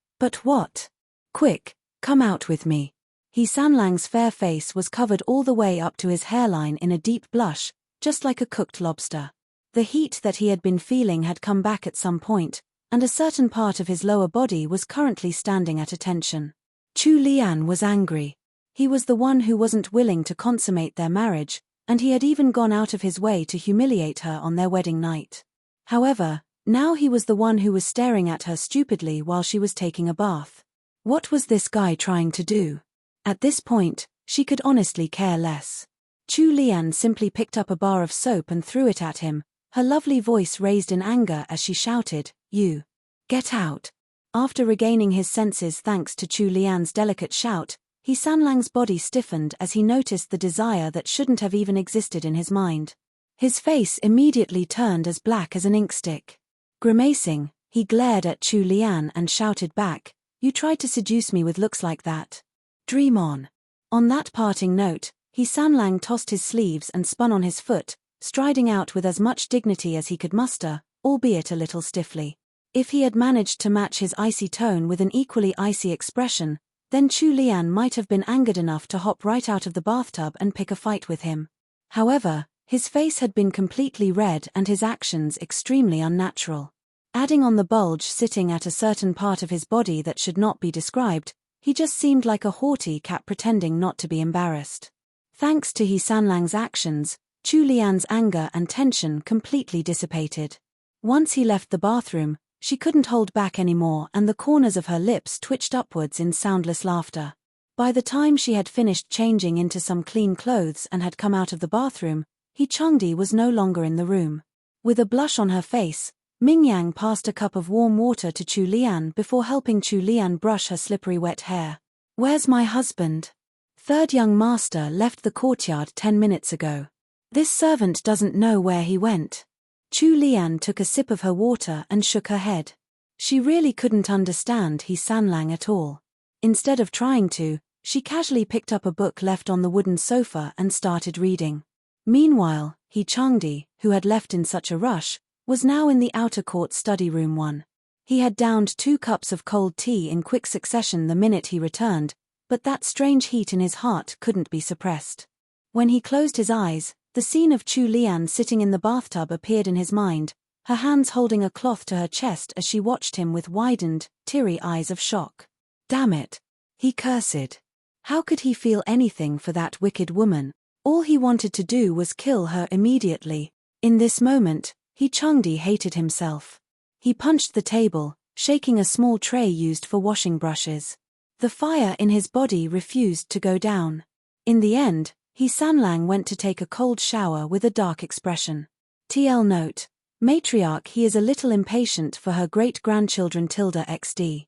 what? "Quick, come out with me." He Sanlang's fair face was covered all the way up to his hairline in a deep blush, just like a cooked lobster. The heat that he had been feeling had come back at some point, and a certain part of his lower body was currently standing at attention. Chu Lian was angry. He was the one who wasn't willing to consummate their marriage, and he had even gone out of his way to humiliate her on their wedding night. However, now he was the one who was staring at her stupidly while she was taking a bath. What was this guy trying to do? At this point, she could honestly care less. Chu Lian simply picked up a bar of soap and threw it at him, her lovely voice raised in anger as she shouted, "You! Get out!" After regaining his senses thanks to Chu Lian's delicate shout, He Sanlang's body stiffened as he noticed the desire that shouldn't have even existed in his mind. His face immediately turned as black as an inkstick. Grimacing, he glared at Chu Lian and shouted back, "You tried to seduce me with looks like that. Dream on." On that parting note, He Sanlang tossed his sleeves and spun on his foot, striding out with as much dignity as he could muster, albeit a little stiffly. If he had managed to match his icy tone with an equally icy expression, then Chu Lian might have been angered enough to hop right out of the bathtub and pick a fight with him. However, His face had been completely red and his actions extremely unnatural. Adding on the bulge sitting at a certain part of his body that should not be described, he just seemed like a haughty cat pretending not to be embarrassed. Thanks to He Sanlang's actions, Chu Lian's anger and tension completely dissipated. Once he left the bathroom, she couldn't hold back anymore and the corners of her lips twitched upwards in soundless laughter. By the time she had finished changing into some clean clothes and had come out of the bathroom, He Changdi was no longer in the room. With a blush on her face, Mingyang passed a cup of warm water to Chu Lian before helping Chu Lian brush her slippery wet hair. "Where's my husband?" "Third young master left the courtyard 10 minutes ago. This servant doesn't know where he went." Chu Lian took a sip of her water and shook her head. She really couldn't understand He Sanlang at all. Instead of trying to, she casually picked up a book left on the wooden sofa and started reading. Meanwhile, He Changdi, who had left in such a rush, was now in the outer court study room 1. He had downed 2 cups of cold tea in quick succession the minute he returned, but that strange heat in his heart couldn't be suppressed. When he closed his eyes, the scene of Chu Lian sitting in the bathtub appeared in his mind, her hands holding a cloth to her chest as she watched him with widened, teary eyes of shock. Damn it! He cursed. How could he feel anything for that wicked woman? All he wanted to do was kill her immediately. In this moment, He Changdi hated himself. He punched the table, shaking a small tray used for washing brushes. The fire in his body refused to go down. In the end, He Sanlang went to take a cold shower with a dark expression. TL note: Matriarch, he is a little impatient for her great-grandchildren XD.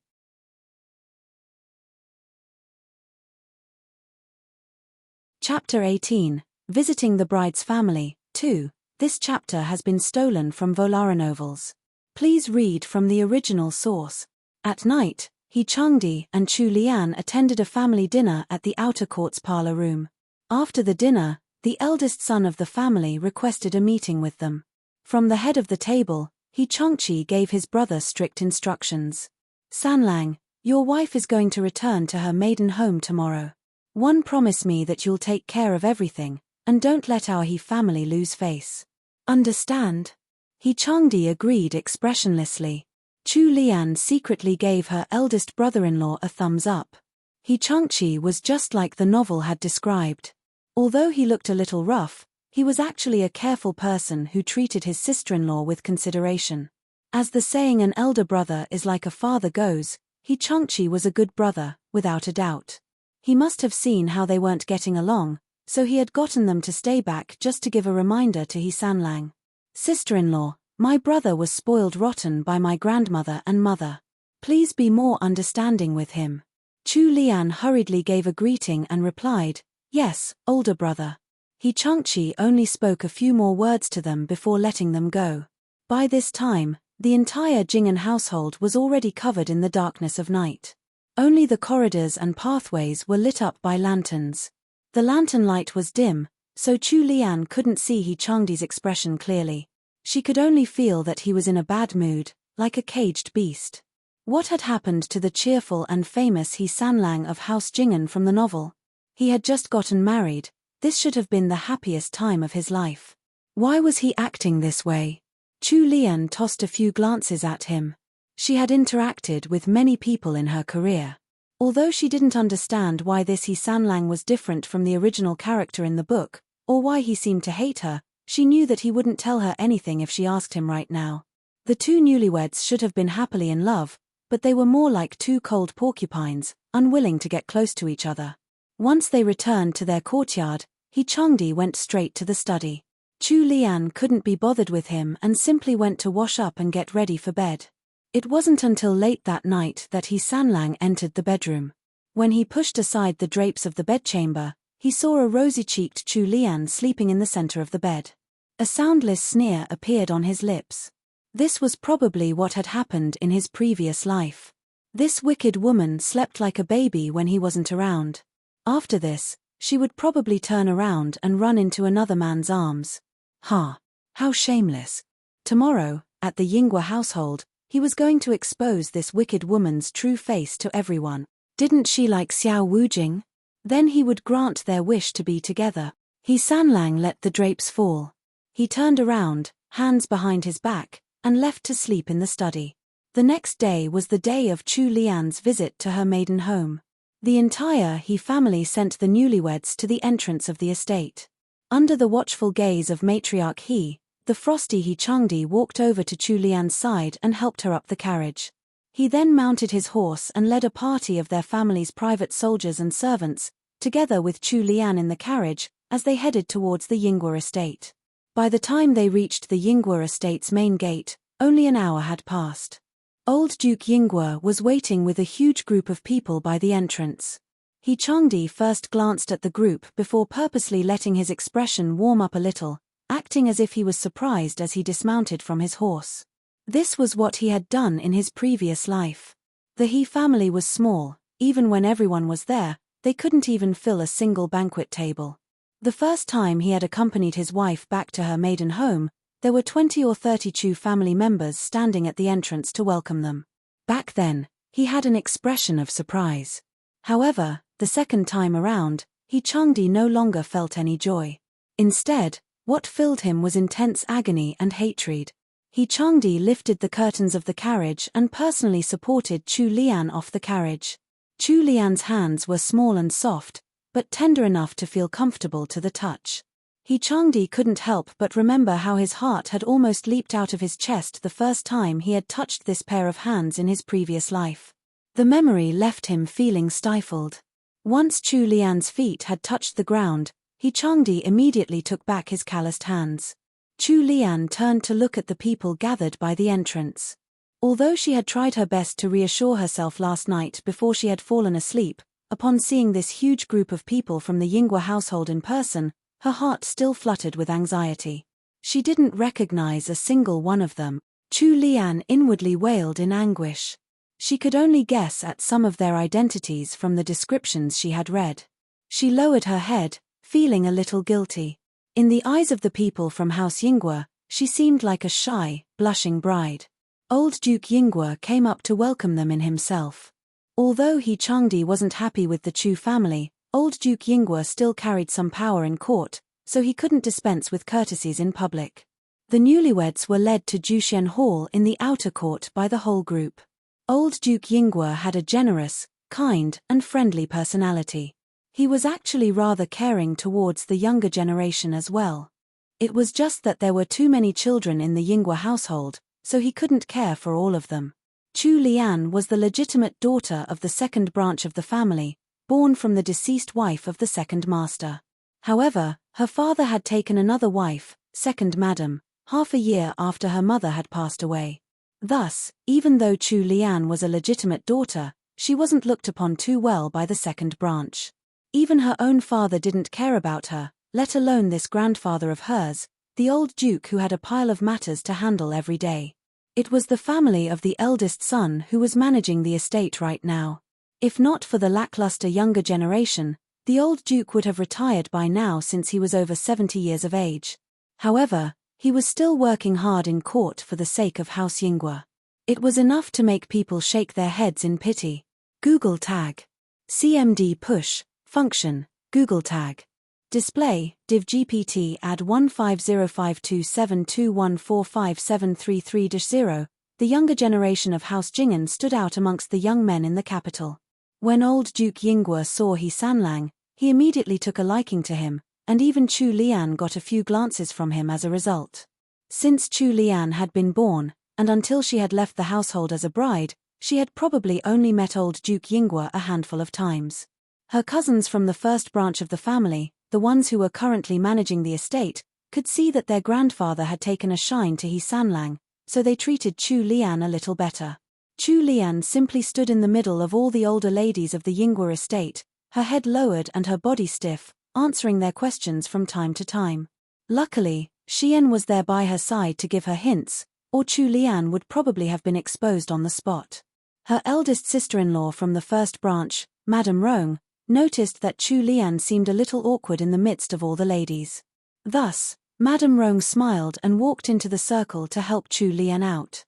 Chapter 18, Visiting the Bride's Family, 2. This chapter has been stolen from Volara Novels. Please read from the original source. At night, He Changdi and Chu Lian attended a family dinner at the outer court's parlor room. After the dinner, the eldest son of the family requested a meeting with them. From the head of the table, He Changchi gave his brother strict instructions. "Sanlang, your wife is going to return to her maiden home tomorrow. One, promise me that you'll take care of everything, and don't let our He family lose face. Understand?" He Changdi agreed expressionlessly. Chu Lian secretly gave her eldest brother-in-law a thumbs up. He Changchi was just like the novel had described. Although he looked a little rough, he was actually a careful person who treated his sister-in-law with consideration. As the saying "an elder brother is like a father" goes, He Changchi was a good brother, without a doubt. He must have seen how they weren't getting along, so he had gotten them to stay back just to give a reminder to He Sanlang. "Sister-in-law, my brother was spoiled rotten by my grandmother and mother. Please be more understanding with him." Chu Lian hurriedly gave a greeting and replied, "Yes, older brother." He Changchi only spoke a few more words to them before letting them go. By this time, the entire Jing'an household was already covered in the darkness of night. Only the corridors and pathways were lit up by lanterns. The lantern light was dim, so Chu Lian couldn't see He Changdi's expression clearly. She could only feel that he was in a bad mood, like a caged beast. What had happened to the cheerful and famous He Sanlang of House Jing'an from the novel? He had just gotten married. This should have been the happiest time of his life. Why was he acting this way? Chu Lian tossed a few glances at him. She had interacted with many people in her career. Although she didn't understand why this He Sanlang was different from the original character in the book, or why he seemed to hate her, she knew that he wouldn't tell her anything if she asked him right now. The two newlyweds should have been happily in love, but they were more like 2 cold porcupines, unwilling to get close to each other. Once they returned to their courtyard, He Changdi went straight to the study. Chu Lian couldn't be bothered with him and simply went to wash up and get ready for bed. It wasn't until late that night that He Sanlang entered the bedroom. When he pushed aside the drapes of the bedchamber, he saw a rosy-cheeked Chu Lian sleeping in the center of the bed. A soundless sneer appeared on his lips. This was probably what had happened in his previous life. This wicked woman slept like a baby when he wasn't around. After this, she would probably turn around and run into another man's arms. How shameless. Tomorrow, at the Yinghua household, he was going to expose this wicked woman's true face to everyone. Didn't she like Xiao Wujing? Then he would grant their wish to be together. He Sanlang let the drapes fall. He turned around, hands behind his back, and left to sleep in the study. The next day was the day of Chu Lian's visit to her maiden home. The entire He family sent the newlyweds to the entrance of the estate. Under the watchful gaze of matriarch He, the frosty He Changdi walked over to Chu Lian's side and helped her up the carriage. He then mounted his horse and led a party of their family's private soldiers and servants, together with Chu Lian in the carriage, as they headed towards the Yinghua estate. By the time they reached the Yinghua estate's main gate, only an hour had passed. Old Duke Yinghua was waiting with a huge group of people by the entrance. He Changdi first glanced at the group before purposely letting his expression warm up a little, acting as if he was surprised as he dismounted from his horse. This was what he had done in his previous life. The He family was small, even when everyone was there, they couldn't even fill a single banquet table. The first time he had accompanied his wife back to her maiden home, there were 20 or 30 Chu family members standing at the entrance to welcome them. Back then, he had an expression of surprise. However, the second time around, He Changdi no longer felt any joy. Instead, what filled him was intense agony and hatred. He Changdi lifted the curtains of the carriage and personally supported Chu Lian off the carriage. Chu Lian's hands were small and soft, but tender enough to feel comfortable to the touch. He Changdi couldn't help but remember how his heart had almost leaped out of his chest the first time he had touched this pair of hands in his previous life. The memory left him feeling stifled. Once Chu Lian's feet had touched the ground, He Changdi immediately took back his calloused hands. Chu Lian turned to look at the people gathered by the entrance. Although she had tried her best to reassure herself last night before she had fallen asleep, upon seeing this huge group of people from the Yinghua household in person, her heart still fluttered with anxiety. She didn't recognize a single one of them. Chu Lian inwardly wailed in anguish. She could only guess at some of their identities from the descriptions she had read. She lowered her head, feeling a little guilty. In the eyes of the people from House Yinghua, she seemed like a shy, blushing bride. Old Duke Yinghua came up to welcome them in himself. Although He Changdi wasn't happy with the Chu family, Old Duke Yinghua still carried some power in court, so he couldn't dispense with courtesies in public. The newlyweds were led to Juxian Hall in the outer court by the whole group. Old Duke Yinghua had a generous, kind, and friendly personality. He was actually rather caring towards the younger generation as well. It was just that there were too many children in the Yinghua household, so he couldn't care for all of them. Chu Lian was the legitimate daughter of the second branch of the family, born from the deceased wife of the second master. However, her father had taken another wife, second madam, half a year after her mother had passed away. Thus, even though Chu Lian was a legitimate daughter, she wasn't looked upon too well by the second branch. Even her own father didn't care about her, let alone this grandfather of hers, the old duke who had a pile of matters to handle every day. It was the family of the eldest son who was managing the estate right now. If not for the lackluster younger generation, the old duke would have retired by now since he was over 70 years of age. However, he was still working hard in court for the sake of House Yinghua. It was enough to make people shake their heads in pity. Google tag. CMD push. Function, Google tag. Display, div GPT add 1505272145733-0. The younger generation of House Jing'an stood out amongst the young men in the capital. When old Duke Yinghua saw He Sanlang, he immediately took a liking to him, and even Chu Lian got a few glances from him as a result. Since Chu Lian had been born, and until she had left the household as a bride, she had probably only met old Duke Yinghua a handful of times. Her cousins from the first branch of the family, the ones who were currently managing the estate, could see that their grandfather had taken a shine to He Sanlang, so they treated Chu Lian a little better. Chu Lian simply stood in the middle of all the older ladies of the Yinghua estate, her head lowered and her body stiff, answering their questions from time to time. Luckily, Xian was there by her side to give her hints, or Chu Lian would probably have been exposed on the spot. Her eldest sister-in-law from the first branch, Madame Rong, noticed that Chu Lian seemed a little awkward in the midst of all the ladies. Thus, Madame Rong smiled and walked into the circle to help Chu Lian out.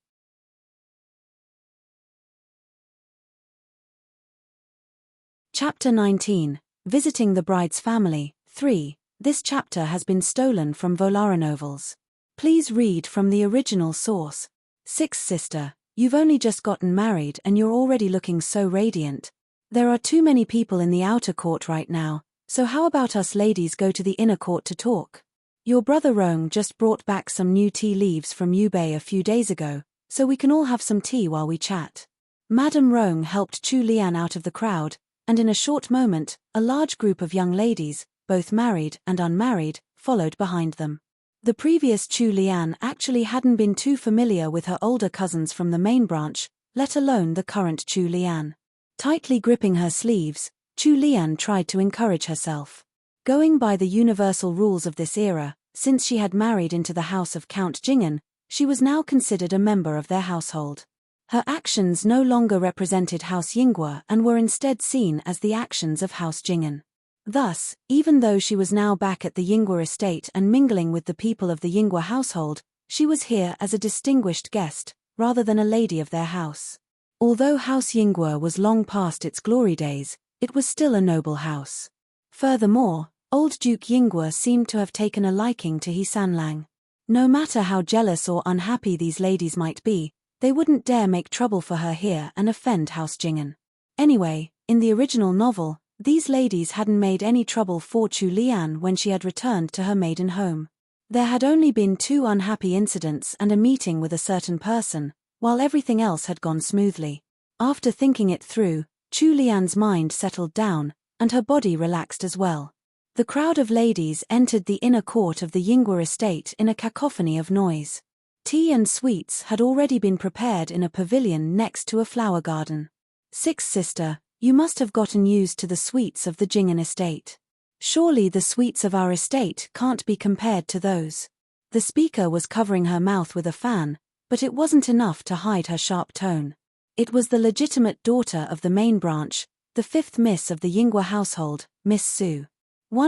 Chapter 19, Visiting the Bride's Family, 3. This chapter has been stolen from Volara novels. Please read from the original source. Sixth sister, you've only just gotten married and you're already looking so radiant. There are too many people in the outer court right now, so how about us ladies go to the inner court to talk? Your brother Rong just brought back some new tea leaves from Yubei a few days ago, so we can all have some tea while we chat. Madame Rong helped Chu Lian out of the crowd, and in a short moment, a large group of young ladies, both married and unmarried, followed behind them. The previous Chu Lian actually hadn't been too familiar with her older cousins from the main branch, let alone the current Chu Lian. Tightly gripping her sleeves, Chu Lian tried to encourage herself. Going by the universal rules of this era, since she had married into the house of Count Jingen, she was now considered a member of their household. Her actions no longer represented House Yinghua and were instead seen as the actions of House Jingen. Thus, even though she was now back at the Yinghua estate and mingling with the people of the Yinghua household, she was here as a distinguished guest, rather than a lady of their house. Although House Yinghua was long past its glory days, it was still a noble house. Furthermore, old Duke Yinghua seemed to have taken a liking to He Sanlang. No matter how jealous or unhappy these ladies might be, they wouldn't dare make trouble for her here and offend House Jingen. Anyway, in the original novel, these ladies hadn't made any trouble for Chu Lian when she had returned to her maiden home. There had only been 2 unhappy incidents and a meeting with a certain person, while everything else had gone smoothly. After thinking it through, Chu Lian's mind settled down, and her body relaxed as well. The crowd of ladies entered the inner court of the Yinghua estate in a cacophony of noise. Tea and sweets had already been prepared in a pavilion next to a flower garden. Sixth sister, you must have gotten used to the sweets of the Jingen estate. Surely the sweets of our estate can't be compared to those. The speaker was covering her mouth with a fan, but it wasn't enough to hide her sharp tone. It was the legitimate daughter of the main branch, the 5th Miss of the Yinghua household, Miss Su.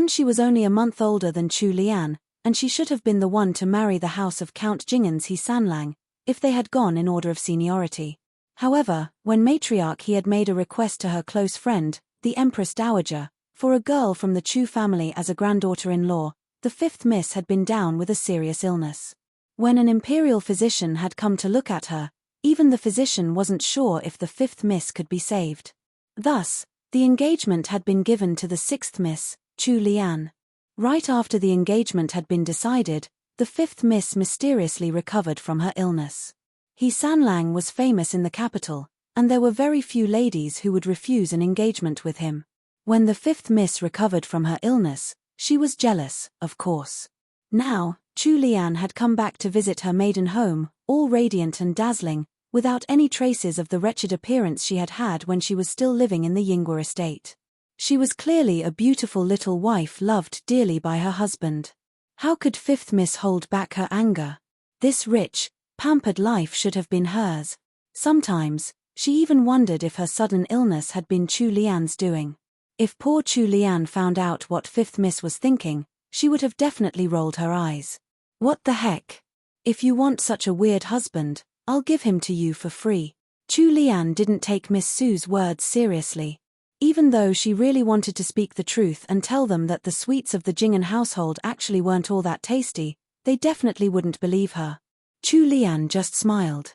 She was only a month older than Chu Lian, and she should have been the one to marry the house of Count Jingen's He Sanlang, if they had gone in order of seniority. However, when matriarch he had made a request to her close friend, the Empress Dowager, for a girl from the Chu family as a granddaughter-in-law, the 5th Miss had been down with a serious illness. When an imperial physician had come to look at her, even the physician wasn't sure if the 5th Miss could be saved. Thus, the engagement had been given to the 6th Miss, Chu Lian. Right after the engagement had been decided, the 5th Miss mysteriously recovered from her illness. He Sanlang was famous in the capital, and there were very few ladies who would refuse an engagement with him. When the 5th Miss recovered from her illness, she was jealous, of course. Now, Chu Lian had come back to visit her maiden home, all radiant and dazzling, without any traces of the wretched appearance she had had when she was still living in the Yinghua estate. She was clearly a beautiful little wife loved dearly by her husband. How could 5th Miss hold back her anger? This rich, pampered life should have been hers. Sometimes, she even wondered if her sudden illness had been Chu Lian's doing. If poor Chu Lian found out what 5th Miss was thinking, she would have definitely rolled her eyes. What the heck? If you want such a weird husband, I'll give him to you for free. Chu Lian didn't take Miss Su's words seriously. Even though she really wanted to speak the truth and tell them that the sweets of the Jingen household actually weren't all that tasty, they definitely wouldn't believe her. Chu Lian just smiled.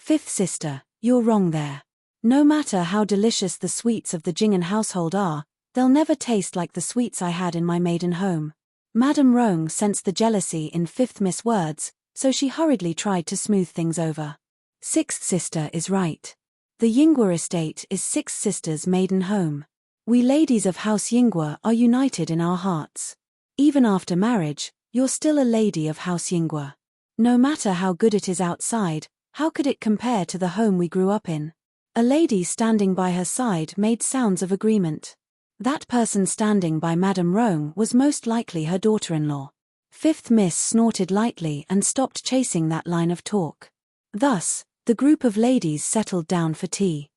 5th sister, you're wrong there. No matter how delicious the sweets of the Jingen household are, they'll never taste like the sweets I had in my maiden home. Madame Rong sensed the jealousy in 5th Miss words, so she hurriedly tried to smooth things over. 6th sister is right. The Yinghua estate is 6th sister's maiden home. We ladies of House Yinghua are united in our hearts. Even after marriage, you're still a lady of House Yinghua. No matter how good it is outside, how could it compare to the home we grew up in? A lady standing by her side made sounds of agreement. That person standing by Madame Rong was most likely her daughter-in-law. 5th Miss snorted lightly and stopped chasing that line of talk. Thus, the group of ladies settled down for tea.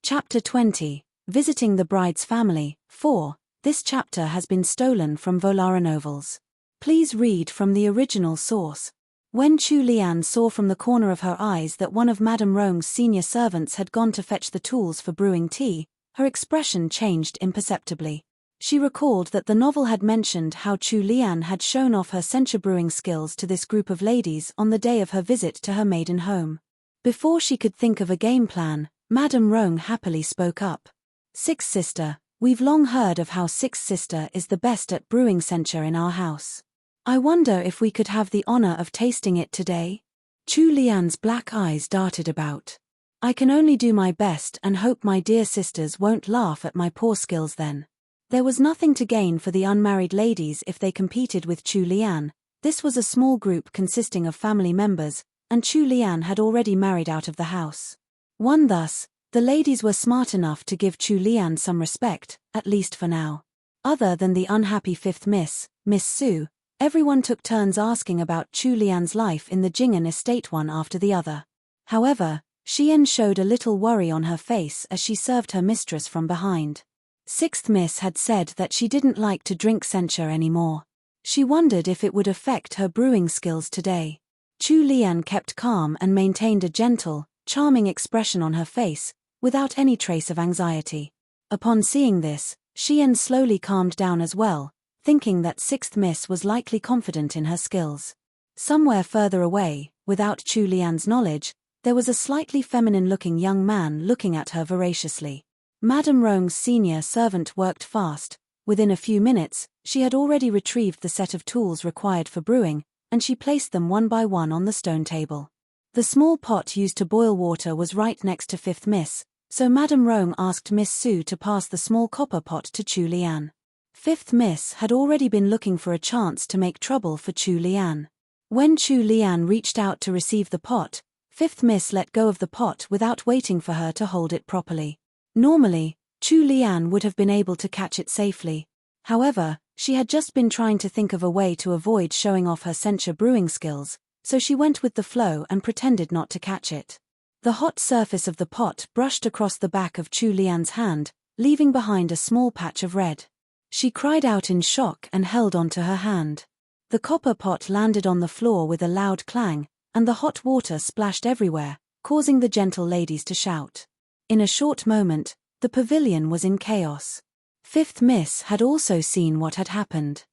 Chapter 20, Visiting the Bride's Family, 4. This chapter has been stolen from Volara novels. Please read from the original source. When Chu Lian saw from the corner of her eyes that one of Madame Rong's senior servants had gone to fetch the tools for brewing tea, her expression changed imperceptibly. She recalled that the novel had mentioned how Chu Lian had shown off her censure brewing skills to this group of ladies on the day of her visit to her maiden home. Before she could think of a game plan, Madame Rong happily spoke up. "Sixth sister, we've long heard of how Sixth sister is the best at brewing censure in our house. I wonder if we could have the honor of tasting it today?" Chu Lian's black eyes darted about. "I can only do my best and hope my dear sisters won't laugh at my poor skills then." There was nothing to gain for the unmarried ladies if they competed with Chu Lian. This was a small group consisting of family members, and Chu Lian had already married out of the house. Thus, the ladies were smart enough to give Chu Lian some respect, at least for now. Other than the unhappy fifth Miss Su, everyone took turns asking about Chu Lian's life in the Jing'an estate one after the other. However, Xian showed a little worry on her face as she served her mistress from behind. Sixth Miss had said that she didn't like to drink censure anymore. She wondered if it would affect her brewing skills today. Chu Lian kept calm and maintained a gentle, charming expression on her face, without any trace of anxiety. Upon seeing this, Xian slowly calmed down as well, thinking that Sixth Miss was likely confident in her skills. Somewhere further away, without Chu Lian's knowledge, there was a slightly feminine-looking young man looking at her voraciously. Madame Rong's senior servant worked fast. Within a few minutes, she had already retrieved the set of tools required for brewing, and she placed them one by one on the stone table. The small pot used to boil water was right next to Fifth Miss, so Madame Rong asked Miss Su to pass the small copper pot to Chu Lian. Fifth Miss had already been looking for a chance to make trouble for Chu Lian. When Chu Lian reached out to receive the pot, Fifth Miss let go of the pot without waiting for her to hold it properly. Normally, Chu Lian would have been able to catch it safely. However, she had just been trying to think of a way to avoid showing off her censure brewing skills, so she went with the flow and pretended not to catch it. The hot surface of the pot brushed across the back of Chu Lian's hand, leaving behind a small patch of red. She cried out in shock and held onto her hand. The copper pot landed on the floor with a loud clang, and the hot water splashed everywhere, causing the gentle ladies to shout. In a short moment, the pavilion was in chaos. Fifth Miss had also seen what had happened.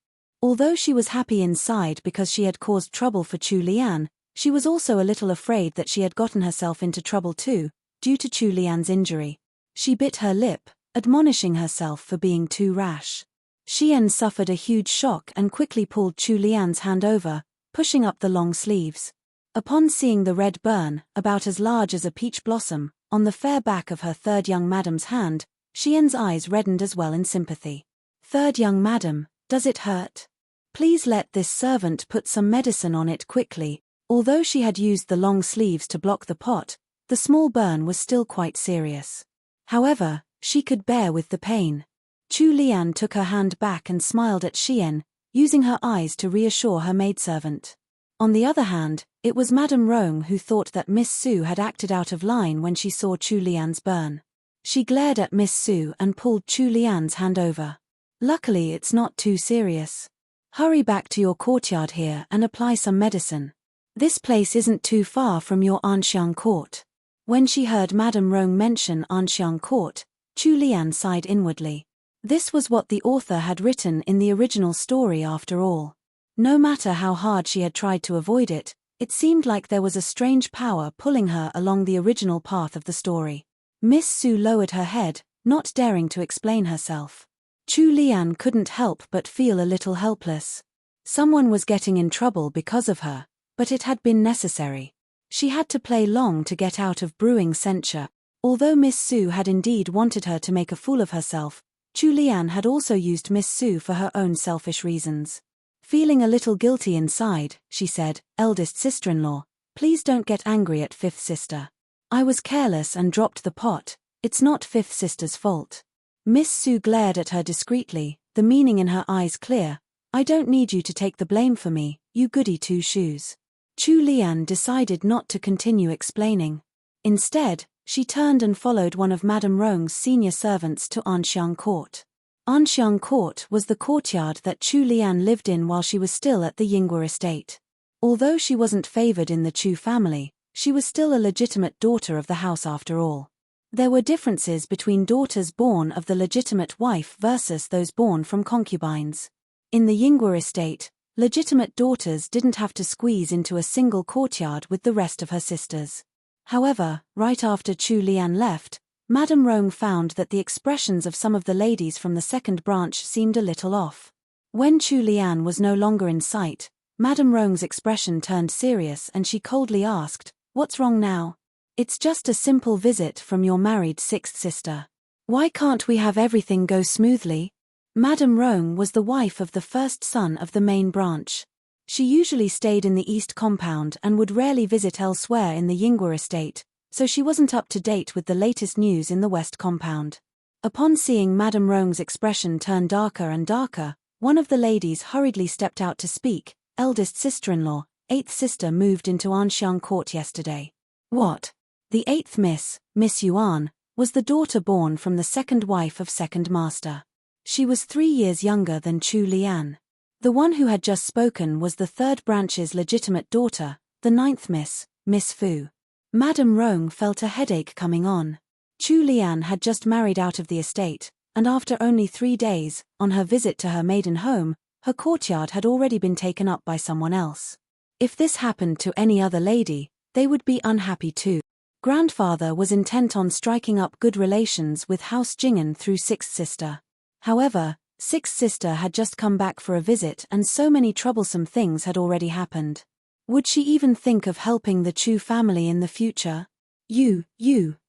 Although she was happy inside because she had caused trouble for Chu Lian, she was also a little afraid that she had gotten herself into trouble too, due to Chu Lian's injury. She bit her lip, admonishing herself for being too rash. Xian suffered a huge shock and quickly pulled Chu Lian's hand over, pushing up the long sleeves. Upon seeing the red burn, about as large as a peach blossom, on the fair back of her third young madam's hand, Xian's eyes reddened as well in sympathy. "Third young madam, does it hurt? Please let this servant put some medicine on it quickly." Although she had used the long sleeves to block the pot, the small burn was still quite serious. However, she could bear with the pain. Chu Lian took her hand back and smiled at Xian, using her eyes to reassure her maidservant. On the other hand, it was Madame Rong who thought that Miss Su had acted out of line when she saw Chu Lian's burn. She glared at Miss Su and pulled Chu Lian's hand over. "Luckily it's not too serious. Hurry back to your courtyard here and apply some medicine. This place isn't too far from your Anxiang court." When she heard Madame Rong mention Anxiang court, Chu Lian sighed inwardly. This was what the author had written in the original story after all. No matter how hard she had tried to avoid it, it seemed like there was a strange power pulling her along the original path of the story. Miss Su lowered her head, not daring to explain herself. Chu Lian couldn't help but feel a little helpless. Someone was getting in trouble because of her, but it had been necessary. She had to play long to get out of brewing censure. Although Miss Su had indeed wanted her to make a fool of herself, Chu Lian had also used Miss Su for her own selfish reasons. Feeling a little guilty inside, she said, "Eldest sister-in-law, please don't get angry at fifth sister. I was careless and dropped the pot. It's not fifth sister's fault." Miss Su glared at her discreetly, the meaning in her eyes clear. "I don't need you to take the blame for me, you goody two-shoes." Chu Lian decided not to continue explaining. Instead, she turned and followed one of Madame Rong's senior servants to Anxiang Court. Anxiang Court was the courtyard that Chu Lian lived in while she was still at the Yinghua estate. Although she wasn't favored in the Chu family, she was still a legitimate daughter of the house after all. There were differences between daughters born of the legitimate wife versus those born from concubines. In the Yingwa estate, legitimate daughters didn't have to squeeze into a single courtyard with the rest of her sisters. However, right after Chu Lian left, Madame Rong found that the expressions of some of the ladies from the second branch seemed a little off. When Chu Lian was no longer in sight, Madame Rong's expression turned serious and she coldly asked, "What's wrong now?" "It's just a simple visit from your married sixth sister. Why can't we have everything go smoothly?" Madame Rong was the wife of the first son of the main branch. She usually stayed in the East Compound and would rarely visit elsewhere in the Yingwa estate, so she wasn't up to date with the latest news in the West Compound. Upon seeing Madame Rong's expression turn darker and darker, one of the ladies hurriedly stepped out to speak. "Eldest sister-in-law, eighth sister moved into Anxiang Court yesterday." "What?" The eighth Miss Yuan, was the daughter born from the second wife of second master. She was 3 years younger than Chu Lian. The one who had just spoken was the third branch's legitimate daughter, the ninth Miss Fu. Madame Rong felt a headache coming on. Chu Lian had just married out of the estate, and after only 3 days, on her visit to her maiden home, her courtyard had already been taken up by someone else. If this happened to any other lady, they would be unhappy too. Grandfather was intent on striking up good relations with House Jingen through sixth sister. However, sixth sister had just come back for a visit and so many troublesome things had already happened. Would she even think of helping the Chu family in the future? You,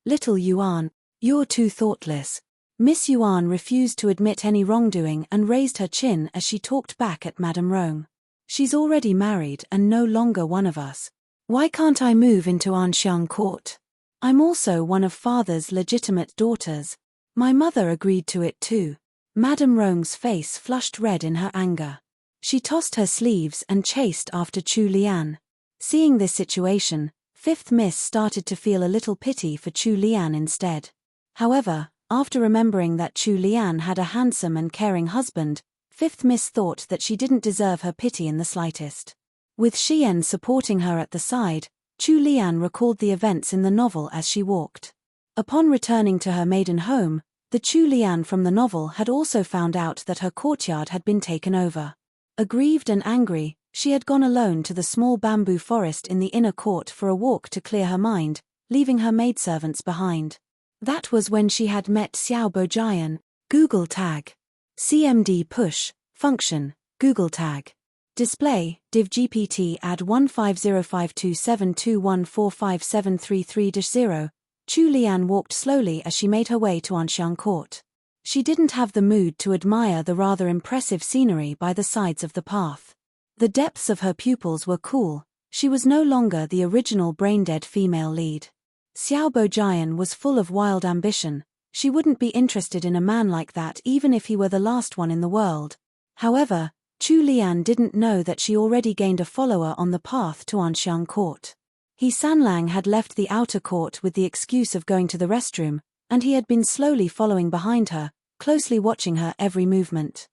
little Yuan, you're too thoughtless." Miss Yuan refused to admit any wrongdoing and raised her chin as she talked back at Madame Rong. "She's already married and no longer one of us. Why can't I move into Anxiang Court? I'm also one of father's legitimate daughters. My mother agreed to it too." Madame Rong's face flushed red in her anger. She tossed her sleeves and chased after Chu Lian. Seeing this situation, fifth Miss started to feel a little pity for Chu Lian instead. However, after remembering that Chu Lian had a handsome and caring husband, fifth Miss thought that she didn't deserve her pity in the slightest. With Xian supporting her at the side, Chu Lian recalled the events in the novel as she walked. Upon returning to her maiden home, the Chu Lian from the novel had also found out that her courtyard had been taken over. Aggrieved and angry, she had gone alone to the small bamboo forest in the inner court for a walk to clear her mind, leaving her maidservants behind. That was when she had met Xiao Bojian. Google Tag. CMD Push, Function, Google Tag. Display, div GPT add 1505272145733-0. Chu Lian walked slowly as she made her way to Anxiang Court. She didn't have the mood to admire the rather impressive scenery by the sides of the path. The depths of her pupils were cool, she was no longer the original brain-dead female lead. Xiao Bojian was full of wild ambition, she wouldn't be interested in a man like that even if he were the last one in the world. However, Chu Lian didn't know that she already gained a follower on the path to Anxiang Court. He Sanlang had left the outer court with the excuse of going to the restroom, and he had been slowly following behind her, closely watching her every movement.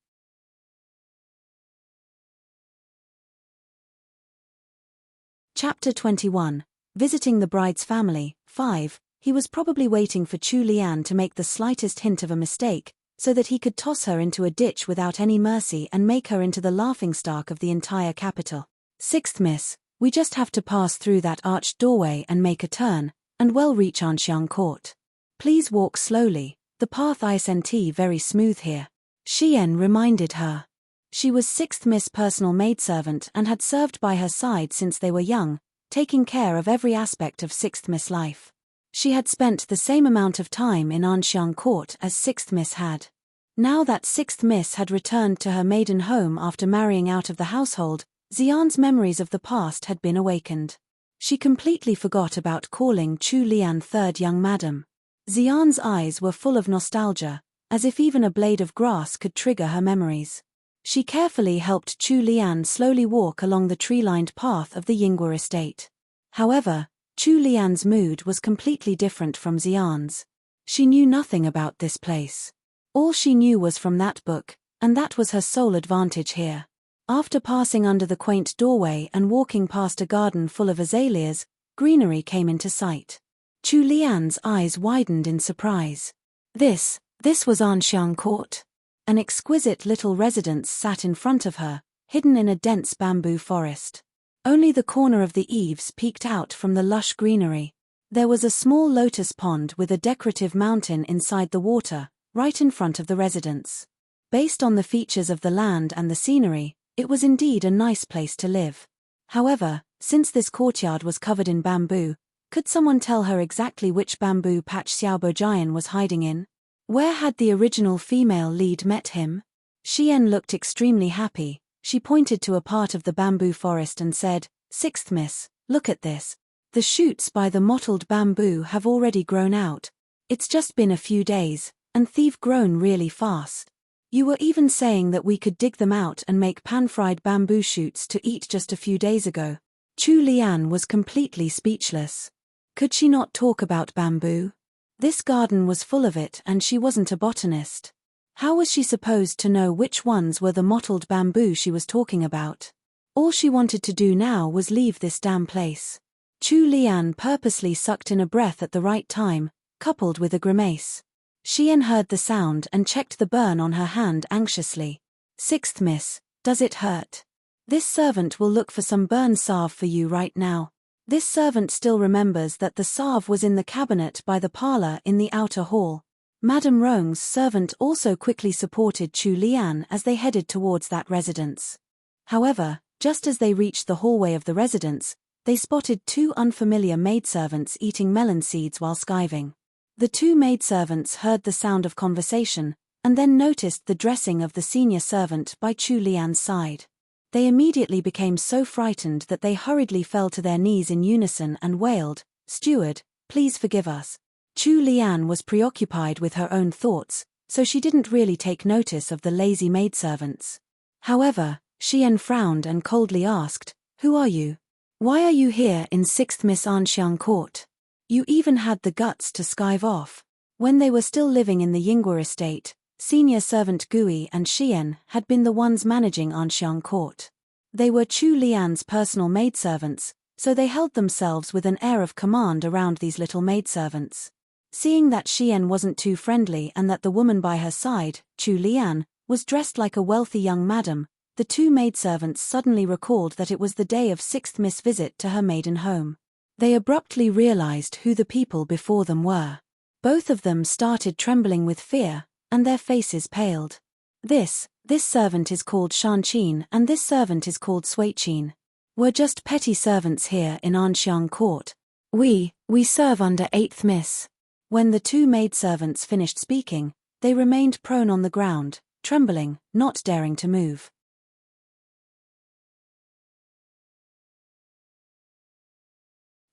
Chapter 21. Visiting the bride's family. 5. He was probably waiting for Chu Lian to make the slightest hint of a mistake, so that he could toss her into a ditch without any mercy and make her into the laughingstock of the entire capital. Sixth Miss, we just have to pass through that arched doorway and make a turn, and we'll reach Anxiang Court. Please walk slowly, the path isn't very smooth here. Xian reminded her. She was sixth Miss' personal maidservant and had served by her side since they were young, taking care of every aspect of sixth Miss' life. She had spent the same amount of time in Anxiang Court as sixth Miss had. Now that sixth Miss had returned to her maiden home after marrying out of the household, Xian's memories of the past had been awakened. She completely forgot about calling Chu Lian third young madam. Xian's eyes were full of nostalgia, as if even a blade of grass could trigger her memories. She carefully helped Chu Lian slowly walk along the tree-lined path of the Yingwa estate. However, Chu Lian's mood was completely different from Xian's. She knew nothing about this place. All she knew was from that book, and that was her sole advantage here. After passing under the quaint doorway and walking past a garden full of azaleas, greenery came into sight. Chu Lian's eyes widened in surprise. This was Anxiang Court. An exquisite little residence sat in front of her, hidden in a dense bamboo forest. Only the corner of the eaves peeked out from the lush greenery. There was a small lotus pond with a decorative mountain inside the water, right in front of the residence. Based on the features of the land and the scenery, it was indeed a nice place to live. However, since this courtyard was covered in bamboo, could someone tell her exactly which bamboo patch Xiaobo Jian was hiding in? Where had the original female lead met him? Xian looked extremely happy. She pointed to a part of the bamboo forest and said, "Sixth Miss, look at this. The shoots by the mottled bamboo have already grown out. It's just been a few days, and they've grown really fast. You were even saying that we could dig them out and make pan-fried bamboo shoots to eat just a few days ago." Chu Lian was completely speechless. Could she not talk about bamboo? This garden was full of it and she wasn't a botanist. How was she supposed to know which ones were the mottled bamboo she was talking about? All she wanted to do now was leave this damn place. Chu Lian purposely sucked in a breath at the right time, coupled with a grimace. Xian heard the sound and checked the burn on her hand anxiously. "Sixth Miss, does it hurt? This servant will look for some burn salve for you right now." This servant still remembers that the salve was in the cabinet by the parlor in the outer hall. Madame Rong's servant also quickly supported Chu Lian as they headed towards that residence. However, just as they reached the hallway of the residence, they spotted two unfamiliar maidservants eating melon seeds while skiving. The two maidservants heard the sound of conversation, and then noticed the dressing of the senior servant by Chu Lian's side. They immediately became so frightened that they hurriedly fell to their knees in unison and wailed, "Steward, please forgive us." Chu Lian was preoccupied with her own thoughts, so she didn't really take notice of the lazy maidservants. However, Xian frowned and coldly asked, "Who are you? Why are you here in 6th Miss Anxiang Court? You even had the guts to skive off." When they were still living in the Yingguo estate, senior servant Gui and Xian had been the ones managing Anxiang Court. They were Chu Lian's personal maidservants, so they held themselves with an air of command around these little maidservants. Seeing that Xian wasn't too friendly and that the woman by her side, Chu Lian, was dressed like a wealthy young madam, the two maidservants suddenly recalled that it was the day of 6th Miss' visit to her maiden home. They abruptly realized who the people before them were. Both of them started trembling with fear, and their faces paled. This servant is called Shanqin and this servant is called Suiqin. We're just petty servants here in Anxiang Court. We serve under 8th Miss. When the two maidservants finished speaking, they remained prone on the ground, trembling, not daring to move.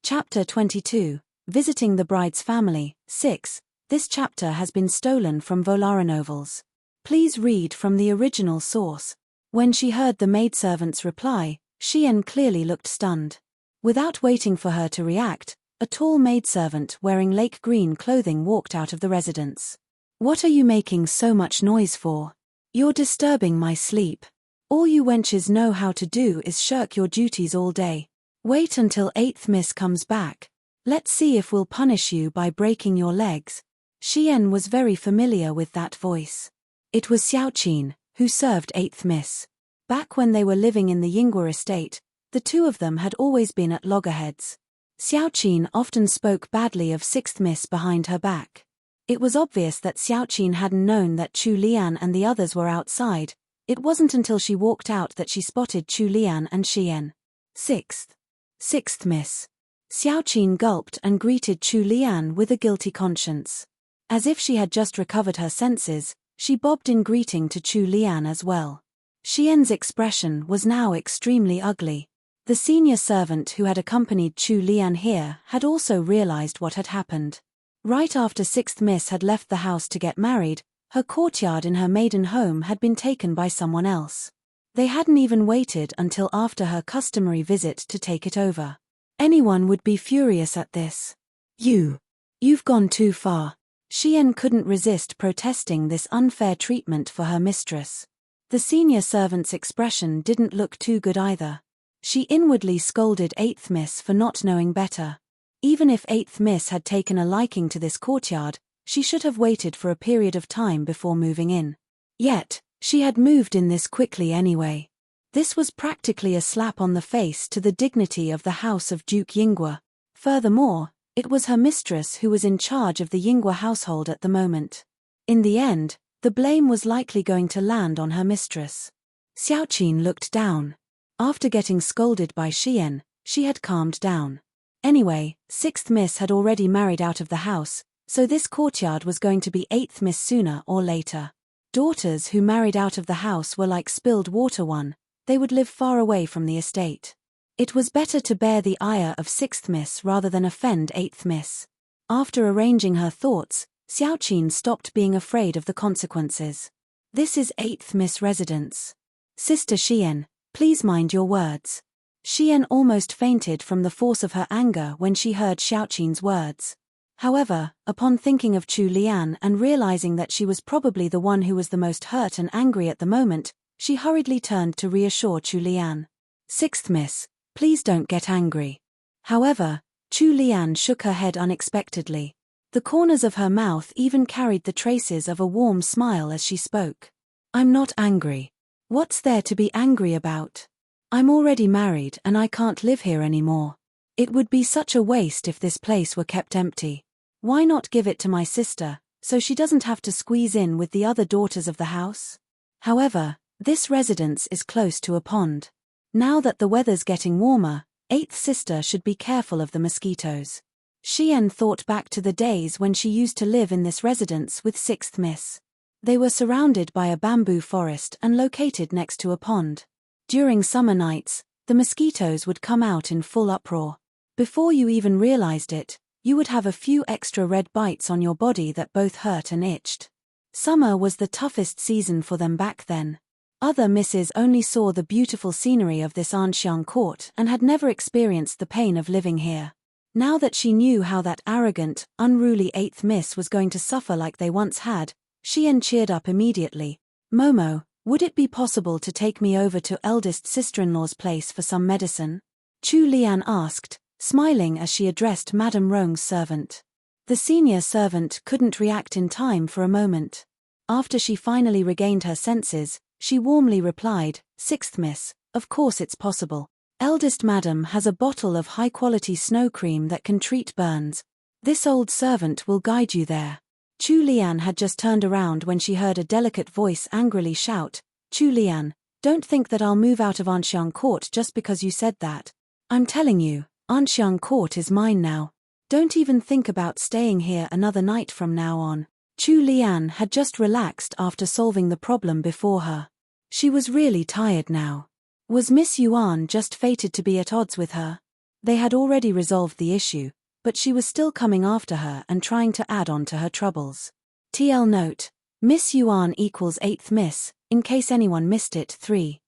Chapter 22, Visiting the Bride's Family, 6. This chapter has been stolen from Volara novels. Please read from the original source. When she heard the maidservant's reply, Xian clearly looked stunned. Without waiting for her to react, a tall maidservant wearing lake green clothing walked out of the residence. "What are you making so much noise for? You're disturbing my sleep. All you wenches know how to do is shirk your duties all day. Wait until 8th Miss comes back. Let's see if we'll punish you by breaking your legs." Xian was very familiar with that voice. It was Xiaoqin, who served 8th Miss. Back when they were living in the Yingguo estate, the two of them had always been at loggerheads. Xiaoqin often spoke badly of 6th Miss behind her back. It was obvious that Xiaoqin hadn't known that Chu Lian and the others were outside. It wasn't until she walked out that she spotted Chu Lian and Xian. Sixth Miss. Xiaoqin gulped and greeted Chu Lian with a guilty conscience. As if she had just recovered her senses, she bobbed in greeting to Chu Lian as well. Xian's expression was now extremely ugly. The senior servant who had accompanied Chu Lian here had also realized what had happened. Right after 6th Miss had left the house to get married, her courtyard in her maiden home had been taken by someone else. They hadn't even waited until after her customary visit to take it over. Anyone would be furious at this. You've gone too far. Xian couldn't resist protesting this unfair treatment for her mistress. The senior servant's expression didn't look too good either. She inwardly scolded 8th Miss for not knowing better. Even if 8th Miss had taken a liking to this courtyard, she should have waited for a period of time before moving in. Yet, she had moved in this quickly anyway. This was practically a slap on the face to the dignity of the house of Duke Yingwa. Furthermore, it was her mistress who was in charge of the Yingwa household at the moment. In the end, the blame was likely going to land on her mistress. Xiaoqin looked down. After getting scolded by Xian, she had calmed down. Anyway, 6th Miss had already married out of the house, so this courtyard was going to be 8th Miss sooner or later. Daughters who married out of the house were like spilled water. They would live far away from the estate. It was better to bear the ire of 6th Miss rather than offend 8th Miss. After arranging her thoughts, Xiaoqin stopped being afraid of the consequences. This is 8th Miss residence. Sister Xian, please mind your words. Xian almost fainted from the force of her anger when she heard Xiaoqin's words. However, upon thinking of Chu Lian and realizing that she was probably the one who was the most hurt and angry at the moment, she hurriedly turned to reassure Chu Lian. 6th Miss, please don't get angry. However, Chu Lian shook her head unexpectedly. The corners of her mouth even carried the traces of a warm smile as she spoke. I'm not angry. What's there to be angry about? I'm already married and I can't live here anymore. It would be such a waste if this place were kept empty. Why not give it to my sister, so she doesn't have to squeeze in with the other daughters of the house? However, this residence is close to a pond. Now that the weather's getting warmer, 8th sister should be careful of the mosquitoes. Xian thought back to the days when she used to live in this residence with 6th Miss. They were surrounded by a bamboo forest and located next to a pond. During summer nights, the mosquitoes would come out in full uproar. Before you even realized it, you would have a few extra red bites on your body that both hurt and itched. Summer was the toughest season for them back then. Other misses only saw the beautiful scenery of this Anxiang court and had never experienced the pain of living here. Now that she knew how that arrogant, unruly 8th Miss was going to suffer like they once had, Xian cheered up immediately. Momo, would it be possible to take me over to eldest sister-in-law's place for some medicine? Chu Lian asked, smiling as she addressed Madame Rong's servant. The senior servant couldn't react in time for a moment. After she finally regained her senses, she warmly replied, 6th Miss, of course it's possible. Eldest Madam has a bottle of high-quality snow cream that can treat burns. This old servant will guide you there. Chu Lian had just turned around when she heard a delicate voice angrily shout, Chu Lian, don't think that I'll move out of Anxiang Court just because you said that. I'm telling you, Anxiang Court is mine now. Don't even think about staying here another night from now on. Chu Lian had just relaxed after solving the problem before her. She was really tired now. Was Miss Yuan just fated to be at odds with her? They had already resolved the issue, but she was still coming after her and trying to add on to her troubles. TL note, Miss Yuan equals 8th Miss, in case anyone missed it. 3.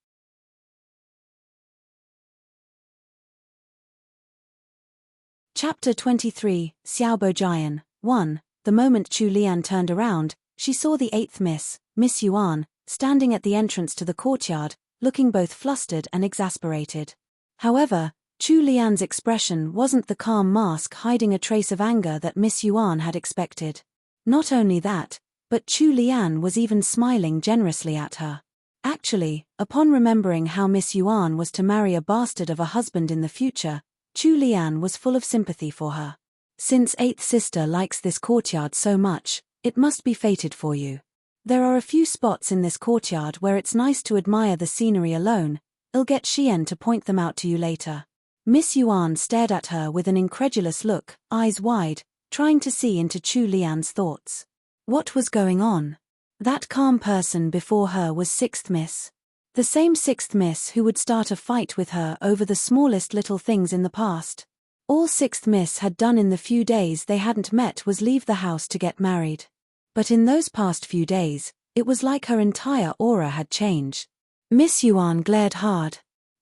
Chapter 23, Xiaobo Jian. 1. The moment Chu Lian turned around, she saw the 8th Miss, Miss Yuan, standing at the entrance to the courtyard, looking both flustered and exasperated. However, Chu Lian's expression wasn't the calm mask hiding a trace of anger that Miss Yuan had expected. Not only that, but Chu Lian was even smiling generously at her. Actually, upon remembering how Miss Yuan was to marry a bastard of a husband in the future, Chu Lian was full of sympathy for her. Since 8th sister likes this courtyard so much, it must be fated for you. There are a few spots in this courtyard where it's nice to admire the scenery alone. I'll get Xian to point them out to you later. Miss Yuan stared at her with an incredulous look, eyes wide, trying to see into Chu Lian's thoughts. What was going on? That calm person before her was 6th Miss. The same 6th Miss who would start a fight with her over the smallest little things in the past. All 6th Miss had done in the few days they hadn't met was leave the house to get married. But in those past few days, it was like her entire aura had changed. Miss Yuan glared hard.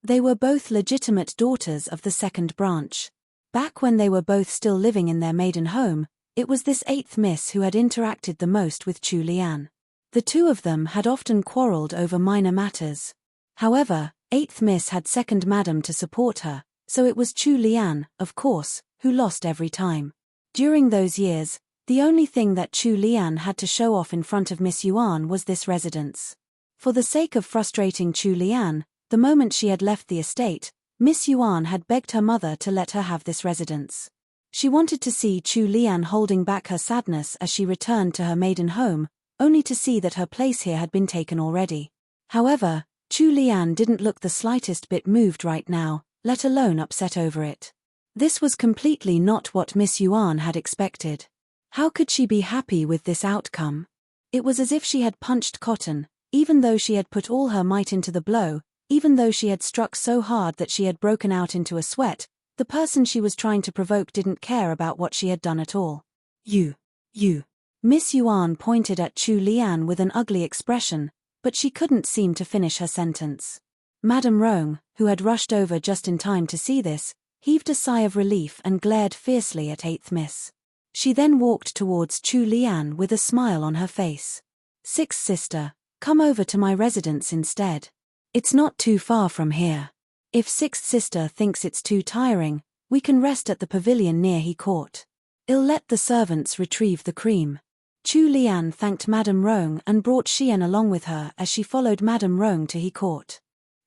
They were both legitimate daughters of the second branch. Back when they were both still living in their maiden home, it was this 8th Miss who had interacted the most with Chu Lian. The two of them had often quarreled over minor matters. However, 8th Miss had second madam to support her, so it was Chu Lian, of course, who lost every time. During those years, the only thing that Chu Lian had to show off in front of Miss Yuan was this residence. For the sake of frustrating Chu Lian, the moment she had left the estate, Miss Yuan had begged her mother to let her have this residence. She wanted to see Chu Lian holding back her sadness as she returned to her maiden home, only to see that her place here had been taken already. However, Chu Lian didn't look the slightest bit moved right now, let alone upset over it. This was completely not what Miss Yuan had expected. How could she be happy with this outcome? It was as if she had punched cotton, even though she had put all her might into the blow, even though she had struck so hard that she had broken out into a sweat. The person she was trying to provoke didn't care about what she had done at all. You. Miss Yuan pointed at Chu Lian with an ugly expression, but she couldn't seem to finish her sentence. Madame Rong, who had rushed over just in time to see this, heaved a sigh of relief and glared fiercely at 8th Miss. She then walked towards Chu Lian with a smile on her face. 6th sister, come over to my residence instead. It's not too far from here. If 6th sister thinks it's too tiring, we can rest at the pavilion near He Court. I'll let the servants retrieve the cream. Chu Lian thanked Madame Rong and brought Xian along with her as she followed Madame Rong to He Court.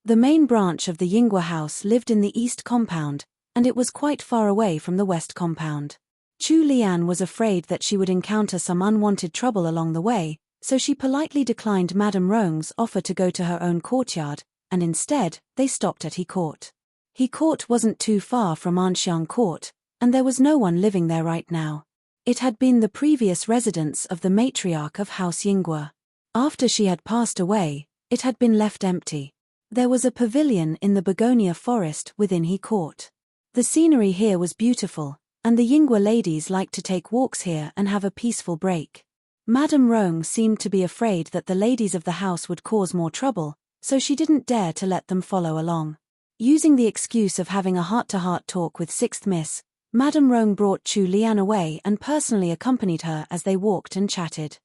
The main branch of the Yinghua house lived in the east compound, and it was quite far away from the west compound. Chu Lian was afraid that she would encounter some unwanted trouble along the way, so she politely declined Madame Rong's offer to go to her own courtyard, and instead, they stopped at He Court. He Court wasn't too far from Anxiang Court, and there was no one living there right now. It had been the previous residence of the matriarch of House Yinghua. After she had passed away, it had been left empty. There was a pavilion in the begonia forest within He Court. The scenery here was beautiful, and the Yinghua ladies liked to take walks here and have a peaceful break. Madame Rong seemed to be afraid that the ladies of the house would cause more trouble, so she didn't dare to let them follow along. Using the excuse of having a heart-to-heart talk with 6th Miss, Madame Rong brought Chu Lian away and personally accompanied her as they walked and chatted.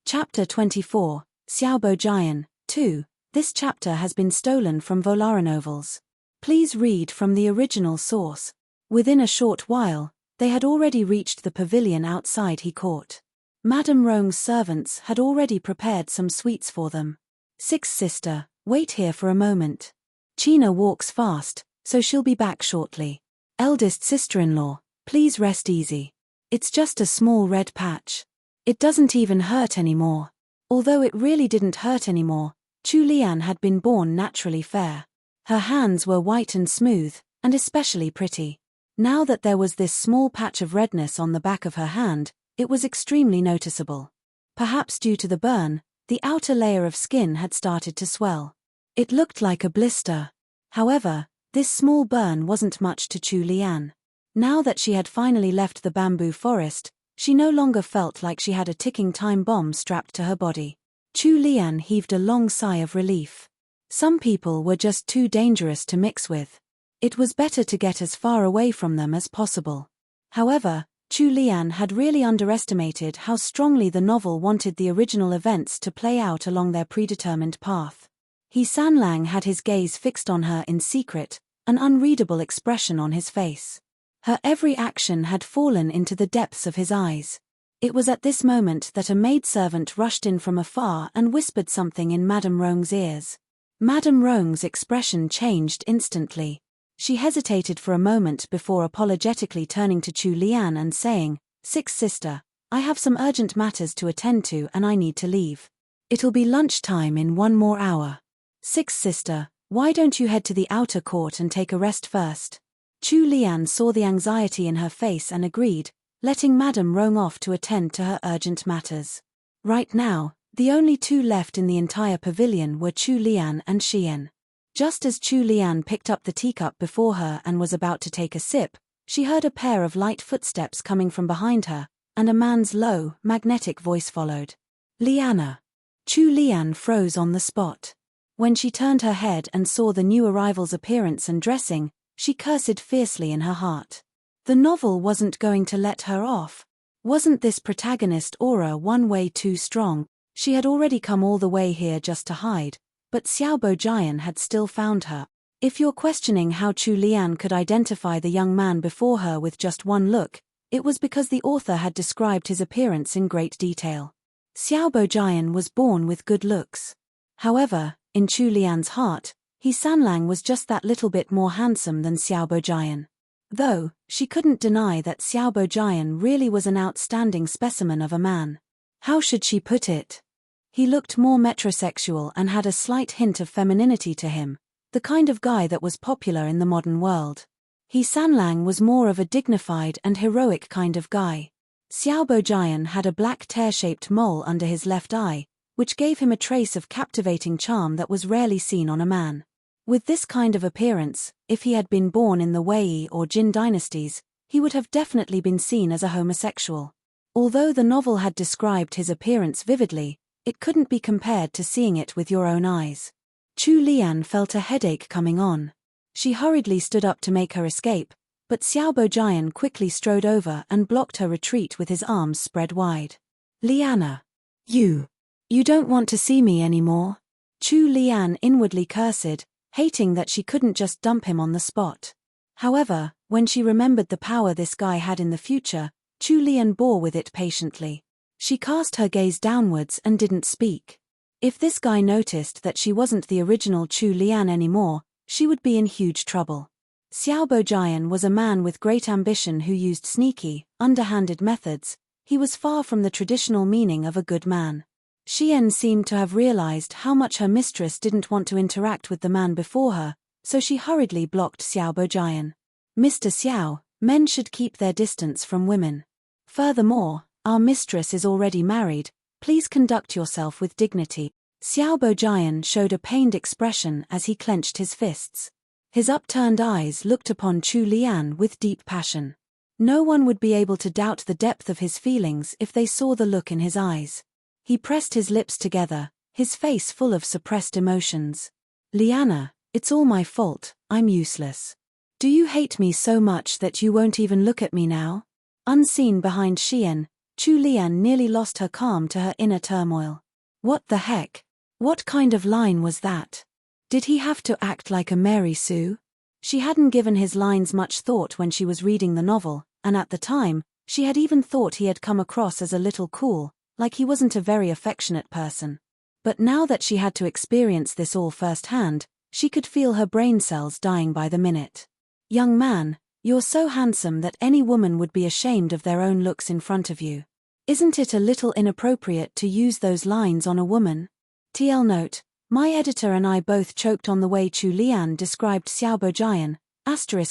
Chapter 24, Xiaobo Jian, 2. This chapter has been stolen from Volara Novels. Please read from the original source. Within a short while, they had already reached the pavilion outside He Court. Madame Rong's servants had already prepared some sweets for them. 6th sister, wait here for a moment. China walks fast, so she'll be back shortly. Eldest sister-in-law, please rest easy. It's just a small red patch. It doesn't even hurt anymore. Although it really didn't hurt anymore, Chu Lian had been born naturally fair. Her hands were white and smooth, and especially pretty. Now that there was this small patch of redness on the back of her hand, it was extremely noticeable. Perhaps due to the burn, the outer layer of skin had started to swell. It looked like a blister. However, this small burn wasn't much to Chu Lian. Now that she had finally left the bamboo forest, she no longer felt like she had a ticking time bomb strapped to her body. Chu Lian heaved a long sigh of relief. Some people were just too dangerous to mix with. It was better to get as far away from them as possible. However, Chu Lian had really underestimated how strongly the novel wanted the original events to play out along their predetermined path. He Sanlang had his gaze fixed on her in secret, an unreadable expression on his face. Her every action had fallen into the depths of his eyes. It was at this moment that a maidservant rushed in from afar and whispered something in Madame Rong's ears. Madame Rong's expression changed instantly. She hesitated for a moment before apologetically turning to Chu Lian and saying, 6th sister, I have some urgent matters to attend to and I need to leave. It'll be lunchtime in 1 more hour. 6th sister, why don't you head to the outer court and take a rest first? Chu Lian saw the anxiety in her face and agreed, letting Madame Rong off to attend to her urgent matters. Right now, the only two left in the entire pavilion were Chu Lian and Xian. Just as Chu Lian picked up the teacup before her and was about to take a sip, she heard a pair of light footsteps coming from behind her, and a man's low, magnetic voice followed. Liana. Chu Lian froze on the spot. When she turned her head and saw the new arrival's appearance and dressing, she cursed fiercely in her heart. The novel wasn't going to let her off. Wasn't this protagonist aura one way too strong? She had already come all the way here just to hide, but Xiao Bojian had still found her. If you're questioning how Chu Lian could identify the young man before her with just one look, it was because the author had described his appearance in great detail. Xiao Bojian was born with good looks. However, in Chu Lian's heart, He Sanlang was just that little bit more handsome than Xiao Bojian. Though, she couldn't deny that Xiao Bojian really was an outstanding specimen of a man. How should she put it? He looked more metrosexual and had a slight hint of femininity to him, the kind of guy that was popular in the modern world. He Sanlang was more of a dignified and heroic kind of guy. Xiao Bojian had a black tear-shaped mole under his left eye, which gave him a trace of captivating charm that was rarely seen on a man. With this kind of appearance, if he had been born in the Wei or Jin dynasties, he would have definitely been seen as a homosexual. Although the novel had described his appearance vividly, it couldn't be compared to seeing it with your own eyes. Chu Lian felt a headache coming on. She hurriedly stood up to make her escape, but Xiao Bojian quickly strode over and blocked her retreat with his arms spread wide. Liana. You don't want to see me anymore? Chu Lian inwardly cursed, hating that she couldn't just dump him on the spot. However, when she remembered the power this guy had in the future, Chu Lian bore with it patiently. She cast her gaze downwards and didn't speak. If this guy noticed that she wasn't the original Chu Lian anymore, she would be in huge trouble. Xiao Bojian was a man with great ambition who used sneaky, underhanded methods. He was far from the traditional meaning of a good man. Xian seemed to have realized how much her mistress didn't want to interact with the man before her, so she hurriedly blocked Xiao Bojian. Mr. Xiao, men should keep their distance from women. Furthermore, our mistress is already married, please conduct yourself with dignity. Xiao Bojian showed a pained expression as he clenched his fists. His upturned eyes looked upon Chu Lian with deep passion. No one would be able to doubt the depth of his feelings if they saw the look in his eyes. He pressed his lips together, his face full of suppressed emotions. Liana, it's all my fault, I'm useless. Do you hate me so much that you won't even look at me now? Unseen behind Xian, Chu Lian nearly lost her calm to her inner turmoil. What the heck? What kind of line was that? Did he have to act like a Mary Sue? She hadn't given his lines much thought when she was reading the novel, and at the time, she had even thought he had come across as a little cool, like he wasn't a very affectionate person. But now that she had to experience this all firsthand, she could feel her brain cells dying by the minute. Young man, you're so handsome that any woman would be ashamed of their own looks in front of you. Isn't it a little inappropriate to use those lines on a woman? TL note, my editor and I both choked on the way Chu Lian described Xiao Bojian,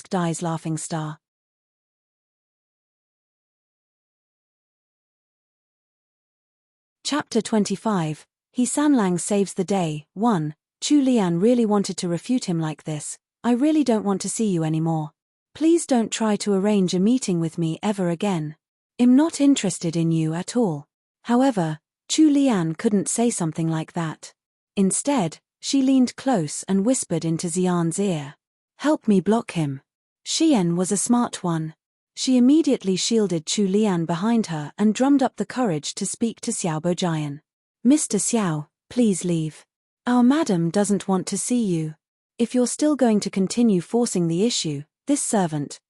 * dies laughing star. Chapter 25, He Sanlang Saves the Day. 1. Chu Lian really wanted to refute him like this. I really don't want to see you anymore. Please don't try to arrange a meeting with me ever again. I'm not interested in you at all. However, Chu Lian couldn't say something like that. Instead, she leaned close and whispered into Xian's ear. Help me block him. Xian was a smart one. She immediately shielded Chu Lian behind her and drummed up the courage to speak to Xiao Bojian. Mr. Xiao, please leave. Our madam doesn't want to see you. If you're still going to continue forcing the issue, this servant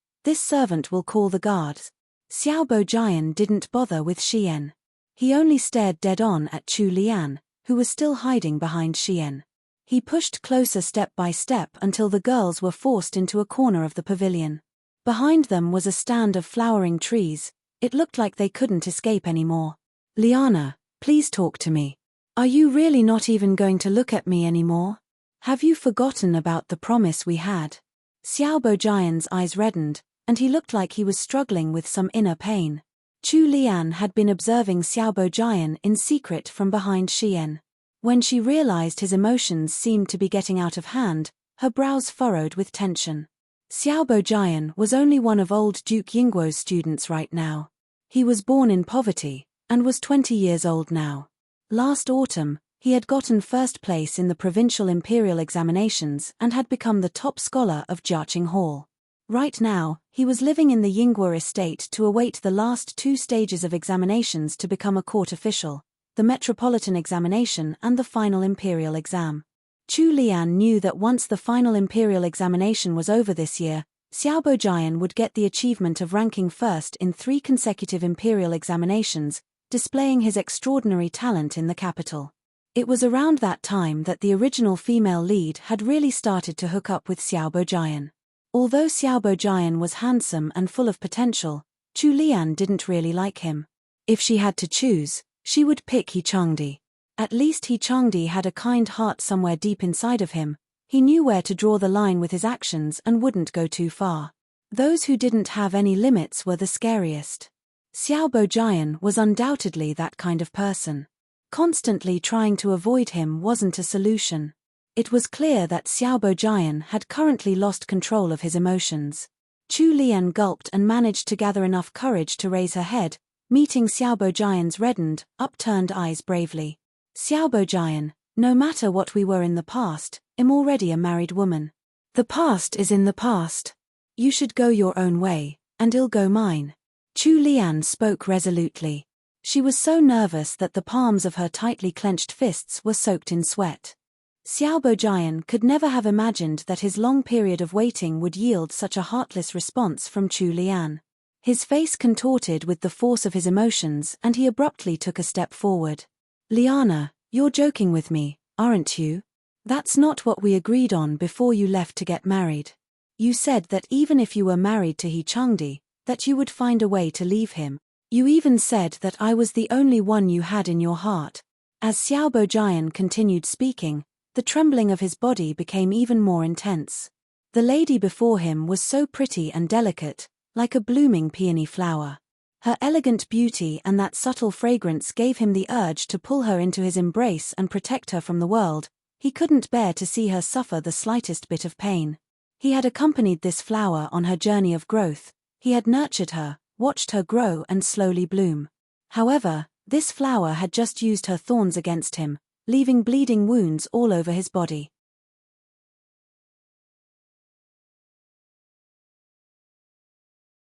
will call the guards. Xiao Bojian didn't bother with Xian. He only stared dead on at Chu Lian, who was still hiding behind Xian. He pushed closer step by step until the girls were forced into a corner of the pavilion. Behind them was a stand of flowering trees. It looked like they couldn't escape anymore. Liana, please talk to me. Are you really not even going to look at me anymore? Have you forgotten about the promise we had? Xiao Bojian's eyes reddened, and he looked like he was struggling with some inner pain. Chu Lian had been observing Xiao Bojian in secret from behind Xian. When she realized his emotions seemed to be getting out of hand, her brows furrowed with tension. Xiao Bojian was only one of old Duke Yingguo's students right now. He was born in poverty, and was 20 years old now. Last autumn, he had gotten first place in the provincial imperial examinations and had become the top scholar of Jiaqing Hall. Right now, he was living in the Yingguo estate to await the last 2 stages of examinations to become a court official, the metropolitan examination and the final imperial exam. Chu Lian knew that once the final imperial examination was over this year, Xiaobo Jian would get the achievement of ranking first in 3 consecutive imperial examinations, displaying his extraordinary talent in the capital. It was around that time that the original female lead had really started to hook up with Xiaobo Jian. Although Xiaobo Jian was handsome and full of potential, Chu Lian didn't really like him. If she had to choose, she would pick He Changdi. At least He Changdi had a kind heart somewhere deep inside of him. He knew where to draw the line with his actions and wouldn't go too far. Those who didn't have any limits were the scariest. Xiaobo Jian was undoubtedly that kind of person. Constantly trying to avoid him wasn't a solution. It was clear that Xiaobo Jian had currently lost control of his emotions. Chu Lian gulped and managed to gather enough courage to raise her head, meeting Xiaobo Jian's reddened, upturned eyes bravely. Xiaobo Jian, no matter what we were in the past, I'm already a married woman. The past is in the past. You should go your own way, and I'll go mine. Chu Lian spoke resolutely. She was so nervous that the palms of her tightly clenched fists were soaked in sweat. Xiaobo Jian could never have imagined that his long period of waiting would yield such a heartless response from Chu Lian. His face contorted with the force of his emotions and he abruptly took a step forward. Liana, you're joking with me, aren't you? That's not what we agreed on before you left to get married. You said that even if you were married to He Changdi, that you would find a way to leave him. You even said that I was the only one you had in your heart. As Xiaobo Jian continued speaking, the trembling of his body became even more intense. The lady before him was so pretty and delicate, like a blooming peony flower. Her elegant beauty and that subtle fragrance gave him the urge to pull her into his embrace and protect her from the world. He couldn't bear to see her suffer the slightest bit of pain. He had accompanied this flower on her journey of growth. He had nurtured her, watched her grow and slowly bloom. However, this flower had just used her thorns against him, leaving bleeding wounds all over his body.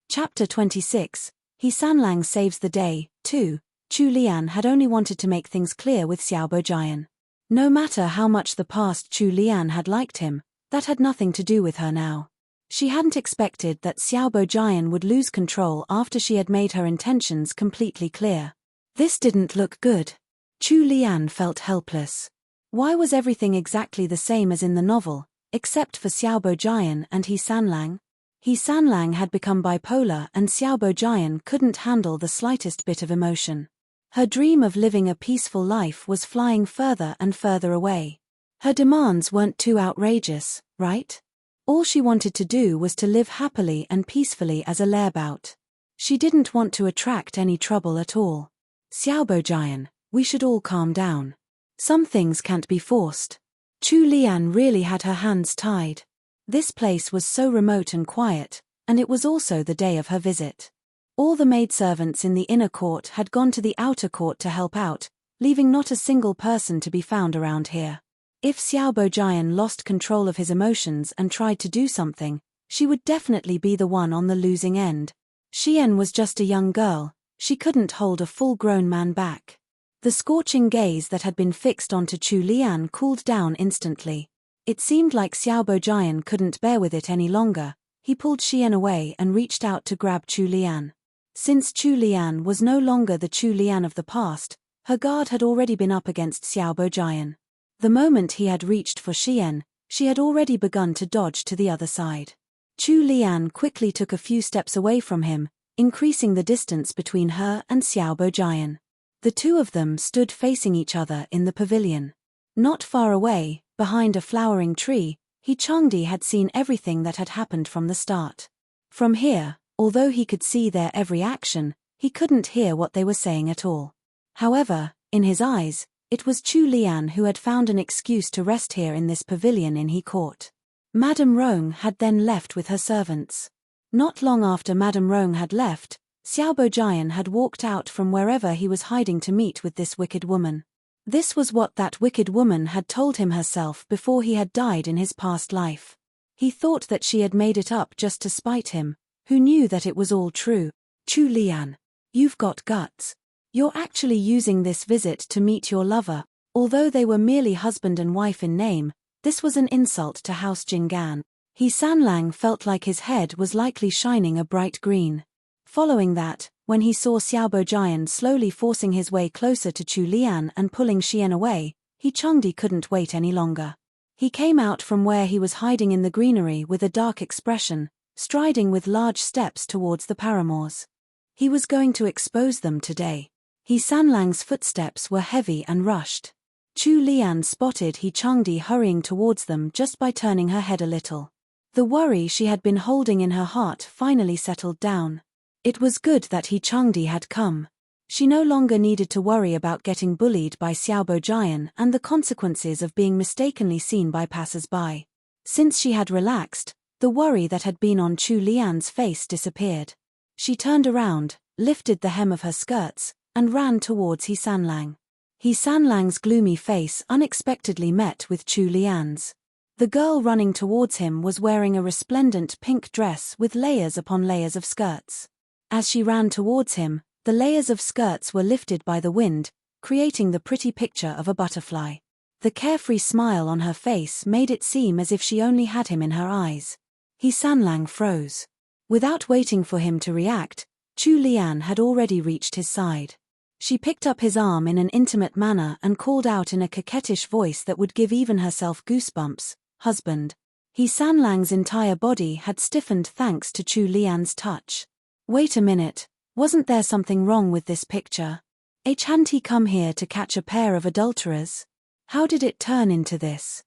Chapter 26, He Sanlang Saves the Day, 2. Chu Lian had only wanted to make things clear with Xiaobo Jian. No matter how much the past Chu Lian had liked him, that had nothing to do with her now. She hadn't expected that Xiaobo Jian would lose control after she had made her intentions completely clear. This didn't look good. Chu Lian felt helpless. Why was everything exactly the same as in the novel, except for Xiaobo Jian and He Sanlang? He Sanlang had become bipolar and Xiaobo Jian couldn't handle the slightest bit of emotion. Her dream of living a peaceful life was flying further and further away. Her demands weren't too outrageous, right? All she wanted to do was to live happily and peacefully as a layabouts. She didn't want to attract any trouble at all. Xiaobo Jian, we should all calm down. Some things can't be forced. Chu Lian really had her hands tied. This place was so remote and quiet, and it was also the day of her visit. All the maidservants in the inner court had gone to the outer court to help out, leaving not a single person to be found around here. If Xiaobo Jian lost control of his emotions and tried to do something, she would definitely be the one on the losing end. Xian was just a young girl, she couldn't hold a full-grown man back. The scorching gaze that had been fixed onto Chu Lian cooled down instantly. It seemed like Xiaobo Jian couldn't bear with it any longer. He pulled Xian away and reached out to grab Chu Lian. Since Chu Lian was no longer the Chu Lian of the past, her guard had already been up against Xiaobo Jian. The moment he had reached for Xian, she had already begun to dodge to the other side. Chu Lian quickly took a few steps away from him, increasing the distance between her and Xiaobo Jian. The two of them stood facing each other in the pavilion. Not far away, behind a flowering tree, He Changdi had seen everything that had happened from the start. From here, although he could see their every action, he couldn't hear what they were saying at all. However, in his eyes, it was Chu Lian who had found an excuse to rest here in this pavilion in He Court. Madame Rong had then left with her servants. Not long after Madame Rong had left, Xiaobo Jian had walked out from wherever he was hiding to meet with this wicked woman. This was what that wicked woman had told him herself before he had died in his past life. He thought that she had made it up just to spite him, who knew that it was all true. Chu Lian, you've got guts. You're actually using this visit to meet your lover. Although they were merely husband and wife in name, This was an insult to House Jingan. He Sanlang felt like his head was likely shining a bright green. Following that, when he saw Xiaobo Jian slowly forcing his way closer to Chu Lian and pulling Xian away, He Changdi couldn't wait any longer. He came out from where he was hiding in the greenery with a dark expression, striding with large steps towards the paramours. He was going to expose them today. He Sanlang's footsteps were heavy and rushed. Chu Lian spotted He Changdi hurrying towards them just by turning her head a little. The worry she had been holding in her heart finally settled down. It was good that He Changdi had come. She no longer needed to worry about getting bullied by Xiaobo Jian and the consequences of being mistakenly seen by passers-by. Since she had relaxed, the worry that had been on Chu Lian's face disappeared. She turned around, lifted the hem of her skirts, and ran towards He Sanlang. He Sanlang's gloomy face unexpectedly met with Chu Lian's. The girl running towards him was wearing a resplendent pink dress with layers upon layers of skirts. As she ran towards him, the layers of skirts were lifted by the wind, creating the pretty picture of a butterfly. The carefree smile on her face made it seem as if she only had him in her eyes. He Sanlang froze. Without waiting for him to react, Chu Lian had already reached his side. She picked up his arm in an intimate manner and called out in a coquettish voice that would give even herself goosebumps, "Husband." He Sanlang's entire body had stiffened thanks to Chu Lian's touch. Wait a minute, wasn't there something wrong with this picture? Hadn't he come here to catch a pair of adulterers? How did it turn into this?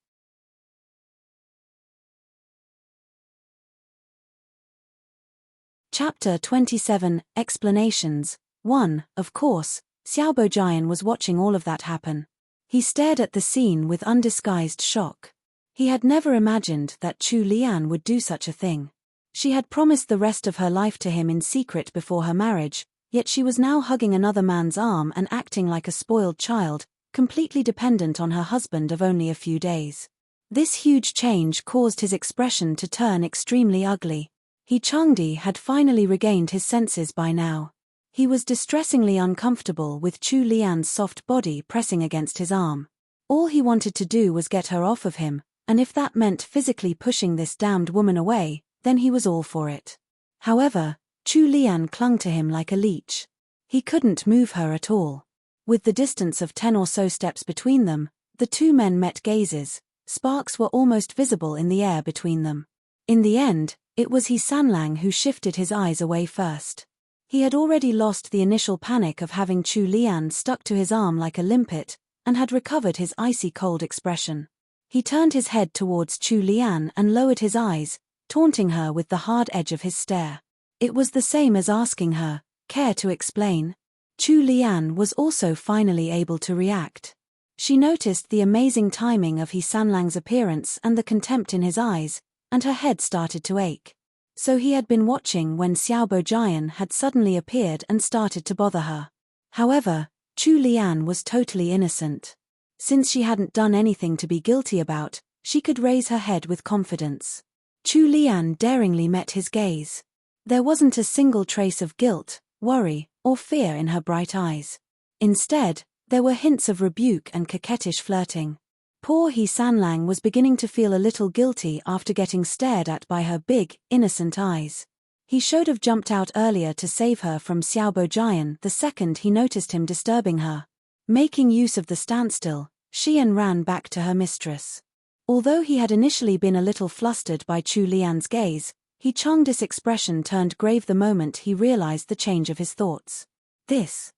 Chapter 27, Explanations. 1. Of course, Xiaobo Jian was watching all of that happen. He stared at the scene with undisguised shock. He had never imagined that Chu Lian would do such a thing. She had promised the rest of her life to him in secret before her marriage, yet she was now hugging another man's arm and acting like a spoiled child, completely dependent on her husband of only a few days. This huge change caused his expression to turn extremely ugly. He Changdi had finally regained his senses by now. He was distressingly uncomfortable with Chu Lian's soft body pressing against his arm. All he wanted to do was get her off of him, and if that meant physically pushing this damned woman away, then he was all for it. However, Chu Lian clung to him like a leech. He couldn't move her at all. With the distance of 10 or so steps between them, the two men met gazes. Sparks were almost visible in the air between them. In the end, it was He Sanlang who shifted his eyes away first. He had already lost the initial panic of having Chu Lian stuck to his arm like a limpet, and had recovered his icy cold expression. He turned his head towards Chu Lian and lowered his eyes, taunting her with the hard edge of his stare. It was the same as asking her, "Care to explain?" Chu Lian was also finally able to react. She noticed the amazing timing of He Sanlang's appearance and the contempt in his eyes, and her head started to ache. So he had been watching when Xiaobo Jian had suddenly appeared and started to bother her. However, Chu Lian was totally innocent. Since she hadn't done anything to be guilty about, she could raise her head with confidence. Chu Lian daringly met his gaze. There wasn't a single trace of guilt, worry, or fear in her bright eyes. Instead, there were hints of rebuke and coquettish flirting. Poor He Sanlang was beginning to feel a little guilty after getting stared at by her big, innocent eyes. He should have jumped out earlier to save her from Xiaobo Jian the second he noticed him disturbing her. Making use of the standstill, Xian ran back to her mistress. Although he had initially been a little flustered by Chu Lian's gaze, He Changdi's expression turned grave the moment he realized the change of his thoughts. This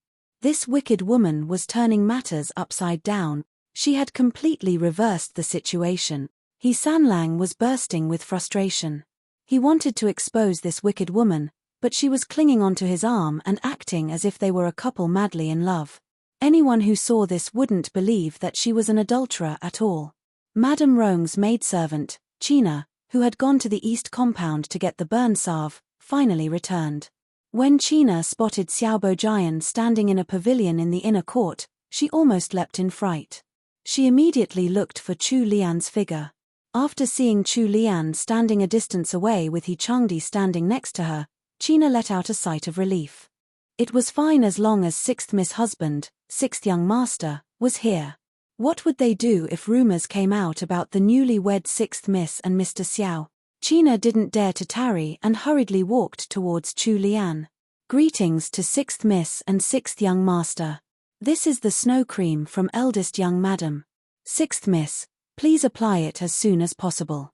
wicked woman was turning matters upside down. She had completely reversed the situation. He Sanlang was bursting with frustration. He wanted to expose this wicked woman, but she was clinging onto his arm and acting as if they were a couple madly in love. Anyone who saw this wouldn't believe that she was an adulterer at all. Madame Rong's maidservant, China, who had gone to the east compound to get the burn salve, finally returned. When China spotted Xiaobo Jian standing in a pavilion in the inner court, she almost leapt in fright. She immediately looked for Chu Lian's figure. After seeing Chu Lian standing a distance away with He Changdi standing next to her, China let out a sigh of relief. It was fine as long as 6th Miss Husband, 6th Young Master, was here. What would they do if rumors came out about the newly-wed 6th Miss and Mr. Xiao? China didn't dare to tarry and hurriedly walked towards Chu Lian. Greetings to 6th Miss and 6th Young Master. This is the snow cream from eldest young madam. 6th Miss, please apply it as soon as possible.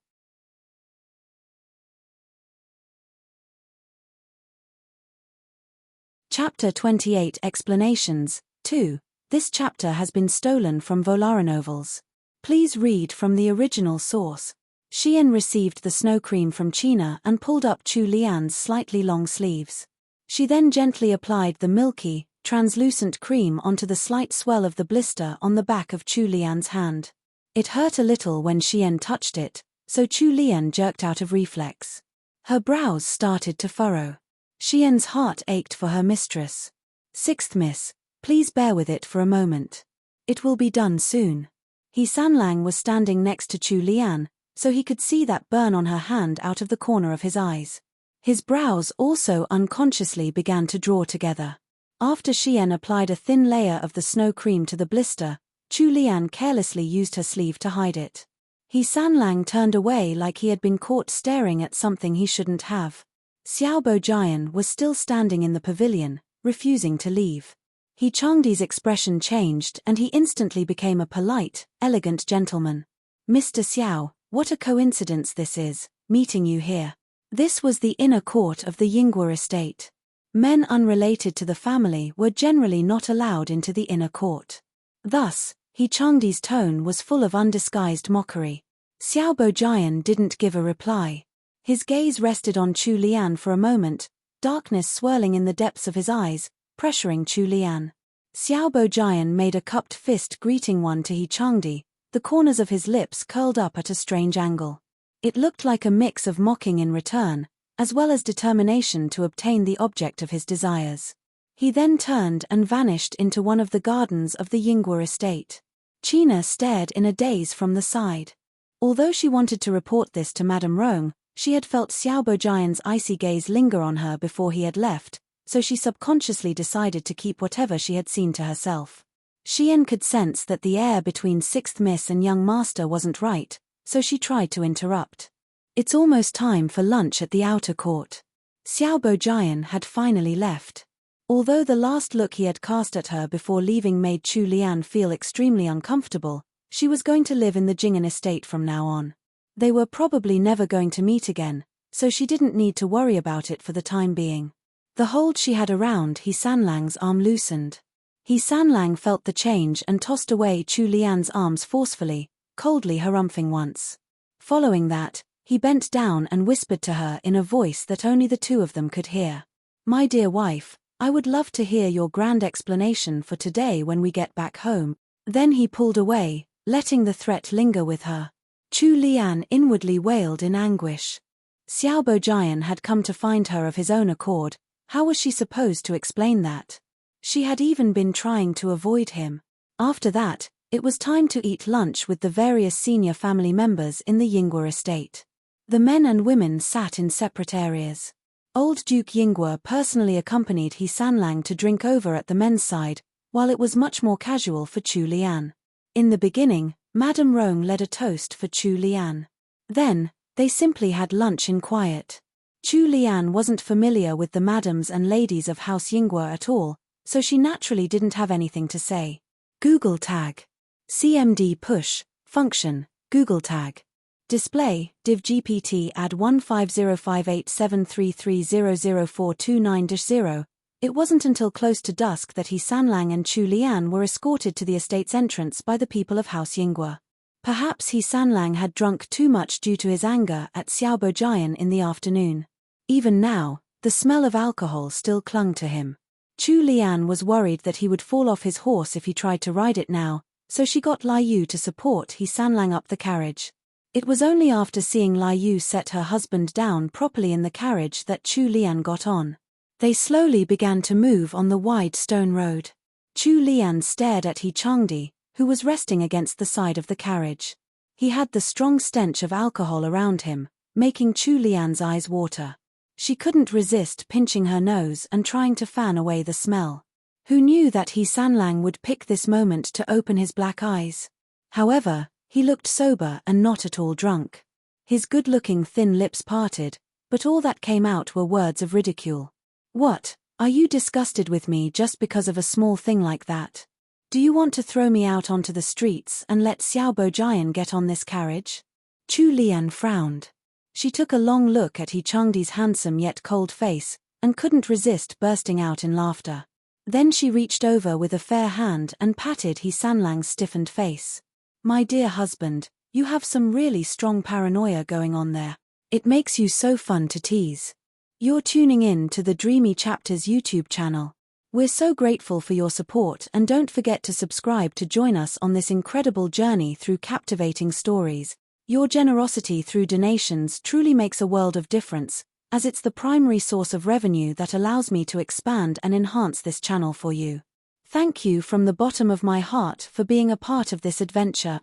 Chapter 28 Explanations 2. This chapter has been stolen from Volara novels. Please read from the original source. Xian received the snow cream from China and pulled up Chu Lian's slightly long sleeves. She then gently applied the milky, translucent cream onto the slight swell of the blister on the back of Chu Lian's hand. It hurt a little when Xian touched it, so Chu Lian jerked out of reflex. Her brows started to furrow. Xian's heart ached for her mistress. 6th Miss, please bear with it for a moment. It will be done soon. He Sanlang was standing next to Chu Lian, so he could see that burn on her hand out of the corner of his eyes. His brows also unconsciously began to draw together. After Xian applied a thin layer of the snow cream to the blister, Chu Lian carelessly used her sleeve to hide it. He Sanlang turned away like he had been caught staring at something he shouldn't have. Xiao Bojian was still standing in the pavilion, refusing to leave. He Changdi's expression changed and he instantly became a polite, elegant gentleman. Mr. Xiao, what a coincidence this is, meeting you here. This was the inner court of the Yinghua estate. Men unrelated to the family were generally not allowed into the inner court. Thus, He Changdi's tone was full of undisguised mockery. Xiao Bojian didn't give a reply. His gaze rested on Chu Lian for a moment, darkness swirling in the depths of his eyes, pressuring Chu Lian. Xiao Bojian made a cupped fist greeting one to He Changdi, the corners of his lips curled up at a strange angle. It looked like a mix of mocking in return, as well as determination to obtain the object of his desires. He then turned and vanished into one of the gardens of the Yinghua estate. China stared in a daze from the side. Although she wanted to report this to Madame Rong, she had felt Xiao Bojian's icy gaze linger on her before he had left, so she subconsciously decided to keep whatever she had seen to herself. Xian could sense that the air between 6th Miss and young master wasn't right, so she tried to interrupt. It's almost time for lunch at the outer court. Xiao Bojian had finally left. Although the last look he had cast at her before leaving made Chu Lian feel extremely uncomfortable, she was going to live in the Jing'an estate from now on. They were probably never going to meet again, so she didn't need to worry about it for the time being. The hold she had around He Sanlang's arm loosened. He Sanlang felt the change and tossed away Chu Lian's arms forcefully, coldly harumphing once. Following that, he bent down and whispered to her in a voice that only the two of them could hear. "My dear wife, I would love to hear your grand explanation for today when we get back home." Then he pulled away, letting the threat linger with her. Chu Lian inwardly wailed in anguish. Xiao Bojian had come to find her of his own accord. How was she supposed to explain that? She had even been trying to avoid him. After that, it was time to eat lunch with the various senior family members in the Yinghua estate. The men and women sat in separate areas. Old Duke Yinghua personally accompanied He Sanlang to drink over at the men's side, while it was much more casual for Chu Lian. In the beginning, Madame Rong led a toast for Chu Lian. Then, they simply had lunch in quiet. Chu Lian wasn't familiar with the madams and ladies of House Yinghua at all, so she naturally didn't have anything to say. Google Tag. CMD Push, Function, Google Tag. Display, div GPT add 1505873300429-0. It wasn't until close to dusk that He Sanlang and Chu Lian were escorted to the estate's entrance by the people of House Yinghua. Perhaps He Sanlang had drunk too much due to his anger at Xiao Bojian in the afternoon. Even now, the smell of alcohol still clung to him. Chu Lian was worried that he would fall off his horse if he tried to ride it now, so she got Lai Yu to support He Sanlang up the carriage. It was only after seeing Lai Yu set her husband down properly in the carriage that Chu Lian got on. They slowly began to move on the wide stone road. Chu Lian stared at He Changdi, who was resting against the side of the carriage. He had the strong stench of alcohol around him, making Chu Lian's eyes water. She couldn't resist pinching her nose and trying to fan away the smell. Who knew that He Sanlang would pick this moment to open his black eyes? However, he looked sober and not at all drunk. His good-looking thin lips parted, but all that came out were words of ridicule. What, are you disgusted with me just because of a small thing like that? Do you want to throw me out onto the streets and let Xiao Bojian get on this carriage? Chu Lian frowned. She took a long look at He Chengdi's handsome yet cold face, and couldn't resist bursting out in laughter. Then she reached over with a fair hand and patted He Sanlang's stiffened face. My dear husband, you have some really strong paranoia going on there. It makes you so fun to tease. You're tuning in to the Dreamy Chapters YouTube channel. We're so grateful for your support, and don't forget to subscribe to join us on this incredible journey through captivating stories. Your generosity through donations truly makes a world of difference, as it's the primary source of revenue that allows me to expand and enhance this channel for you. Thank you from the bottom of my heart for being a part of this adventure.